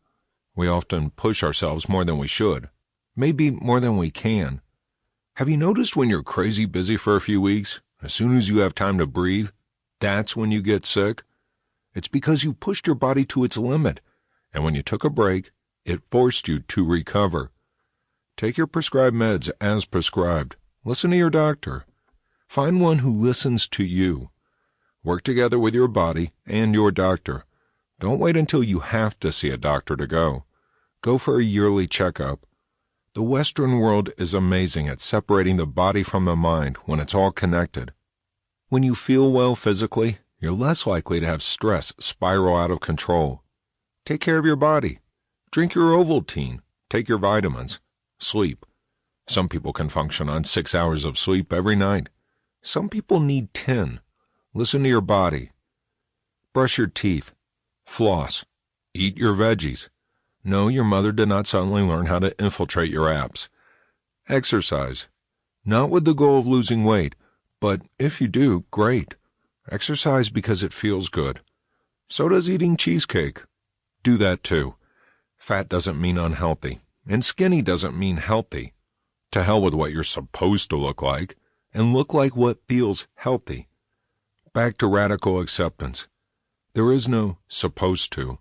We often push ourselves more than we should, maybe more than we can. Have you noticed when you're crazy busy for a few weeks, as soon as you have time to breathe, that's when you get sick? It's because you pushed your body to its limit, and when you took a break, it forced you to recover. Take your prescribed meds as prescribed. Listen to your doctor. Find one who listens to you. Work together with your body and your doctor. Don't wait until you have to see a doctor to go. Go for a yearly checkup. The Western world is amazing at separating the body from the mind when it's all connected. When you feel well physically, you're less likely to have stress spiral out of control. Take care of your body. Drink your Ovaltine. Take your vitamins. Sleep. Some people can function on 6 hours of sleep every night. Some people need 10. Listen to your body. Brush your teeth. Floss. Eat your veggies. No, your mother did not suddenly learn how to infiltrate your apps. Exercise. Not with the goal of losing weight, but if you do, great. Exercise because it feels good. So does eating cheesecake. Do that too. Fat doesn't mean unhealthy, and skinny doesn't mean healthy. To hell with what you're supposed to look like, and look like what feels healthy. Back to radical acceptance. There is no supposed to.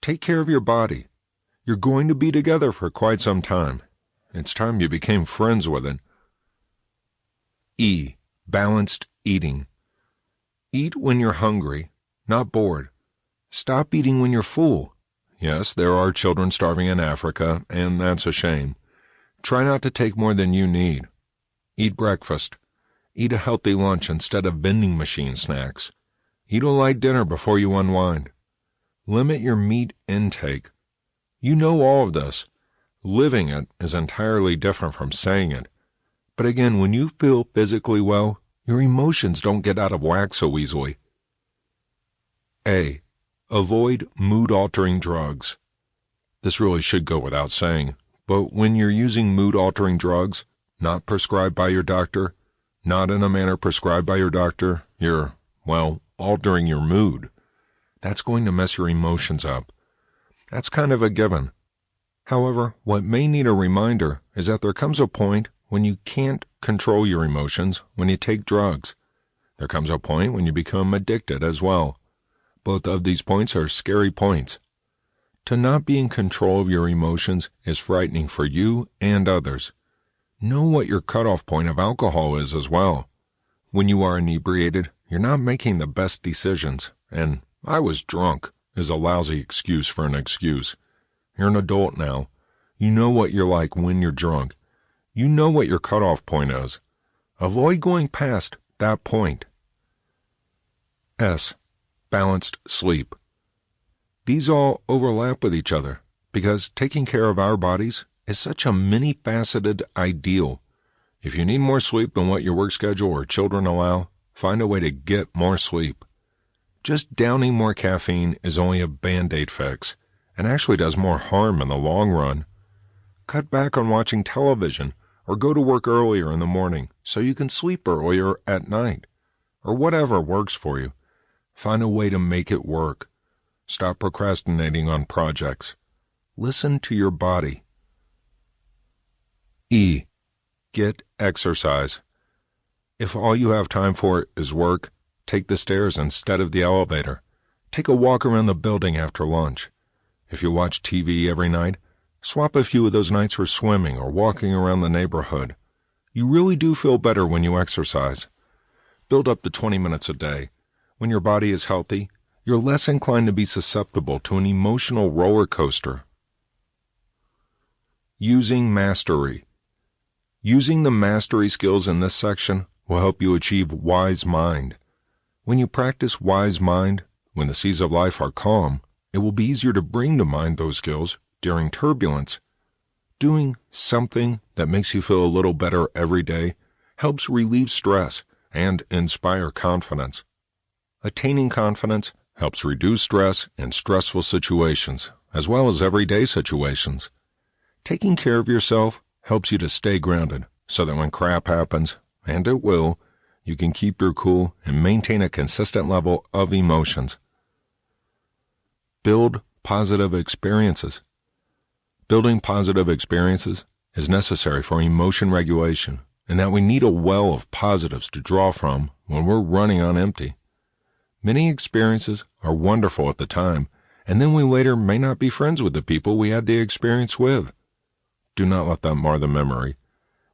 Take care of your body. You're going to be together for quite some time, It's time you became friends with it. E. Balanced eating. Eat when you're hungry, not bored. Stop eating when you're full. Yes, there are children starving in Africa, and that's a shame. Try not to take more than you need. Eat breakfast. Eat a healthy lunch instead of vending machine snacks. Eat a light dinner before you unwind. Limit your meat intake. You know all of this. Living it is entirely different from saying it. But again, when you feel physically well, your emotions don't get out of whack so easily. A. Avoid mood-altering drugs. This really should go without saying, but when you're using mood-altering drugs, not prescribed by your doctor, not in a manner prescribed by your doctor, you're, altering your mood. That's going to mess your emotions up. That's kind of a given. However, what may need a reminder is that there comes a point when you can't control your emotions when you take drugs. There comes a point when you become addicted as well. Both of these points are scary points. To not be in control of your emotions is frightening for you and others. Know what your cutoff point of alcohol is as well. When you are inebriated, you're not making the best decisions, and "I was drunk" is a lousy excuse for an excuse. You're an adult now. You know what you're like when you're drunk. You know what your cutoff point is. Avoid going past that point. S. Balanced sleep. These all overlap with each other because taking care of our bodies is such a many-faceted ideal. If you need more sleep than what your work schedule or children allow, find a way to get more sleep. Just downing more caffeine is only a band-aid fix, and actually does more harm in the long run. Cut back on watching television, or go to work earlier in the morning so you can sleep earlier at night, or whatever works for you. Find a way to make it work. Stop procrastinating on projects. Listen to your body. E. Get exercise. If all you have time for is work, take the stairs instead of the elevator. Take a walk around the building after lunch. If you watch TV every night, swap a few of those nights for swimming or walking around the neighborhood. You really do feel better when you exercise. Build up to 20 minutes a day. When your body is healthy, you're less inclined to be susceptible to an emotional roller coaster. Using mastery. Using the mastery skills in this section will help you achieve wise mind. When you practice wise mind, when the seas of life are calm, it will be easier to bring to mind those skills during turbulence. Doing something that makes you feel a little better every day helps relieve stress and inspire confidence. Attaining confidence helps reduce stress in stressful situations, as well as everyday situations. Taking care of yourself helps you to stay grounded, so that when crap happens, and it will, you can keep your cool and maintain a consistent level of emotions. Build positive experiences. Building positive experiences is necessary for emotion regulation, and that we need a well of positives to draw from when we're running on empty. Many experiences are wonderful at the time, and then we later may not be friends with the people we had the experience with. Do not let that mar the memory.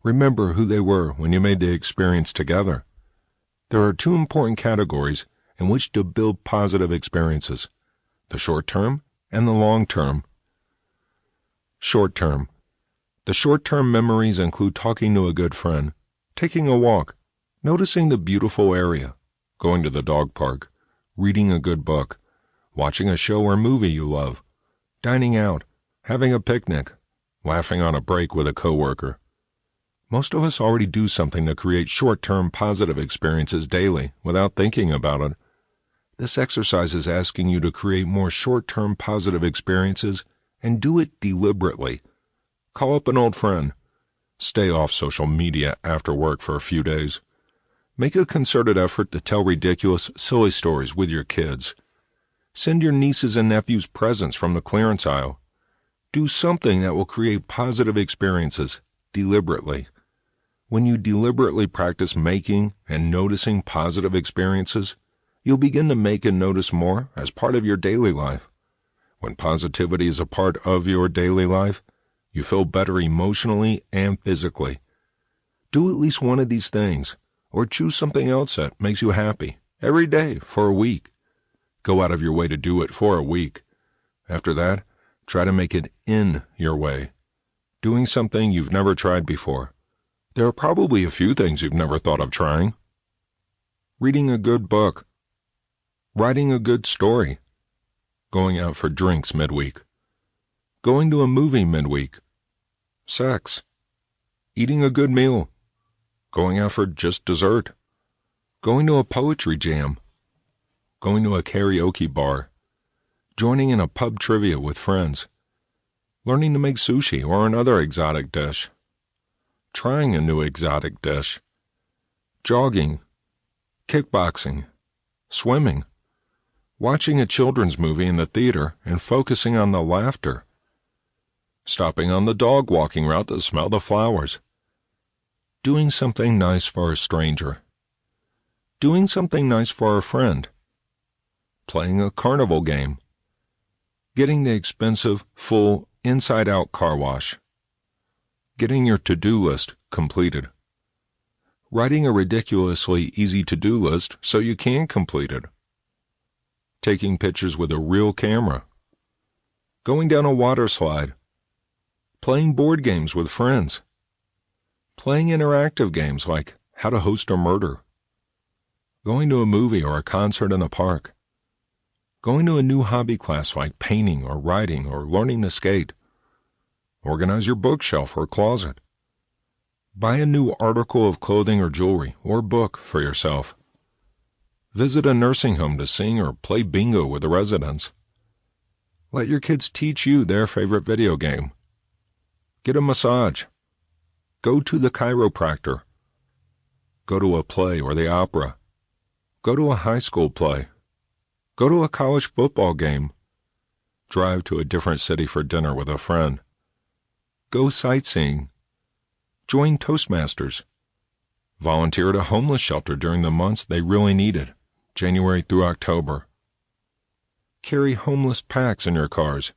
Remember who they were when you made the experience together. There are two important categories in which to build positive experiences: the short term and the long term. Short term. The short-term memories include talking to a good friend, taking a walk, noticing the beautiful area, going to the dog park, reading a good book, watching a show or movie you love, dining out, having a picnic, laughing on a break with a coworker. Most of us already do something to create short-term positive experiences daily without thinking about it. This exercise is asking you to create more short-term positive experiences and do it deliberately. Call up an old friend. Stay off social media after work for a few days. Make a concerted effort to tell ridiculous, silly stories with your kids. Send your nieces and nephews presents from the clearance aisle. Do something that will create positive experiences deliberately. When you deliberately practice making and noticing positive experiences, you'll begin to make and notice more as part of your daily life. When positivity is a part of your daily life, You feel better emotionally and physically. Do at least one of these things, or choose something else that makes you happy every day for a week. Go out of your way to do it for a week. After that, try to make it in your way. Doing something you've never tried before. There are probably a few things you've never thought of trying. Reading a good book. Writing a good story. Going out for drinks midweek. Going to a movie midweek. Sex. Eating a good meal. Going out for just dessert. Going to a poetry jam. Going to a karaoke bar. Joining in a pub trivia with friends. Learning to make sushi or another exotic dish. Trying a new exotic dish. Jogging. Kickboxing. Swimming. Watching a children's movie in the theater and focusing on the laughter. Stopping on the dog walking route to smell the flowers. Doing something nice for a stranger. Doing something nice for a friend. Playing a carnival game. Getting the expensive, full, inside-out car wash. Getting your to-do list completed. Writing a ridiculously easy to-do list so you can complete it. Taking pictures with a real camera. Going down a water slide. Playing board games with friends. Playing interactive games like How to Host a Murder. Going to a movie or a concert in the park. Going to a new hobby class like painting or writing or learning to skate. Organize your bookshelf or closet. Buy a new article of clothing or jewelry or book for yourself. Visit a nursing home to sing or play bingo with the residents. Let your kids teach you their favorite video game. Get a massage. Go to the chiropractor. Go to a play or the opera. Go to a high school play. Go to a college football game. Drive to a different city for dinner with a friend. Go sightseeing. Join Toastmasters. Volunteer at a homeless shelter during the months they really need it, January through October. Carry homeless packs in your cars,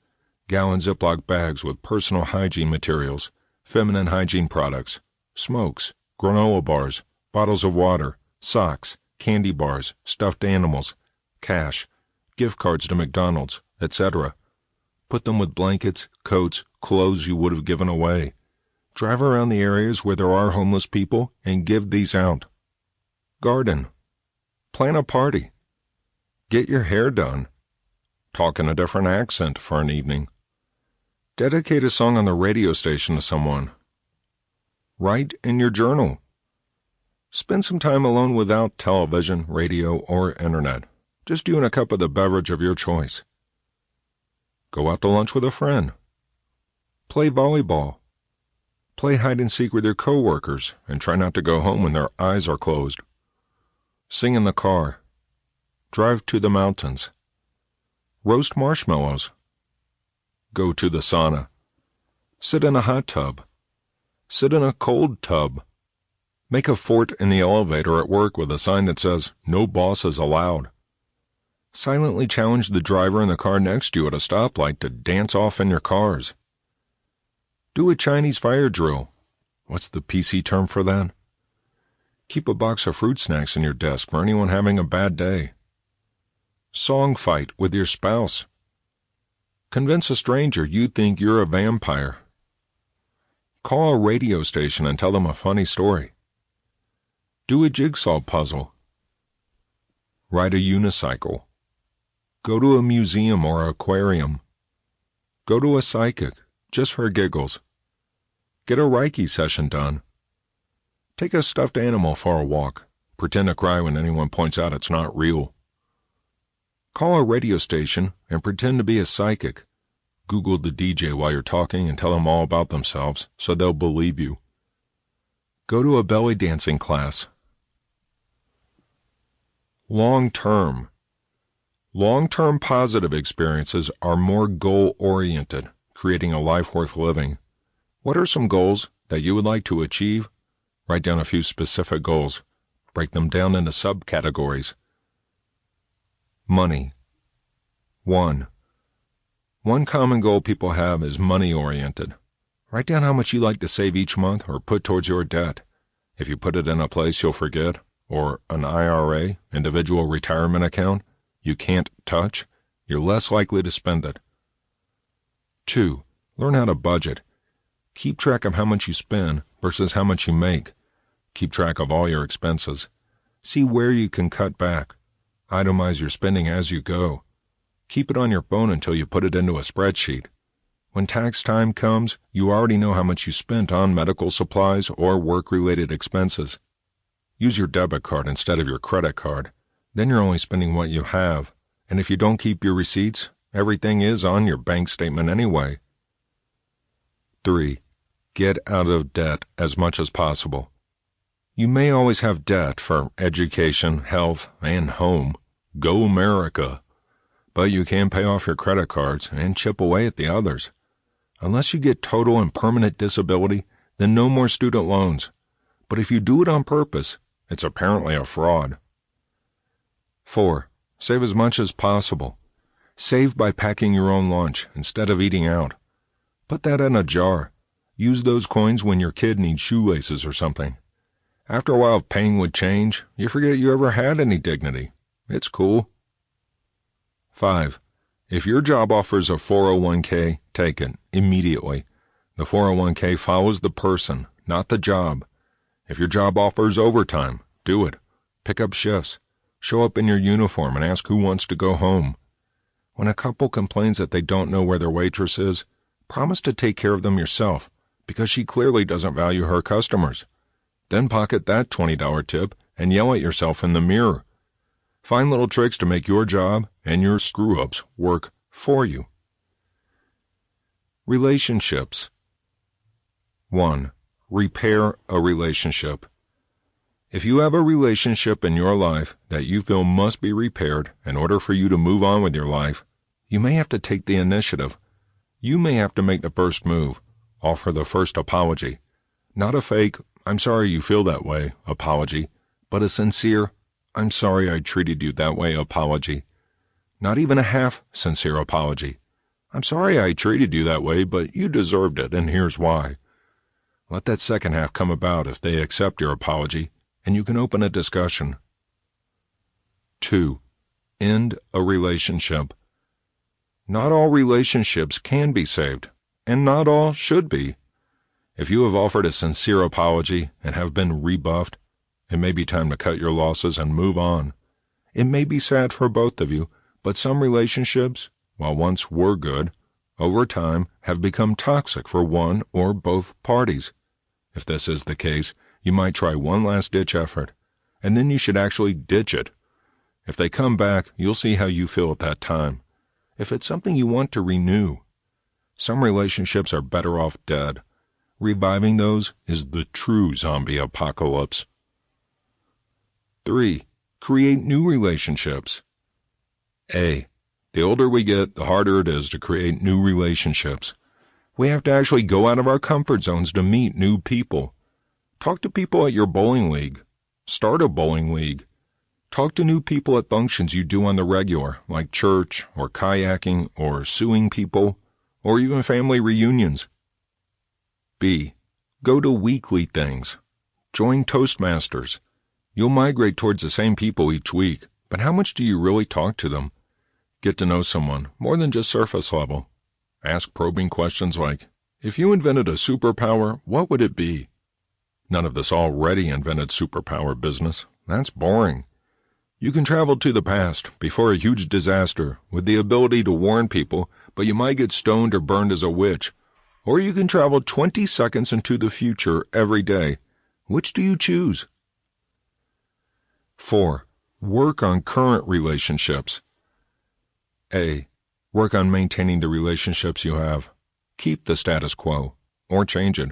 gallon Ziploc bags with personal hygiene materials, feminine hygiene products, smokes, granola bars, bottles of water, socks, candy bars, stuffed animals, cash, gift cards to McDonald's, etc. Put them with blankets, coats, clothes you would have given away. Drive around the areas where there are homeless people and give these out. Garden. Plan a party. Get your hair done. Talk in a different accent for an evening. Dedicate a song on the radio station to someone. Write in your journal. Spend some time alone without television, radio, or internet. Just you and a cup of the beverage of your choice. Go out to lunch with a friend. Play volleyball. Play hide and seek with your coworkers and try not to go home when their eyes are closed. Sing in the car. Drive to the mountains. Roast marshmallows. Go to the sauna. Sit in a hot tub. Sit in a cold tub. Make a fort in the elevator at work with a sign that says, "No bosses allowed." Silently challenge the driver in the car next to you at a stoplight to dance off in your cars. Do a Chinese fire drill. What's the PC term for that? Keep a box of fruit snacks in your desk for anyone having a bad day. Song fight with your spouse. Convince a stranger you think you're a vampire. Call a radio station and tell them a funny story. Do a jigsaw puzzle. Ride a unicycle. Go to a museum or aquarium. Go to a psychic, just for giggles. Get a Reiki session done. Take a stuffed animal for a walk. Pretend to cry when anyone points out it's not real. Call a radio station and pretend to be a psychic. Google the DJ while you're talking and tell them all about themselves so they'll believe you. Go to a belly dancing class. Long-term. Long-term positive experiences are more goal-oriented, creating a life worth living. What are some goals that you would like to achieve? Write down a few specific goals. Break them down into subcategories. Money. 1. One common goal people have is money-oriented. Write down how much you like to save each month or put towards your debt. If you put it in a place you'll forget, or an IRA, individual retirement account, you can't touch, you're less likely to spend it. 2. Learn how to budget. Keep track of how much you spend versus how much you make. Keep track of all your expenses. See where you can cut back. Itemize your spending as you go. Keep it on your phone until you put it into a spreadsheet. When tax time comes, you already know how much you spent on medical supplies or work-related expenses. Use your debit card instead of your credit card. Then you're only spending what you have, and if you don't keep your receipts, everything is on your bank statement anyway. 3. Get out of debt as much as possible. You may always have debt for education, health, and home. Go America! But you can pay off your credit cards and chip away at the others. Unless you get total and permanent disability, then no more student loans. But if you do it on purpose, it's apparently a fraud. 4. Save as much as possible. Save by packing your own lunch instead of eating out. Put that in a jar. Use those coins when your kid needs shoelaces or something. After a while of paying with change, you forget you ever had any dignity. It's cool. 5. If your job offers a 401k, take it immediately. The 401k follows the person, not the job. If your job offers overtime, do it. Pick up shifts. Show up in your uniform and ask who wants to go home. When a couple complains that they don't know where their waitress is, promise to take care of them yourself, because she clearly doesn't value her customers. Then pocket that $20 tip and yell at yourself in the mirror. Find little tricks to make your job and your screw-ups work for you. Relationships. 1. Repair a relationship. If you have a relationship in your life that you feel must be repaired in order for you to move on with your life, you may have to take the initiative. You may have to make the first move, offer the first apology. Not a fake, "I'm sorry you feel that way" apology, but a sincere, "I'm sorry I treated you that way" apology. Not even a half-sincere apology. "I'm sorry I treated you that way, but you deserved it, and here's why." Let that second half come about if they accept your apology, and you can open a discussion. 2. End a relationship. Not all relationships can be saved, and not all should be. If you have offered a sincere apology and have been rebuffed, it may be time to cut your losses and move on. It may be sad for both of you, but some relationships, while once were good, over time have become toxic for one or both parties. If this is the case, you might try one last-ditch effort, and then you should actually ditch it. If they come back, you'll see how you feel at that time. If it's something you want to renew, some relationships are better off dead. Reviving those is the true zombie apocalypse. 3. Create new relationships. A. The older we get, the harder it is to create new relationships. We have to actually go out of our comfort zones to meet new people. Talk to people at your bowling league. Start a bowling league. Talk to new people at functions you do on the regular, like church, or kayaking, or suing people, or even family reunions. B. Go to weekly things. Join Toastmasters. You'll migrate towards the same people each week, but how much do you really talk to them? Get to know someone, more than just surface level. Ask probing questions like, if you invented a superpower, what would it be? None of this already invented superpower business. That's boring. You can travel to the past, before a huge disaster, with the ability to warn people, but you might get stoned or burned as a witch. Or you can travel 20 seconds into the future every day. Which do you choose? 4. Work on current relationships. A. Work on maintaining the relationships you have. Keep the status quo, or change it.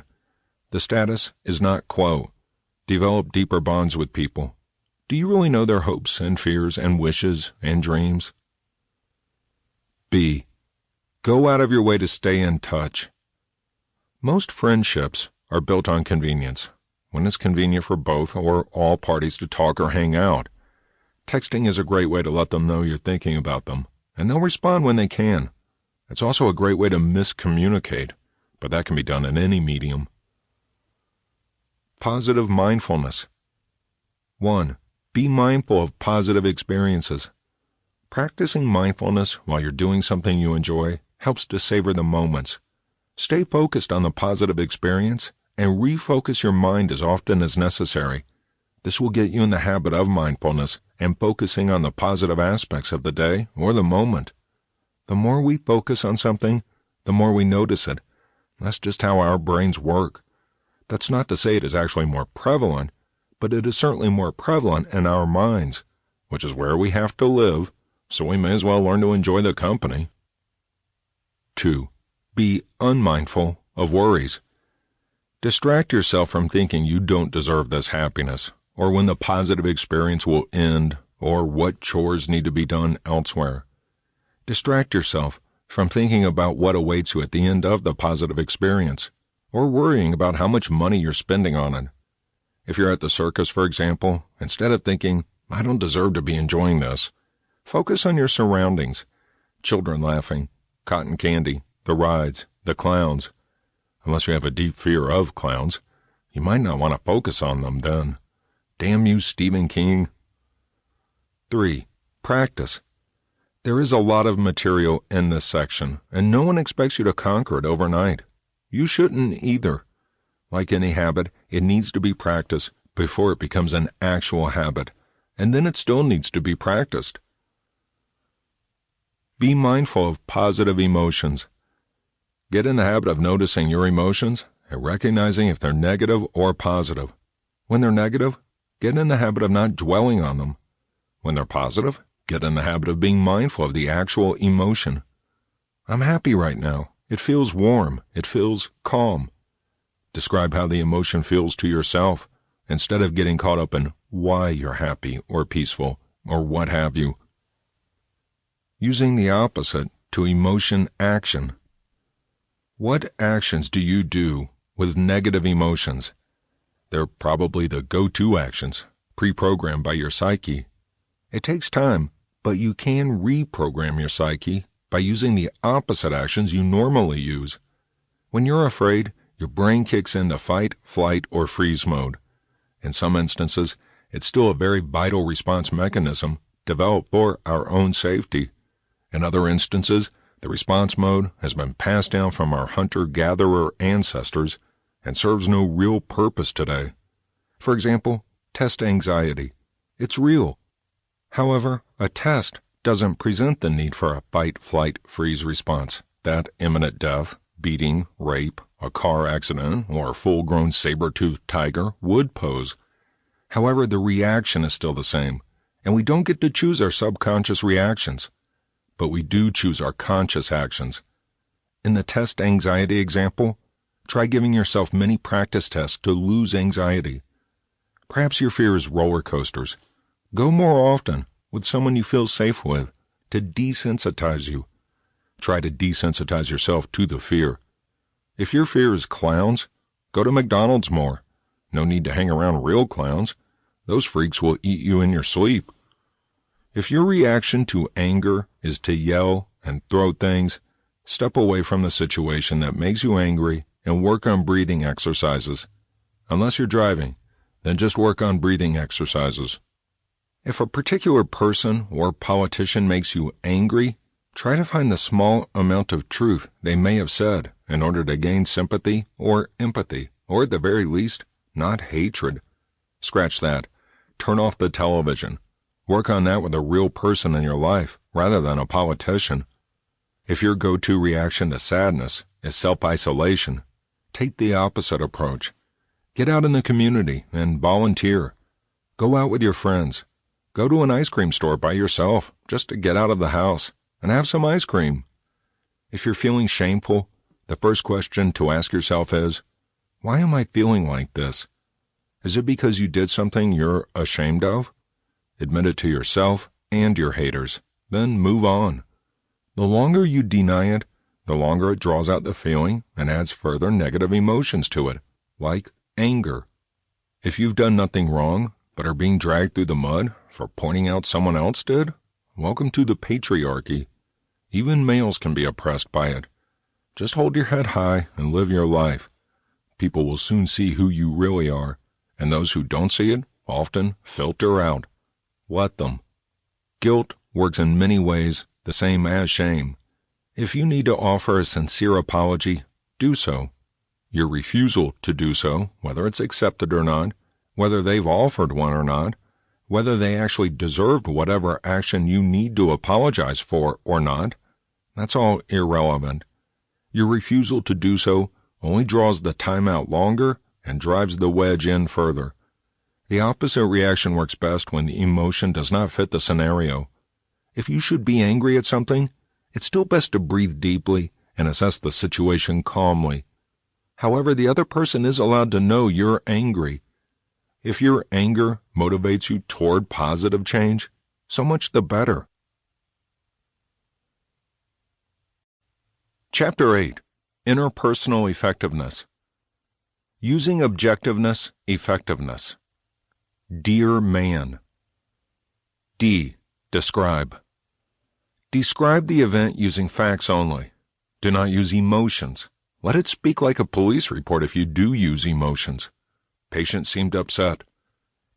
The status is not quo. Develop deeper bonds with people. Do you really know their hopes and fears and wishes and dreams? B. Go out of your way to stay in touch. Most friendships are built on convenience, when it's convenient for both or all parties to talk or hang out. Texting is a great way to let them know you're thinking about them, and they'll respond when they can. It's also a great way to miscommunicate, but that can be done in any medium. Positive mindfulness. 1. Be mindful of positive experiences. Practicing mindfulness while you're doing something you enjoy helps to savor the moments. Stay focused on the positive experience and refocus your mind as often as necessary. This will get you in the habit of mindfulness and focusing on the positive aspects of the day or the moment. The more we focus on something, the more we notice it. That's just how our brains work. That's not to say it is actually more prevalent, but it is certainly more prevalent in our minds, which is where we have to live, so we may as well learn to enjoy the company. 2. Be unmindful of worries. Distract yourself from thinking you don't deserve this happiness, or when the positive experience will end, or what chores need to be done elsewhere. Distract yourself from thinking about what awaits you at the end of the positive experience, or worrying about how much money you're spending on it. If you're at the circus, for example, instead of thinking, I don't deserve to be enjoying this, focus on your surroundings. Children laughing, cotton candy, the rides, the clowns. Unless you have a deep fear of clowns, you might not want to focus on them then. Damn you, Stephen King. 3. Practice. There is a lot of material in this section, and no one expects you to conquer it overnight. You shouldn't either. Like any habit, it needs to be practiced before it becomes an actual habit, and then it still needs to be practiced. Be mindful of positive emotions. Get in the habit of noticing your emotions and recognizing if they're negative or positive. When they're negative, get in the habit of not dwelling on them. When they're positive, get in the habit of being mindful of the actual emotion. I'm happy right now. It feels warm. It feels calm. Describe how the emotion feels to yourself, instead of getting caught up in why you're happy or peaceful or what have you. Using the opposite to emotion action. What actions do you do with negative emotions? They're probably the go-to actions, pre-programmed by your psyche. It takes time, but you can reprogram your psyche by using the opposite actions you normally use. When you're afraid, your brain kicks into fight, flight, or freeze mode. In some instances, it's still a very vital response mechanism developed for our own safety. In other instances, the response mode has been passed down from our hunter-gatherer ancestors and serves no real purpose today. For example, test anxiety. It's real. However, a test doesn't present the need for a fight, flight, freeze response that imminent death, beating, rape, a car accident, or a full-grown saber-toothed tiger would pose. However, the reaction is still the same, and we don't get to choose our subconscious reactions, but we do choose our conscious actions. In the test anxiety example, try giving yourself many practice tests to lose anxiety. Perhaps your fear is roller coasters. Go more often with someone you feel safe with to desensitize you. Try to desensitize yourself to the fear. If your fear is clowns, go to McDonald's more. No need to hang around real clowns. Those freaks will eat you in your sleep. If your reaction to anger is to yell and throw things, step away from the situation that makes you angry and work on breathing exercises. Unless you're driving, then just work on breathing exercises. If a particular person or politician makes you angry, try to find the small amount of truth they may have said in order to gain sympathy or empathy, or at the very least, not hatred. Scratch that. Turn off the television. Work on that with a real person in your life rather than a politician. If your go-to reaction to sadness is self-isolation, take the opposite approach. Get out in the community and volunteer. Go out with your friends. Go to an ice cream store by yourself just to get out of the house and have some ice cream. If you're feeling shameful, the first question to ask yourself is, why am I feeling like this? Is it because you did something you're ashamed of? Admit it to yourself and your haters, then move on. The longer you deny it, the longer it draws out the feeling and adds further negative emotions to it, like anger. If you've done nothing wrong, but are being dragged through the mud for pointing out someone else did, welcome to the patriarchy. Even males can be oppressed by it. Just hold your head high and live your life. People will soon see who you really are, and those who don't see it often filter out. Let them. Guilt works in many ways the same as shame. If you need to offer a sincere apology, do so. Your refusal to do so, whether it's accepted or not, whether they've offered one or not, whether they actually deserved whatever action you need to apologize for or not, that's all irrelevant. Your refusal to do so only draws the time out longer and drives the wedge in further. The opposite reaction works best when the emotion does not fit the scenario. If you should be angry at something, it's still best to breathe deeply and assess the situation calmly. However, the other person is allowed to know you're angry. If your anger motivates you toward positive change, so much the better. Chapter 8. Interpersonal Effectiveness. Using Objectiveness, Effectiveness. Dear Man. D. Describe. Describe the event using facts only. Do not use emotions. Let it speak like a police report if you do use emotions. Patient seemed upset.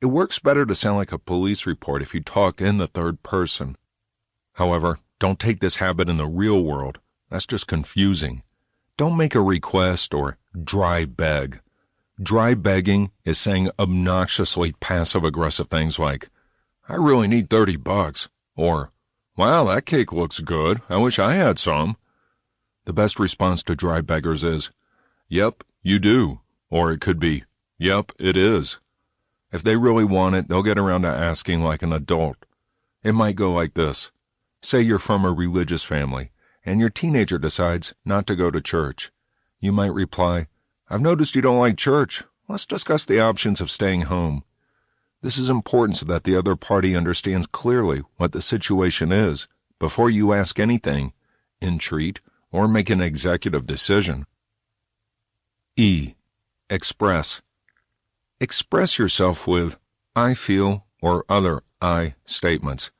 It works better to sound like a police report if you talk in the third person. However, don't take this habit in the real world. That's just confusing. Don't make a request or dry beg. Dry begging is saying obnoxiously passive-aggressive things like, I really need $30, or, wow, that cake looks good. I wish I had some. The best response to dry beggars is, yep, you do. Or it could be, yep, it is. If they really want it, they'll get around to asking like an adult. It might go like this. Say you're from a religious family, and your teenager decides not to go to church. You might reply, I've noticed you don't like church. Let's discuss the options of staying home. This is important so that the other party understands clearly what the situation is before you ask anything, entreat, or make an executive decision. E. Express. Express yourself with I feel or other I statements.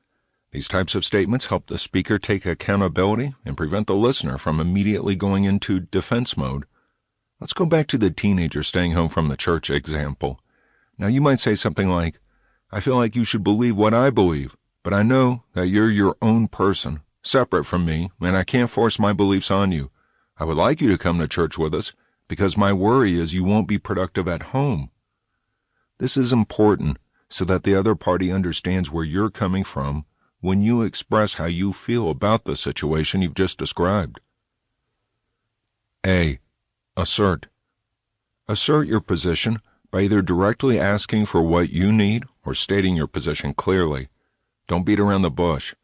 These types of statements help the speaker take accountability and prevent the listener from immediately going into defense mode. Let's go back to the teenager staying home from the church example. Now you might say something like, I feel like you should believe what I believe, but I know that you're your own person, separate from me, and I can't force my beliefs on you. I would like you to come to church with us, because my worry is you won't be productive at home. This is important so that the other party understands where you're coming from when you express how you feel about the situation you've just described. A. Assert. Assert your position by either directly asking for what you need or stating your position clearly. Don't beat around the bush.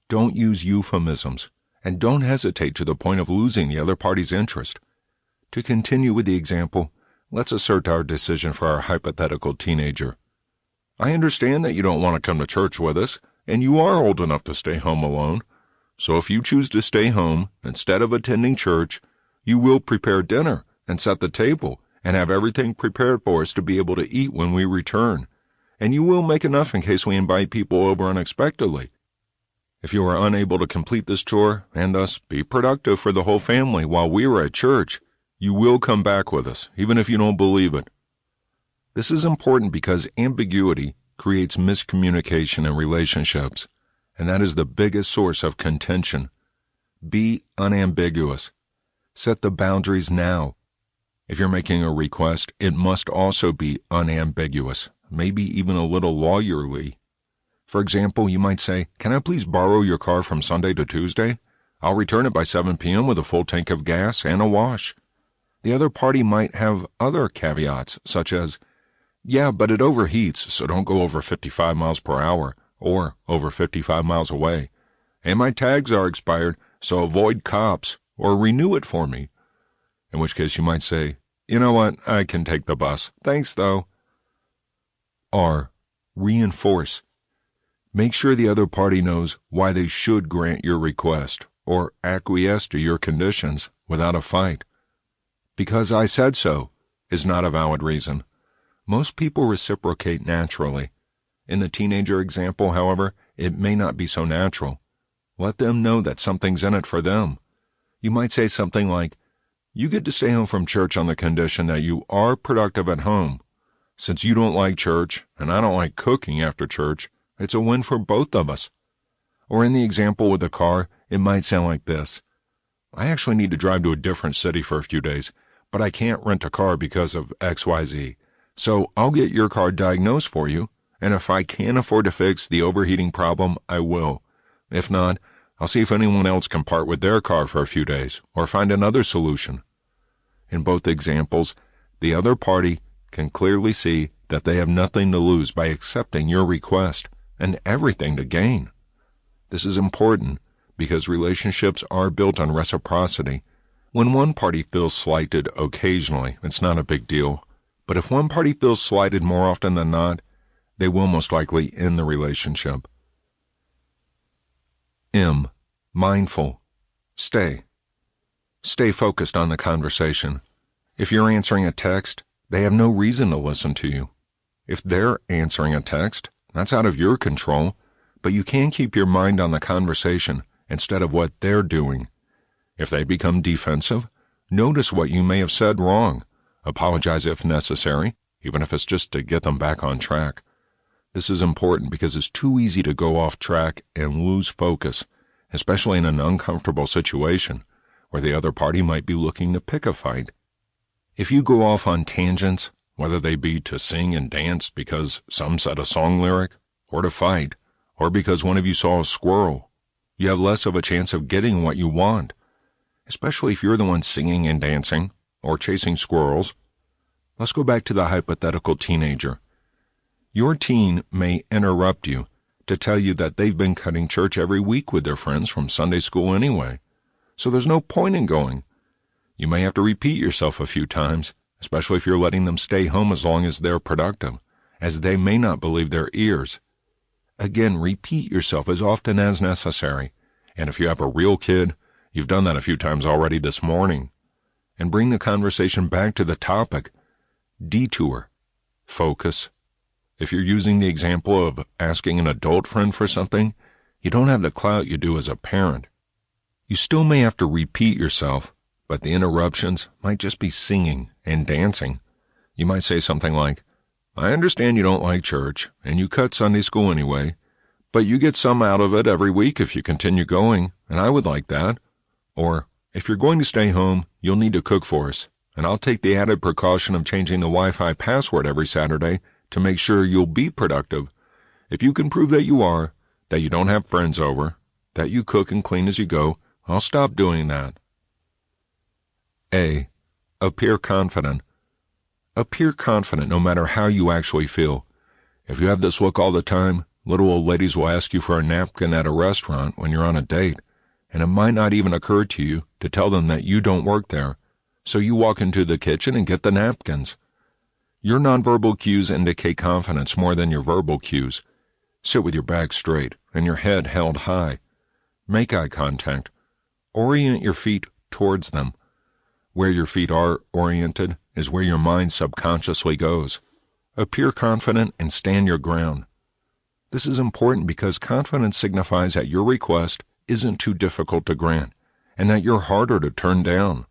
Don't use euphemisms, and don't hesitate to the point of losing the other party's interest. To continue with the example, let's assert our decision for our hypothetical teenager. I understand that you don't want to come to church with us, and you are old enough to stay home alone. So if you choose to stay home instead of attending church, you will prepare dinner and set the table and have everything prepared for us to be able to eat when we return. And you will make enough in case we invite people over unexpectedly. If you are unable to complete this chore and thus be productive for the whole family while we are at church, you will come back with us, even if you don't believe it. This is important because ambiguity creates miscommunication in relationships, and that is the biggest source of contention. Be unambiguous. Set the boundaries now. If you're making a request, it must also be unambiguous, maybe even a little lawyerly. For example, you might say, can I please borrow your car from Sunday to Tuesday? I'll return it by 7 p.m. with a full tank of gas and a wash. The other party might have other caveats, such as, yeah, but it overheats, so don't go over 55 miles per hour, or over 55 miles away. And my tags are expired, so avoid cops, or renew it for me. In which case you might say, you know what, I can take the bus. Thanks, though. R. Reinforce. Make sure the other party knows why they should grant your request, or acquiesce to your conditions without a fight. Because I said so is not a valid reason. Most people reciprocate naturally. In the teenager example, however, it may not be so natural. Let them know that something's in it for them. You might say something like, "You get to stay home from church on the condition that you are productive at home. Since you don't like church, and I don't like cooking after church, it's a win for both of us." Or in the example with the car, it might sound like this. "I actually need to drive to a different city for a few days, but I can't rent a car because of XYZ. So I'll get your car diagnosed for you, and if I can't afford to fix the overheating problem, I will. If not, I'll see if anyone else can part with their car for a few days, or find another solution." In both examples, the other party can clearly see that they have nothing to lose by accepting your request, and everything to gain. This is important because relationships are built on reciprocity. When one party feels slighted occasionally, it's not a big deal. But if one party feels slighted more often than not, they will most likely end the relationship. M. Mindful. Stay. Stay focused on the conversation. If you're answering a text, they have no reason to listen to you. If they're answering a text, that's out of your control, but you can keep your mind on the conversation instead of what they're doing. If they become defensive, notice what you may have said wrong. Apologize if necessary, even if it's just to get them back on track. This is important because it's too easy to go off track and lose focus, especially in an uncomfortable situation where the other party might be looking to pick a fight. If you go off on tangents, whether they be to sing and dance because some said a song lyric, or to fight, or because one of you saw a squirrel, you have less of a chance of getting what you want, especially if you're the one singing and dancing, or chasing squirrels. Let's go back to the hypothetical teenager. Your teen may interrupt you to tell you that they've been cutting church every week with their friends from Sunday school anyway, so there's no point in going. You may have to repeat yourself a few times, especially if you're letting them stay home as long as they're productive, as they may not believe their ears. Again, repeat yourself as often as necessary, and if you have a real kid, you've done that a few times already this morning, and bring the conversation back to the topic. Detour. Focus. If you're using the example of asking an adult friend for something, you don't have the clout you do as a parent. You still may have to repeat yourself, but the interruptions might just be singing and dancing. You might say something like, "I understand you don't like church, and you cut Sunday school anyway, but you get some out of it every week if you continue going, and I would like that." Or, "If you're going to stay home, you'll need to cook for us, and I'll take the added precaution of changing the Wi-Fi password every Saturday to make sure you'll be productive. If you can prove that you are, that you don't have friends over, that you cook and clean as you go, I'll stop doing that." A. Appear confident. Appear confident no matter how you actually feel. If you have this look all the time, little old ladies will ask you for a napkin at a restaurant when you're on a date, and it might not even occur to you to tell them that you don't work there, so you walk into the kitchen and get the napkins. Your nonverbal cues indicate confidence more than your verbal cues. Sit with your back straight and your head held high. Make eye contact. Orient your feet towards them. Where your feet are oriented is where your mind subconsciously goes. Appear confident and stand your ground. This is important because confidence signifies that your request isn't too difficult to grant, and that you're harder to turn down.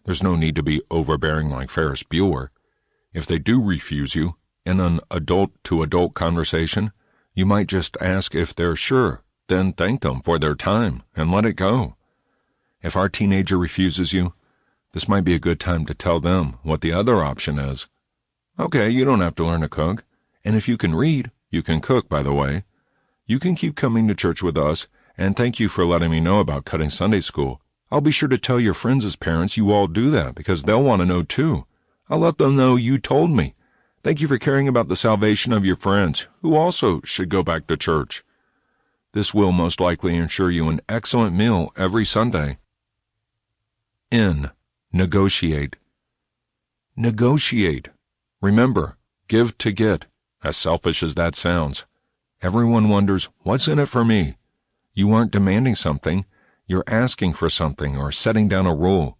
There's no need to be overbearing like Ferris Bueller. If they do refuse you, in an adult-to-adult conversation, you might just ask if they're sure, then thank them for their time and let it go. If our teenager refuses you, this might be a good time to tell them what the other option is. Okay, you don't have to learn to cook, and if you can read, you can cook, by the way. You can keep coming to church with us, and thank you for letting me know about cutting Sunday school. I'll be sure to tell your friends as parents you all do that, because they'll want to know too. I'll let them know you told me. Thank you for caring about the salvation of your friends, who also should go back to church. This will most likely ensure you an excellent meal every Sunday. N. Negotiate. Negotiate. Remember, give to get, as selfish as that sounds. Everyone wonders, what's in it for me? You aren't demanding something, you're asking for something or setting down a rule.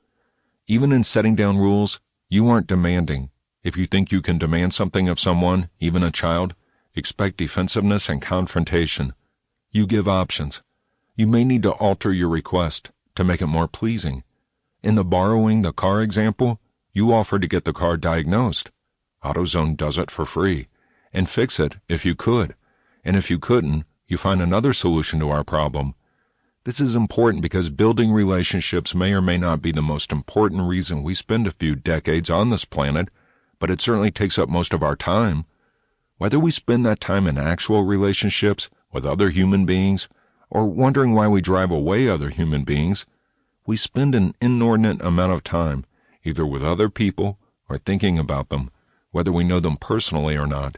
Even in setting down rules, you aren't demanding. If you think you can demand something of someone, even a child, expect defensiveness and confrontation. You give options. You may need to alter your request, to make it more pleasing. In the borrowing the car example, you offered to get the car diagnosed. AutoZone does it for free, and fix it if you could, and if you couldn't, you find another solution to our problem. This is important because building relationships may or may not be the most important reason we spend a few decades on this planet, but it certainly takes up most of our time. Whether we spend that time in actual relationships with other human beings, or wondering why we drive away other human beings, we spend an inordinate amount of time either with other people or thinking about them, whether we know them personally or not.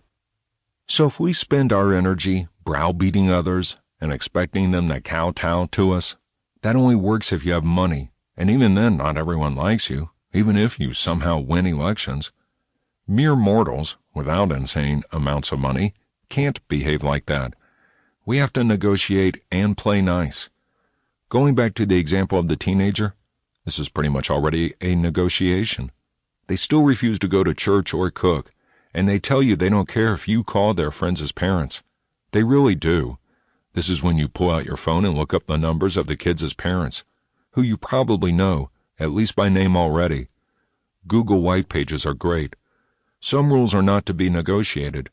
So if we spend our energy browbeating others and expecting them to kowtow to us, that only works if you have money, and even then not everyone likes you, even if you somehow win elections. Mere mortals, without insane amounts of money, can't behave like that. We have to negotiate and play nice. Going back to the example of the teenager, this is pretty much already a negotiation. They still refuse to go to church or cook, and they tell you they don't care if you call their friends' parents. They really do. This is when you pull out your phone and look up the numbers of the kids' parents, who you probably know, at least by name already. Google white pages are great. Some rules are not to be negotiated.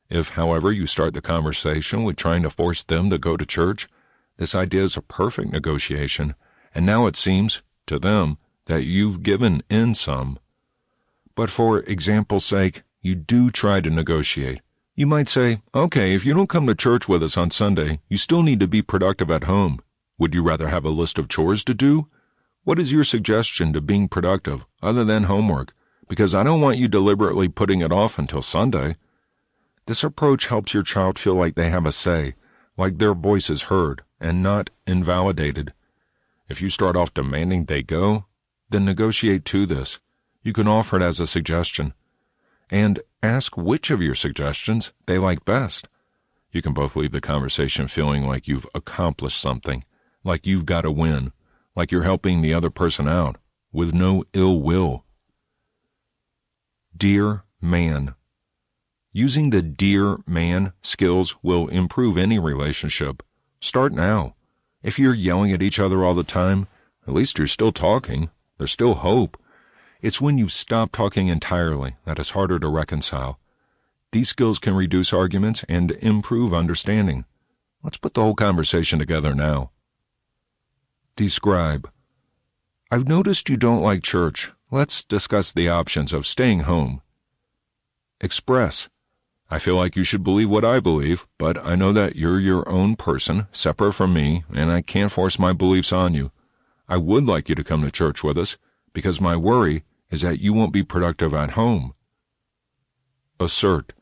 If, however, you start the conversation with trying to force them to go to church, this idea is a perfect negotiation, and now it seems, to them, that you've given in some. But for example's sake, you do try to negotiate. You might say, okay, if you don't come to church with us on Sunday, you still need to be productive at home. Would you rather have a list of chores to do? What is your suggestion to being productive, other than homework? Because I don't want you deliberately putting it off until Sunday. This approach helps your child feel like they have a say, like their voice is heard and not invalidated. If you start off demanding they go, then negotiate to this. You can offer it as a suggestion. And ask which of your suggestions they like best. You can both leave the conversation feeling like you've accomplished something, like you've got a win, like you're helping the other person out, with no ill will. Dear man. Using the dear man skills will improve any relationship. Start now. If you're yelling at each other all the time, at least you're still talking. There's still hope. It's when you stop talking entirely that it's harder to reconcile. These skills can reduce arguments and improve understanding. Let's put the whole conversation together now. Describe. I've noticed you don't like church. Let's discuss the options of staying home. Express. I feel like you should believe what I believe, but I know that you're your own person, separate from me, and I can't force my beliefs on you. I would like you to come to church with us, because my worry is that you won't be productive at home. Assert.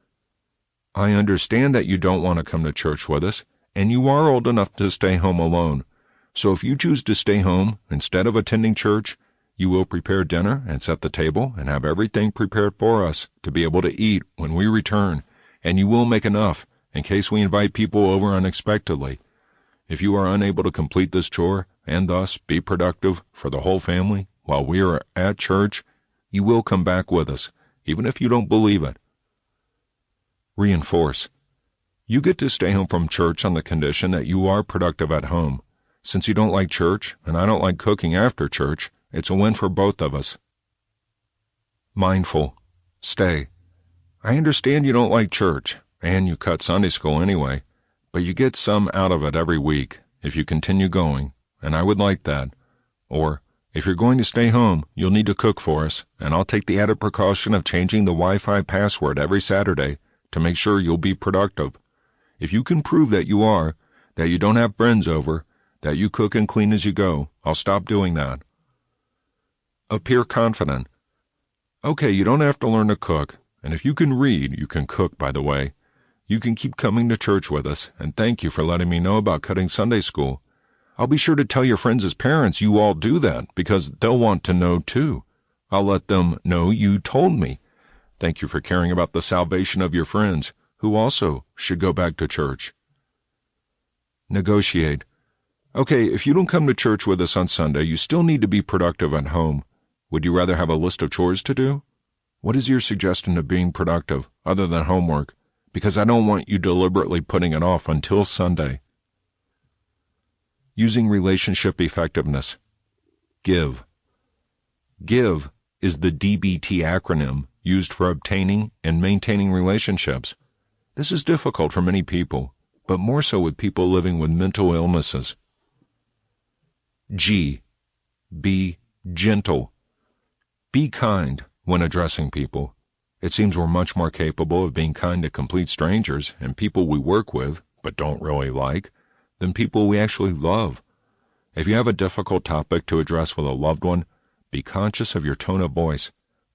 I understand that you don't want to come to church with us, and you are old enough to stay home alone. So if you choose to stay home instead of attending church, you will prepare dinner and set the table and have everything prepared for us to be able to eat when we return, and you will make enough in case we invite people over unexpectedly. If you are unable to complete this chore and thus be productive for the whole family while we are at church, you will come back with us, even if you don't believe it. Reinforce. You get to stay home from church on the condition that you are productive at home. Since you don't like church, and I don't like cooking after church, it's a win for both of us. Mindful. Stay. I understand you don't like church, and you cut Sunday school anyway, but you get some out of it every week if you continue going, and I would like that. Or, if you're going to stay home, you'll need to cook for us, and I'll take the added precaution of changing the Wi-Fi password every Saturday to make sure you'll be productive. If you can prove that you are, that you don't have friends over, that you cook and clean as you go, I'll stop doing that. Appear confident. Okay, you don't have to learn to cook, and if you can read, you can cook, by the way. You can keep coming to church with us, and thank you for letting me know about cutting Sunday school. I'll be sure to tell your friends' parents you all do that, because they'll want to know too. I'll let them know you told me. Thank you for caring about the salvation of your friends, who also should go back to church. Negotiate. Okay, if you don't come to church with us on Sunday, you still need to be productive at home. Would you rather have a list of chores to do? What is your suggestion of being productive, other than homework? Because I don't want you deliberately putting it off until Sunday. Using relationship effectiveness. Give. Give is the DBT acronym used for obtaining and maintaining relationships. This is difficult for many people, but more so with people living with mental illnesses. G. Be gentle. Be kind when addressing people. It seems we're much more capable of being kind to complete strangers and people we work with, but don't really like, than people we actually love. If you have a difficult topic to address with a loved one, be conscious of your tone of voice,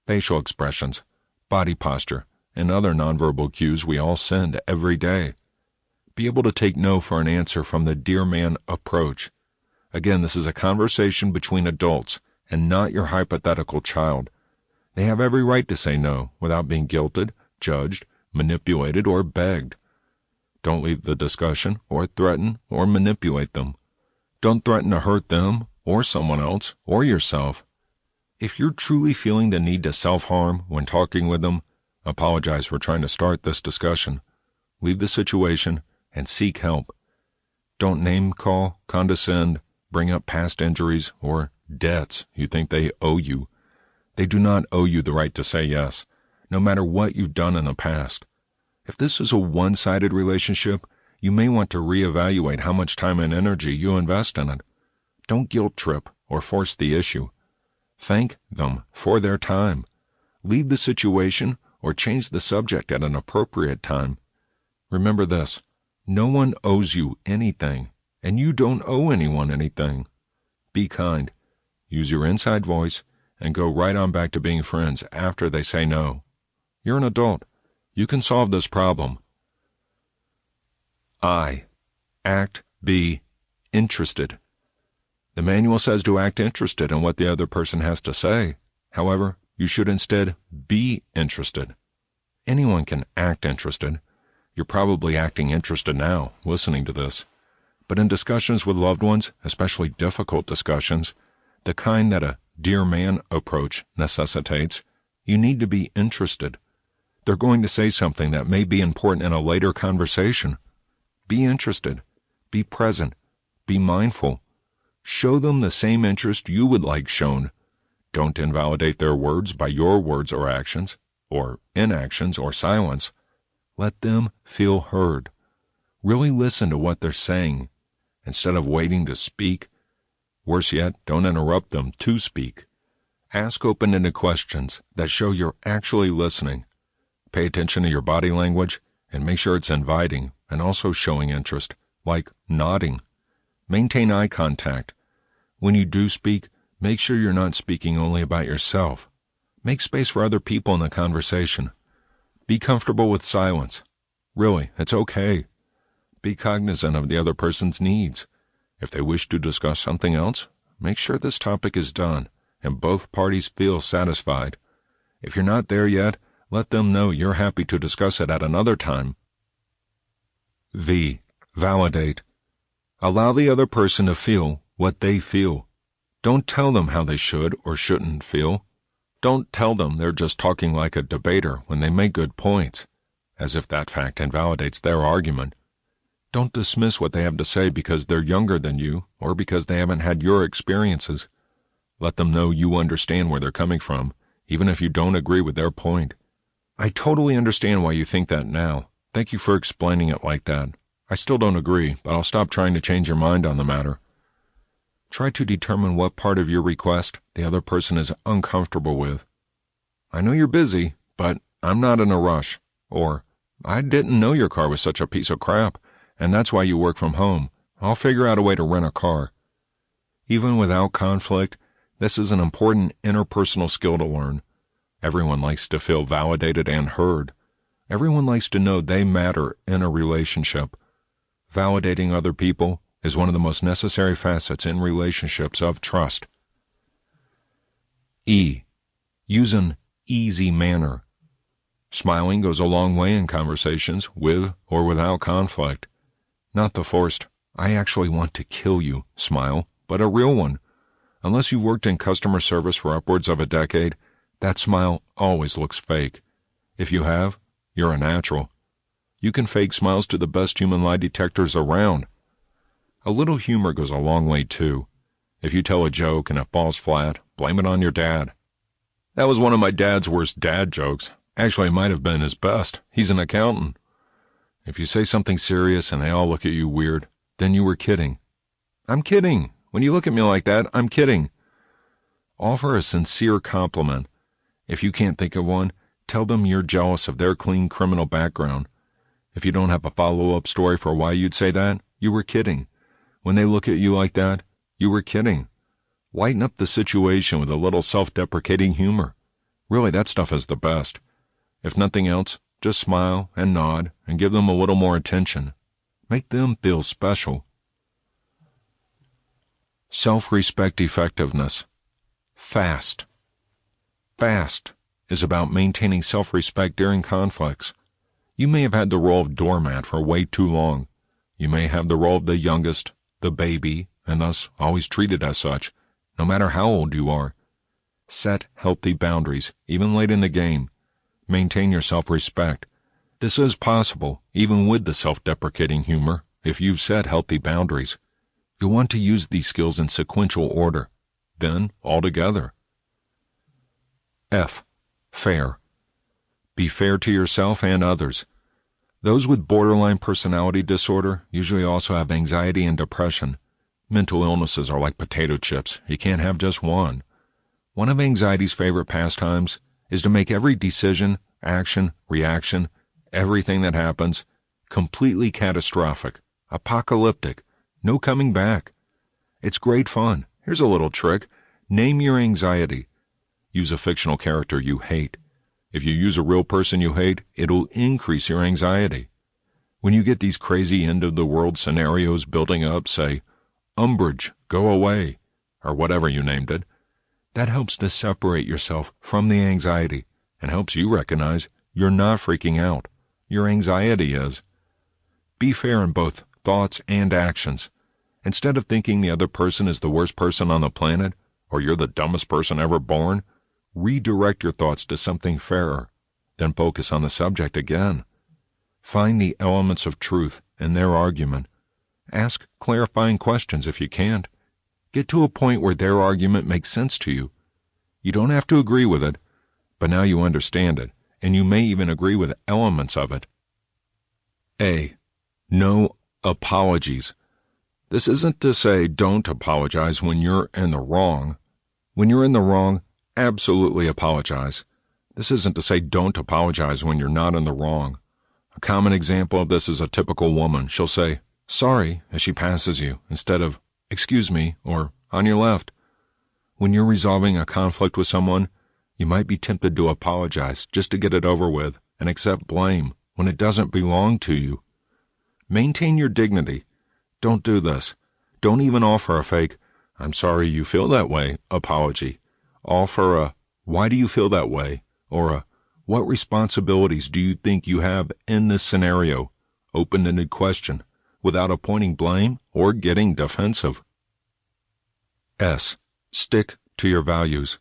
facial expressions, body posture, and other nonverbal cues we all send every day. Be able to take no for an answer from the dear man approach. Again, this is a conversation between adults and not your hypothetical child. They have every right to say no without being guilted, judged, manipulated, or begged. Don't leave the discussion or threaten or manipulate them. Don't threaten to hurt them or someone else or yourself. If you're truly feeling the need to self-harm when talking with them, apologize for trying to start this discussion. Leave the situation and seek help. Don't name-call, condescend, bring up past injuries or debts you think they owe you. They do not owe you the right to say yes, no matter what you've done in the past. If this is a one-sided relationship, you may want to reevaluate how much time and energy you invest in it. Don't guilt trip or force the issue. Thank them for their time. Leave the situation or change the subject at an appropriate time. Remember this, no one owes you anything, and you don't owe anyone anything. Be kind. Use your inside voice and go right on back to being friends after they say no. You're an adult. You can solve this problem. I. Act. Be interested. The manual says to act interested in what the other person has to say. However, you should instead be interested. Anyone can act interested. You're probably acting interested now, listening to this. But in discussions with loved ones, especially difficult discussions, the kind that a dear man approach necessitates, you need to be interested. They're going to say something that may be important in a later conversation. Be interested. Be present. Be mindful. Show them the same interest you would like shown. Don't invalidate their words by your words or actions, or inactions or silence. Let them feel heard. Really listen to what they're saying, instead of waiting to speak. Worse yet, don't interrupt them to speak. Ask open-ended questions that show you're actually listening. Pay attention to your body language and make sure it's inviting and also showing interest, like nodding. Maintain eye contact. When you do speak, make sure you're not speaking only about yourself. Make space for other people in the conversation. Be comfortable with silence. Really, it's okay. Be cognizant of the other person's needs. If they wish to discuss something else, make sure this topic is done and both parties feel satisfied. If you're not there yet, let them know you're happy to discuss it at another time. V. Validate. Allow the other person to feel what they feel. Don't tell them how they should or shouldn't feel. Don't tell them they're just talking like a debater when they make good points, as if that fact invalidates their argument. Don't dismiss what they have to say because they're younger than you or because they haven't had your experiences. Let them know you understand where they're coming from, even if you don't agree with their point. I totally understand why you think that now. Thank you for explaining it like that. I still don't agree, but I'll stop trying to change your mind on the matter. Try to determine what part of your request the other person is uncomfortable with. I know you're busy, but I'm not in a rush. Or, I didn't know your car was such a piece of crap, and that's why you work from home. I'll figure out a way to rent a car. Even without conflict, this is an important interpersonal skill to learn. Everyone likes to feel validated and heard. Everyone likes to know they matter in a relationship. Validating other people is one of the most necessary facets in relationships of trust. E. Use an easy manner. Smiling goes a long way in conversations with or without conflict. Not the forced, I actually want to kill you smile, but a real one. Unless you've worked in customer service for upwards of a decade, that smile always looks fake. If you have, you're a natural. You can fake smiles to the best human lie detectors around. A little humor goes a long way too. If you tell a joke and it falls flat, blame it on your dad. That was one of my dad's worst dad jokes. Actually, it might have been his best. He's an accountant. If you say something serious and they all look at you weird, then you were kidding. I'm kidding. When you look at me like that, I'm kidding. Offer a sincere compliment. If you can't think of one, tell them you're jealous of their clean criminal background. If you don't have a follow-up story for why you'd say that, you were kidding. When they look at you like that, you were kidding. Lighten up the situation with a little self-deprecating humor. Really, that stuff is the best. If nothing else, just smile and nod and give them a little more attention. Make them feel special. Self-respect effectiveness. FAST. FAST is about maintaining self-respect during conflicts. You may have had the role of doormat for way too long. You may have the role of the youngest, the baby, and thus always treated as such, no matter how old you are. Set healthy boundaries, even late in the game. Maintain your self-respect. This is possible, even with the self-deprecating humor, if you've set healthy boundaries. You'll want to use these skills in sequential order, then all together. F. Fair. Be fair to yourself and others. Those with borderline personality disorder usually also have anxiety and depression. Mental illnesses are like potato chips. You can't have just one. One of anxiety's favorite pastimes is to make every decision, action, reaction, everything that happens, completely catastrophic, apocalyptic, no coming back. It's great fun. Here's a little trick. Name your anxiety. Use a fictional character you hate. If you use a real person you hate, it'll increase your anxiety. When you get these crazy end-of-the-world scenarios building up, say, Umbrage, go away, or whatever you named it, that helps to separate yourself from the anxiety and helps you recognize you're not freaking out. Your anxiety is. Be fair in both thoughts and actions. Instead of thinking the other person is the worst person on the planet, or you're the dumbest person ever born, redirect your thoughts to something fairer, then focus on the subject again. Find the elements of truth in their argument. Ask clarifying questions if you can't. Get to a point where their argument makes sense to you. You don't have to agree with it, but now you understand it, and you may even agree with elements of it. A. No apologies. This isn't to say don't apologize when you're in the wrong. When you're in the wrong, absolutely apologize. This isn't to say don't apologize when you're not in the wrong. A common example of this is a typical woman. She'll say, sorry, as she passes you, instead of, excuse me, or on your left. When you're resolving a conflict with someone, you might be tempted to apologize just to get it over with and accept blame when it doesn't belong to you. Maintain your dignity. Don't do this. Don't even offer a fake, I'm sorry you feel that way, apology. Offer a, why do you feel that way? Or a, what responsibilities do you think you have in this scenario? Open-ended question, without appointing blame or getting defensive. S. Stick to your values.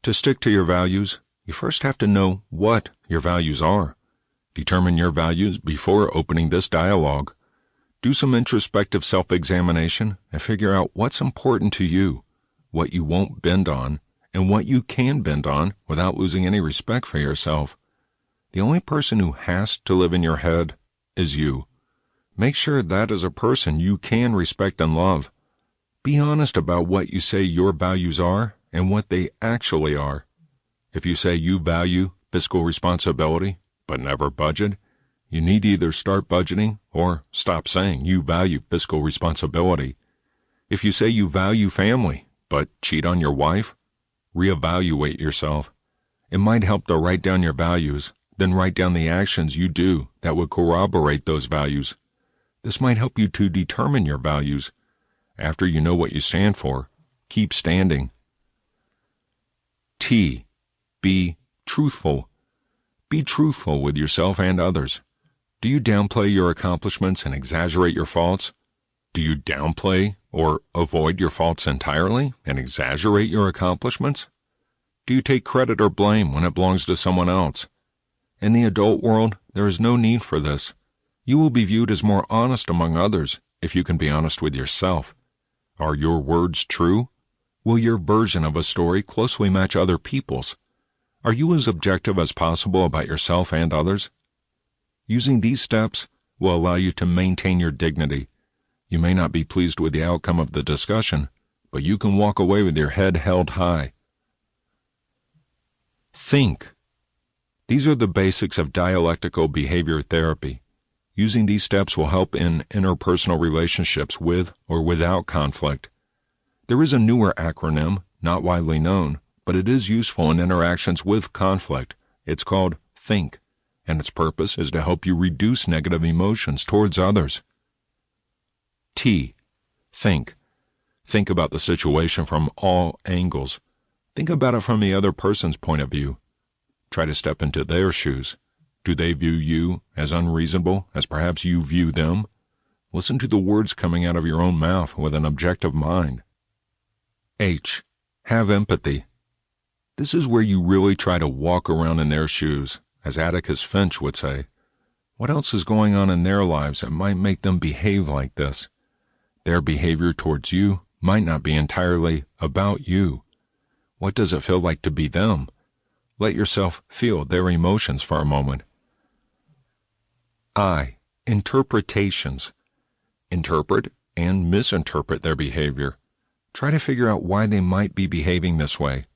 To stick to your values, you first have to know what your values are. Determine your values before opening this dialogue. Do some introspective self-examination and figure out what's important to you, what you won't bend on, and what you can bend on without losing any respect for yourself. The only person who has to live in your head is you. Make sure that as a person you can respect and love. Be honest about what you say your values are and what they actually are. If you say you value fiscal responsibility, but never budget, you need to either start budgeting or stop saying you value fiscal responsibility. If you say you value family, but cheat on your wife, reevaluate yourself. It might help to write down your values, then write down the actions you do that would corroborate those values. This might help you to determine your values. After you know what you stand for, keep standing. T. Be truthful. Be truthful with yourself and others. Do you downplay your accomplishments and exaggerate your faults? Do you downplay or avoid your faults entirely and exaggerate your accomplishments? Do you take credit or blame when it belongs to someone else? In the adult world, there is no need for this. You will be viewed as more honest among others if you can be honest with yourself. Are your words true? Will your version of a story closely match other people's? Are you as objective as possible about yourself and others? Using these steps will allow you to maintain your dignity. You may not be pleased with the outcome of the discussion, but you can walk away with your head held high. Think. These are the basics of dialectical behavior therapy. Using these steps will help in interpersonal relationships with or without conflict. There is a newer acronym, not widely known, but it is useful in interactions with conflict. It's called THINK, and its purpose is to help you reduce negative emotions towards others. T. Think. Think about the situation from all angles. Think about it from the other person's point of view. Try to step into their shoes. Do they view you as unreasonable as perhaps you view them? Listen to the words coming out of your own mouth with an objective mind. H. Have empathy. This is where you really try to walk around in their shoes, as Atticus Finch would say. What else is going on in their lives that might make them behave like this? Their behavior towards you might not be entirely about you. What does it feel like to be them? Let yourself feel their emotions for a moment. I. Interpretations. Interpret and misinterpret their behavior. Try to figure out why they might be behaving this way.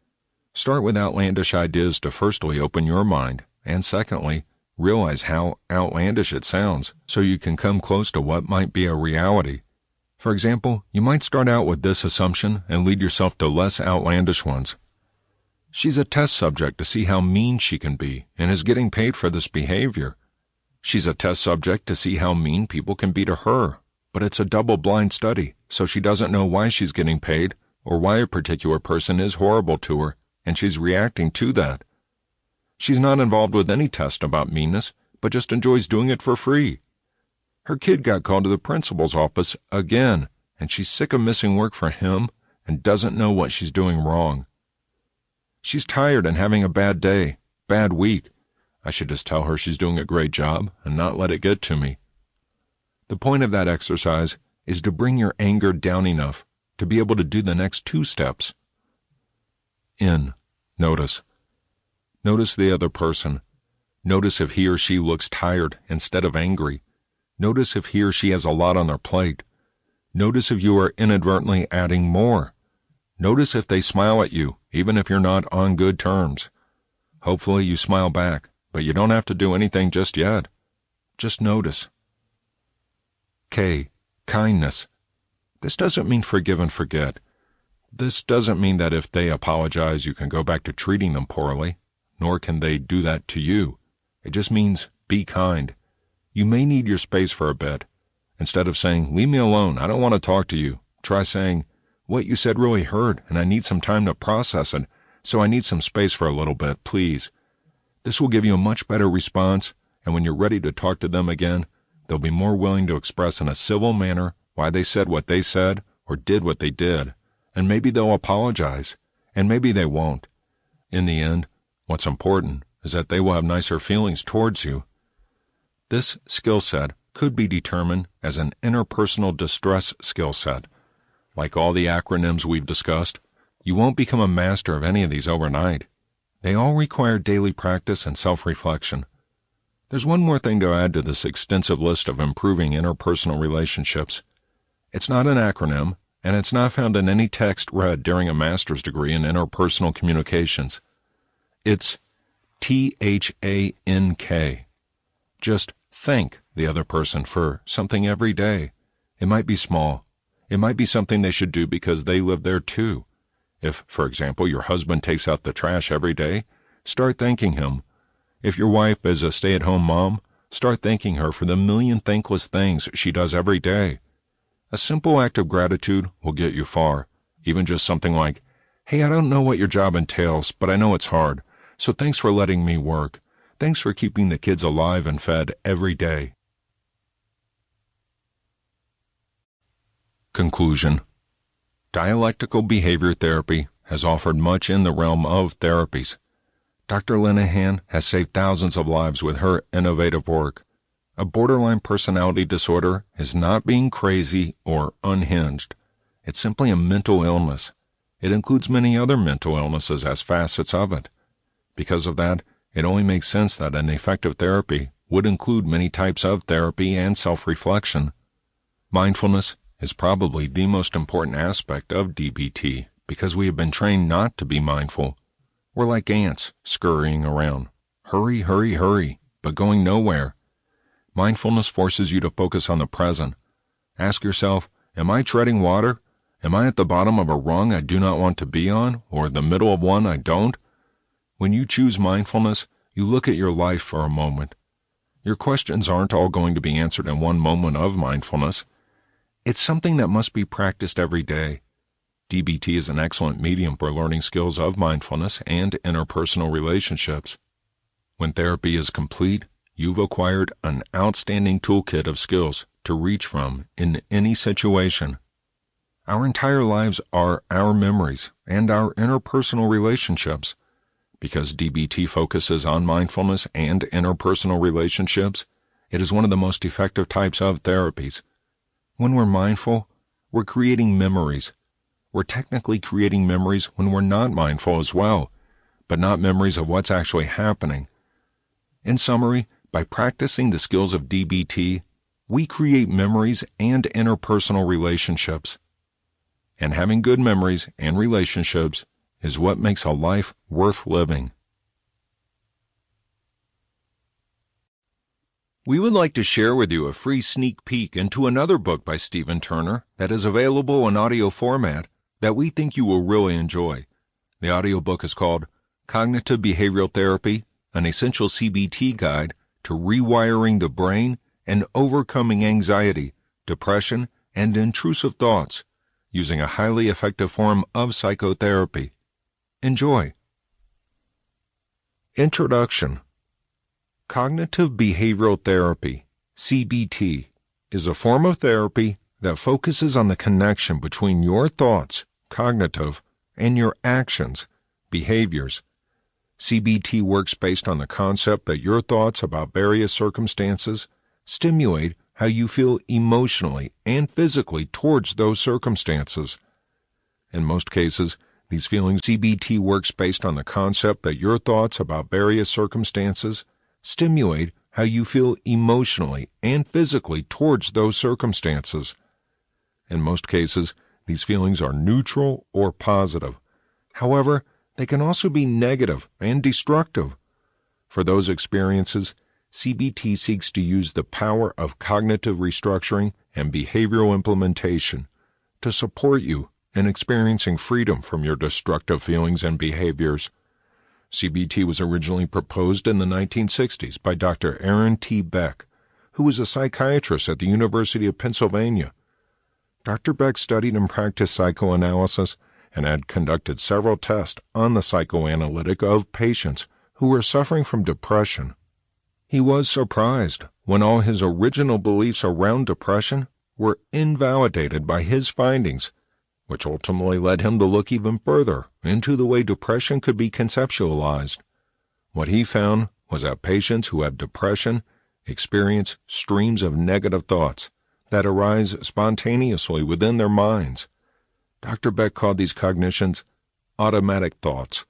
Start with outlandish ideas to firstly open your mind, and secondly, realize how outlandish it sounds so you can come close to what might be a reality. For example, you might start out with this assumption and lead yourself to less outlandish ones. She's a test subject to see how mean she can be and is getting paid for this behavior. She's a test subject to see how mean people can be to her, but it's a double-blind study, so she doesn't know why she's getting paid or why a particular person is horrible to her, and she's reacting to that. She's not involved with any test about meanness, but just enjoys doing it for free. Her kid got called to the principal's office again, and she's sick of missing work for him and doesn't know what she's doing wrong. She's tired and having a bad day, bad week. I should just tell her she's doing a great job and not let it get to me. The point of that exercise is to bring your anger down enough to be able to do the next 2 steps. In. Notice. Notice the other person. Notice if he or she looks tired instead of angry. Notice if he or she has a lot on their plate. Notice if you are inadvertently adding more. Notice if they smile at you, even if you're not on good terms. Hopefully you smile back, but you don't have to do anything just yet. Just notice. K. Kindness. This doesn't mean forgive and forget. This doesn't mean that if they apologize you can go back to treating them poorly, nor can they do that to you. It just means be kind. You may need your space for a bit. Instead of saying, leave me alone, I don't want to talk to you, try saying, what you said really hurt and I need some time to process it, so I need some space for a little bit, please. This will give you a much better response, and when you're ready to talk to them again, they'll be more willing to express in a civil manner why they said what they said or did what they did, and maybe they'll apologize, and maybe they won't. In the end, what's important is that they will have nicer feelings towards you. This skill set could be determined as an interpersonal distress skill set. Like all the acronyms we've discussed, you won't become a master of any of these overnight. They all require daily practice and self-reflection. There's one more thing to add to this extensive list of improving interpersonal relationships. It's not an acronym, and it's not found in any text read during a master's degree in interpersonal communications. It's THANK. Just thank the other person for something every day. It might be small. It might be something they should do because they live there too. If, for example, your husband takes out the trash every day, start thanking him. If your wife is a stay-at-home mom, start thanking her for the million thankless things she does every day. A simple act of gratitude will get you far, even just something like, hey, I don't know what your job entails, but I know it's hard, so thanks for letting me work. Thanks for keeping the kids alive and fed every day. Conclusion. Dialectical behavior therapy has offered much in the realm of therapies. Dr. Linehan has saved thousands of lives with her innovative work. A borderline personality disorder is not being crazy or unhinged. It's simply a mental illness. It includes many other mental illnesses as facets of it. Because of that, it only makes sense that an effective therapy would include many types of therapy and self-reflection. Mindfulness is probably the most important aspect of DBT because we have been trained not to be mindful. We're like ants scurrying around. Hurry, hurry, hurry, but going nowhere. Mindfulness forces you to focus on the present. Ask yourself, am I treading water? Am I at the bottom of a rung I do not want to be on, or the middle of one I don't? When you choose mindfulness, you look at your life for a moment. Your questions aren't all going to be answered in one moment of mindfulness. It's something that must be practiced every day. DBT is an excellent medium for learning skills of mindfulness and interpersonal relationships. When therapy is complete, you've acquired an outstanding toolkit of skills to reach from in any situation. Our entire lives are our memories and our interpersonal relationships. Because DBT focuses on mindfulness and interpersonal relationships, it is one of the most effective types of therapies. When we're mindful, we're creating memories. We're technically creating memories when we're not mindful as well, but not memories of what's actually happening. In summary, by practicing the skills of DBT, we create memories and interpersonal relationships. And having good memories and relationships is what makes a life worth living. We would like to share with you a free sneak peek into another book by Stephen Turner that is available in audio format that we think you will really enjoy. The audiobook is called Cognitive Behavioral Therapy, an Essential CBT Guide to Rewiring the Brain and Overcoming Anxiety, Depression, and Intrusive Thoughts, using a highly effective form of psychotherapy. Enjoy. Introduction. Cognitive Behavioral Therapy, CBT, is a form of therapy that focuses on the connection between your thoughts, cognitive, and your actions, behaviors. CBT works based on the concept that your thoughts about various circumstances stimulate how you feel emotionally and physically towards those circumstances. In most cases, these feelings CBT works based on the concept that your thoughts about various circumstances stimulate how you feel emotionally and physically towards those circumstances. In most cases, these feelings are neutral or positive. However, they can also be negative and destructive. For those experiences, CBT seeks to use the power of cognitive restructuring and behavioral implementation to support you in experiencing freedom from your destructive feelings and behaviors. CBT was originally proposed in the 1960s by Dr. Aaron T. Beck, who was a psychiatrist at the University of Pennsylvania. Dr. Beck studied and practiced psychoanalysis and had conducted several tests on the psychoanalytic of patients who were suffering from depression. He was surprised when all his original beliefs around depression were invalidated by his findings, which ultimately led him to look even further into the way depression could be conceptualized. What he found was that patients who have depression experience streams of negative thoughts that arise spontaneously within their minds. Dr. Beck called these cognitions automatic thoughts.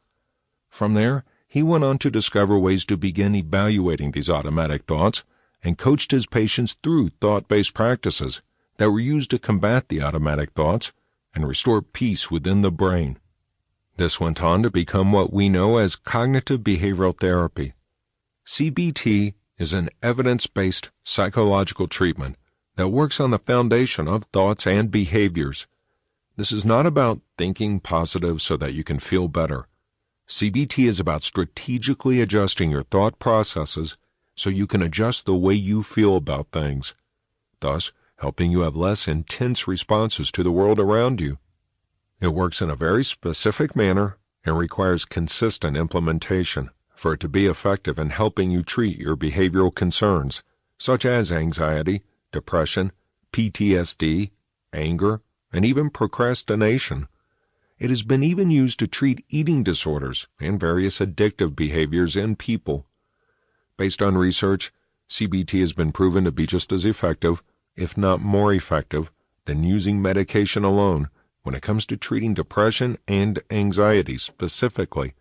From there, he went on to discover ways to begin evaluating these automatic thoughts and coached his patients through thought-based practices that were used to combat the automatic thoughts and restore peace within the brain. This went on to become what we know as cognitive behavioral therapy. CBT is an evidence-based psychological treatment that works on the foundation of thoughts and behaviors. This is not about thinking positive so that you can feel better. CBT is about strategically adjusting your thought processes so you can adjust the way you feel about things, thus helping you have less intense responses to the world around you. It works in a very specific manner and requires consistent implementation for it to be effective in helping you treat your behavioral concerns, such as anxiety, depression, PTSD, anger, and even procrastination. It has been even used to treat eating disorders and various addictive behaviors in people. Based on research, CBT has been proven to be just as effective, if not more effective, than using medication alone when it comes to treating depression and anxiety specifically.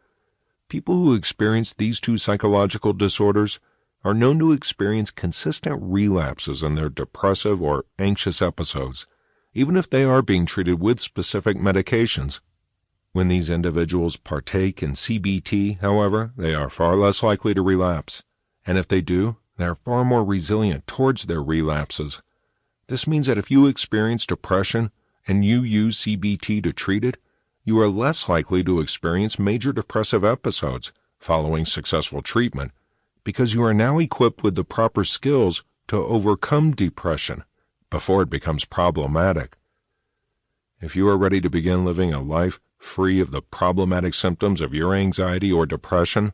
People who experience these two psychological disorders are known to experience consistent relapses in their depressive or anxious episodes, even if they are being treated with specific medications. When these individuals partake in CBT, however, they are far less likely to relapse, and if they do, they are far more resilient towards their relapses. This means that if you experience depression and you use CBT to treat it, you are less likely to experience major depressive episodes following successful treatment, because you are now equipped with the proper skills to overcome depression before it becomes problematic. If you are ready to begin living a life free of the problematic symptoms of your anxiety or depression,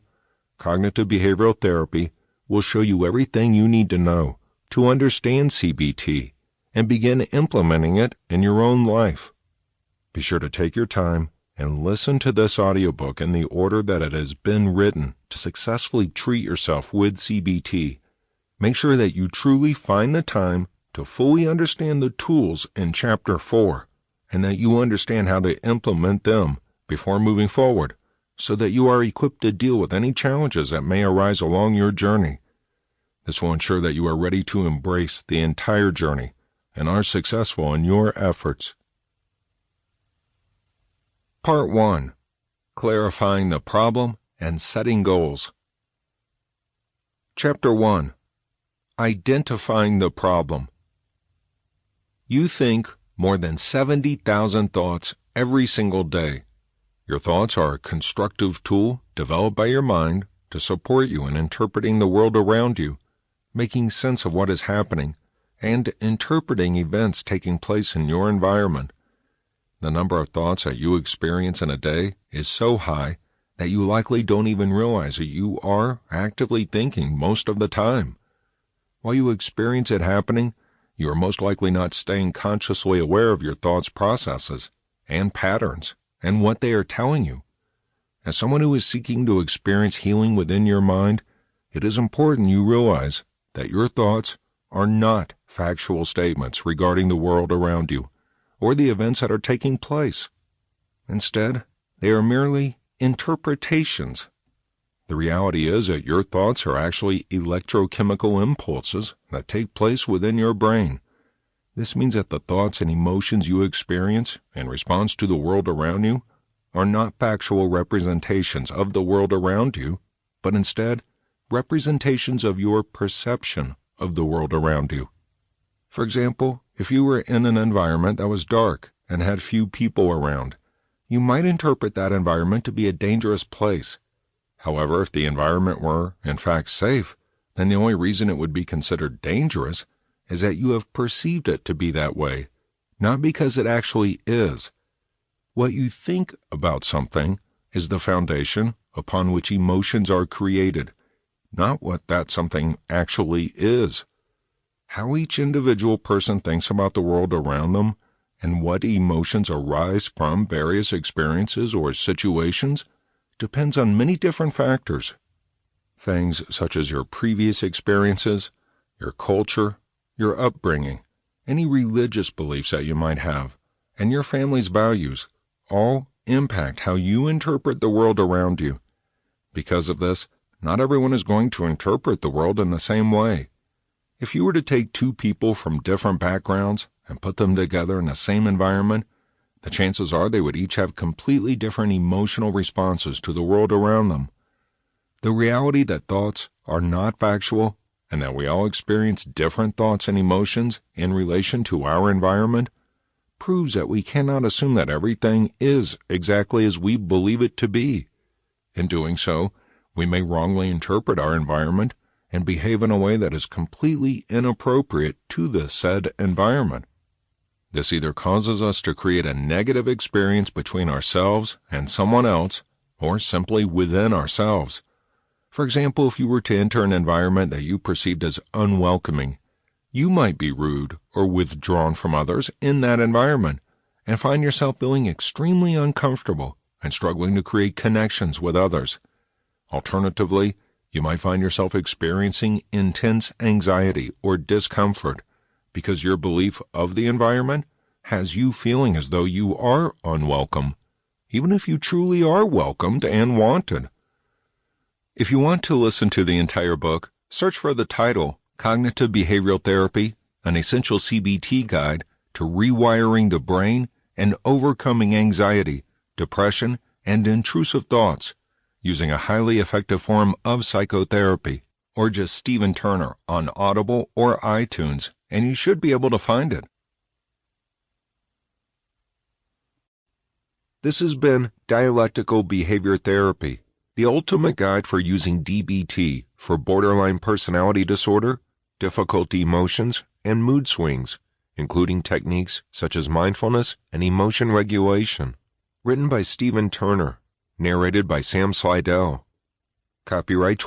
cognitive behavioral therapy will show you everything you need to know to understand CBT and begin implementing it in your own life. Be sure to take your time and listen to this audiobook in the order that it has been written to successfully treat yourself with CBT. Make sure that you truly find the time to fully understand the tools in Chapter 4 and that you understand how to implement them before moving forward so that you are equipped to deal with any challenges that may arise along your journey. This will ensure that you are ready to embrace the entire journey and are successful in your efforts. Part 1. Clarifying the problem and setting goals. Chapter 1. Identifying the problem. You think more than 70,000 thoughts every single day. Your thoughts are a constructive tool developed by your mind to support you in interpreting the world around you, making sense of what is happening, and interpreting events taking place in your environment. The number of thoughts that you experience in a day is so high that you likely don't even realize that you are actively thinking most of the time. While you experience it happening, you are most likely not staying consciously aware of your thoughts' processes and patterns and what they are telling you. As someone who is seeking to experience healing within your mind, it is important you realize that your thoughts are not factual statements regarding the world around you or the events that are taking place. Instead, they are merely interpretations. The reality is that your thoughts are actually electrochemical impulses that take place within your brain. This means that the thoughts and emotions you experience in response to the world around you are not factual representations of the world around you, but instead representations of your perception of the world around you. For example, if you were in an environment that was dark and had few people around, you might interpret that environment to be a dangerous place. However, if the environment were, in fact, safe, then the only reason it would be considered dangerous is that you have perceived it to be that way, not because it actually is. What you think about something is the foundation upon which emotions are created, not what that something actually is. How each individual person thinks about the world around them and what emotions arise from various experiences or situations depends on many different factors. Things such as your previous experiences, your culture, your upbringing, any religious beliefs that you might have, and your family's values all impact how you interpret the world around you. Because of this, not everyone is going to interpret the world in the same way. If you were to take two people from different backgrounds and put them together in the same environment, the chances are they would each have completely different emotional responses to the world around them. The reality that thoughts are not factual and that we all experience different thoughts and emotions in relation to our environment proves that we cannot assume that everything is exactly as we believe it to be. In doing so, we may wrongly interpret our environment and behave in a way that is completely inappropriate to the said environment. This either causes us to create a negative experience between ourselves and someone else, or simply within ourselves. For example, if you were to enter an environment that you perceived as unwelcoming, you might be rude or withdrawn from others in that environment and find yourself feeling extremely uncomfortable and struggling to create connections with others. Alternatively, you might find yourself experiencing intense anxiety or discomfort because your belief of the environment has you feeling as though you are unwelcome, even if you truly are welcomed and wanted. If you want to listen to the entire book, search for the title, Cognitive Behavioral Therapy, an Essential CBT Guide to Rewiring the Brain and Overcoming Anxiety, Depression, and Intrusive Thoughts, using a highly effective form of psychotherapy, or just Stephen Turner on Audible or iTunes, and you should be able to find it. This has been Dialectical Behavior Therapy, the ultimate guide for using DBT for borderline personality disorder, difficult emotions, and mood swings, including techniques such as mindfulness and emotion regulation. Written by Stephen Turner, narrated by Sam Slidell. Copyright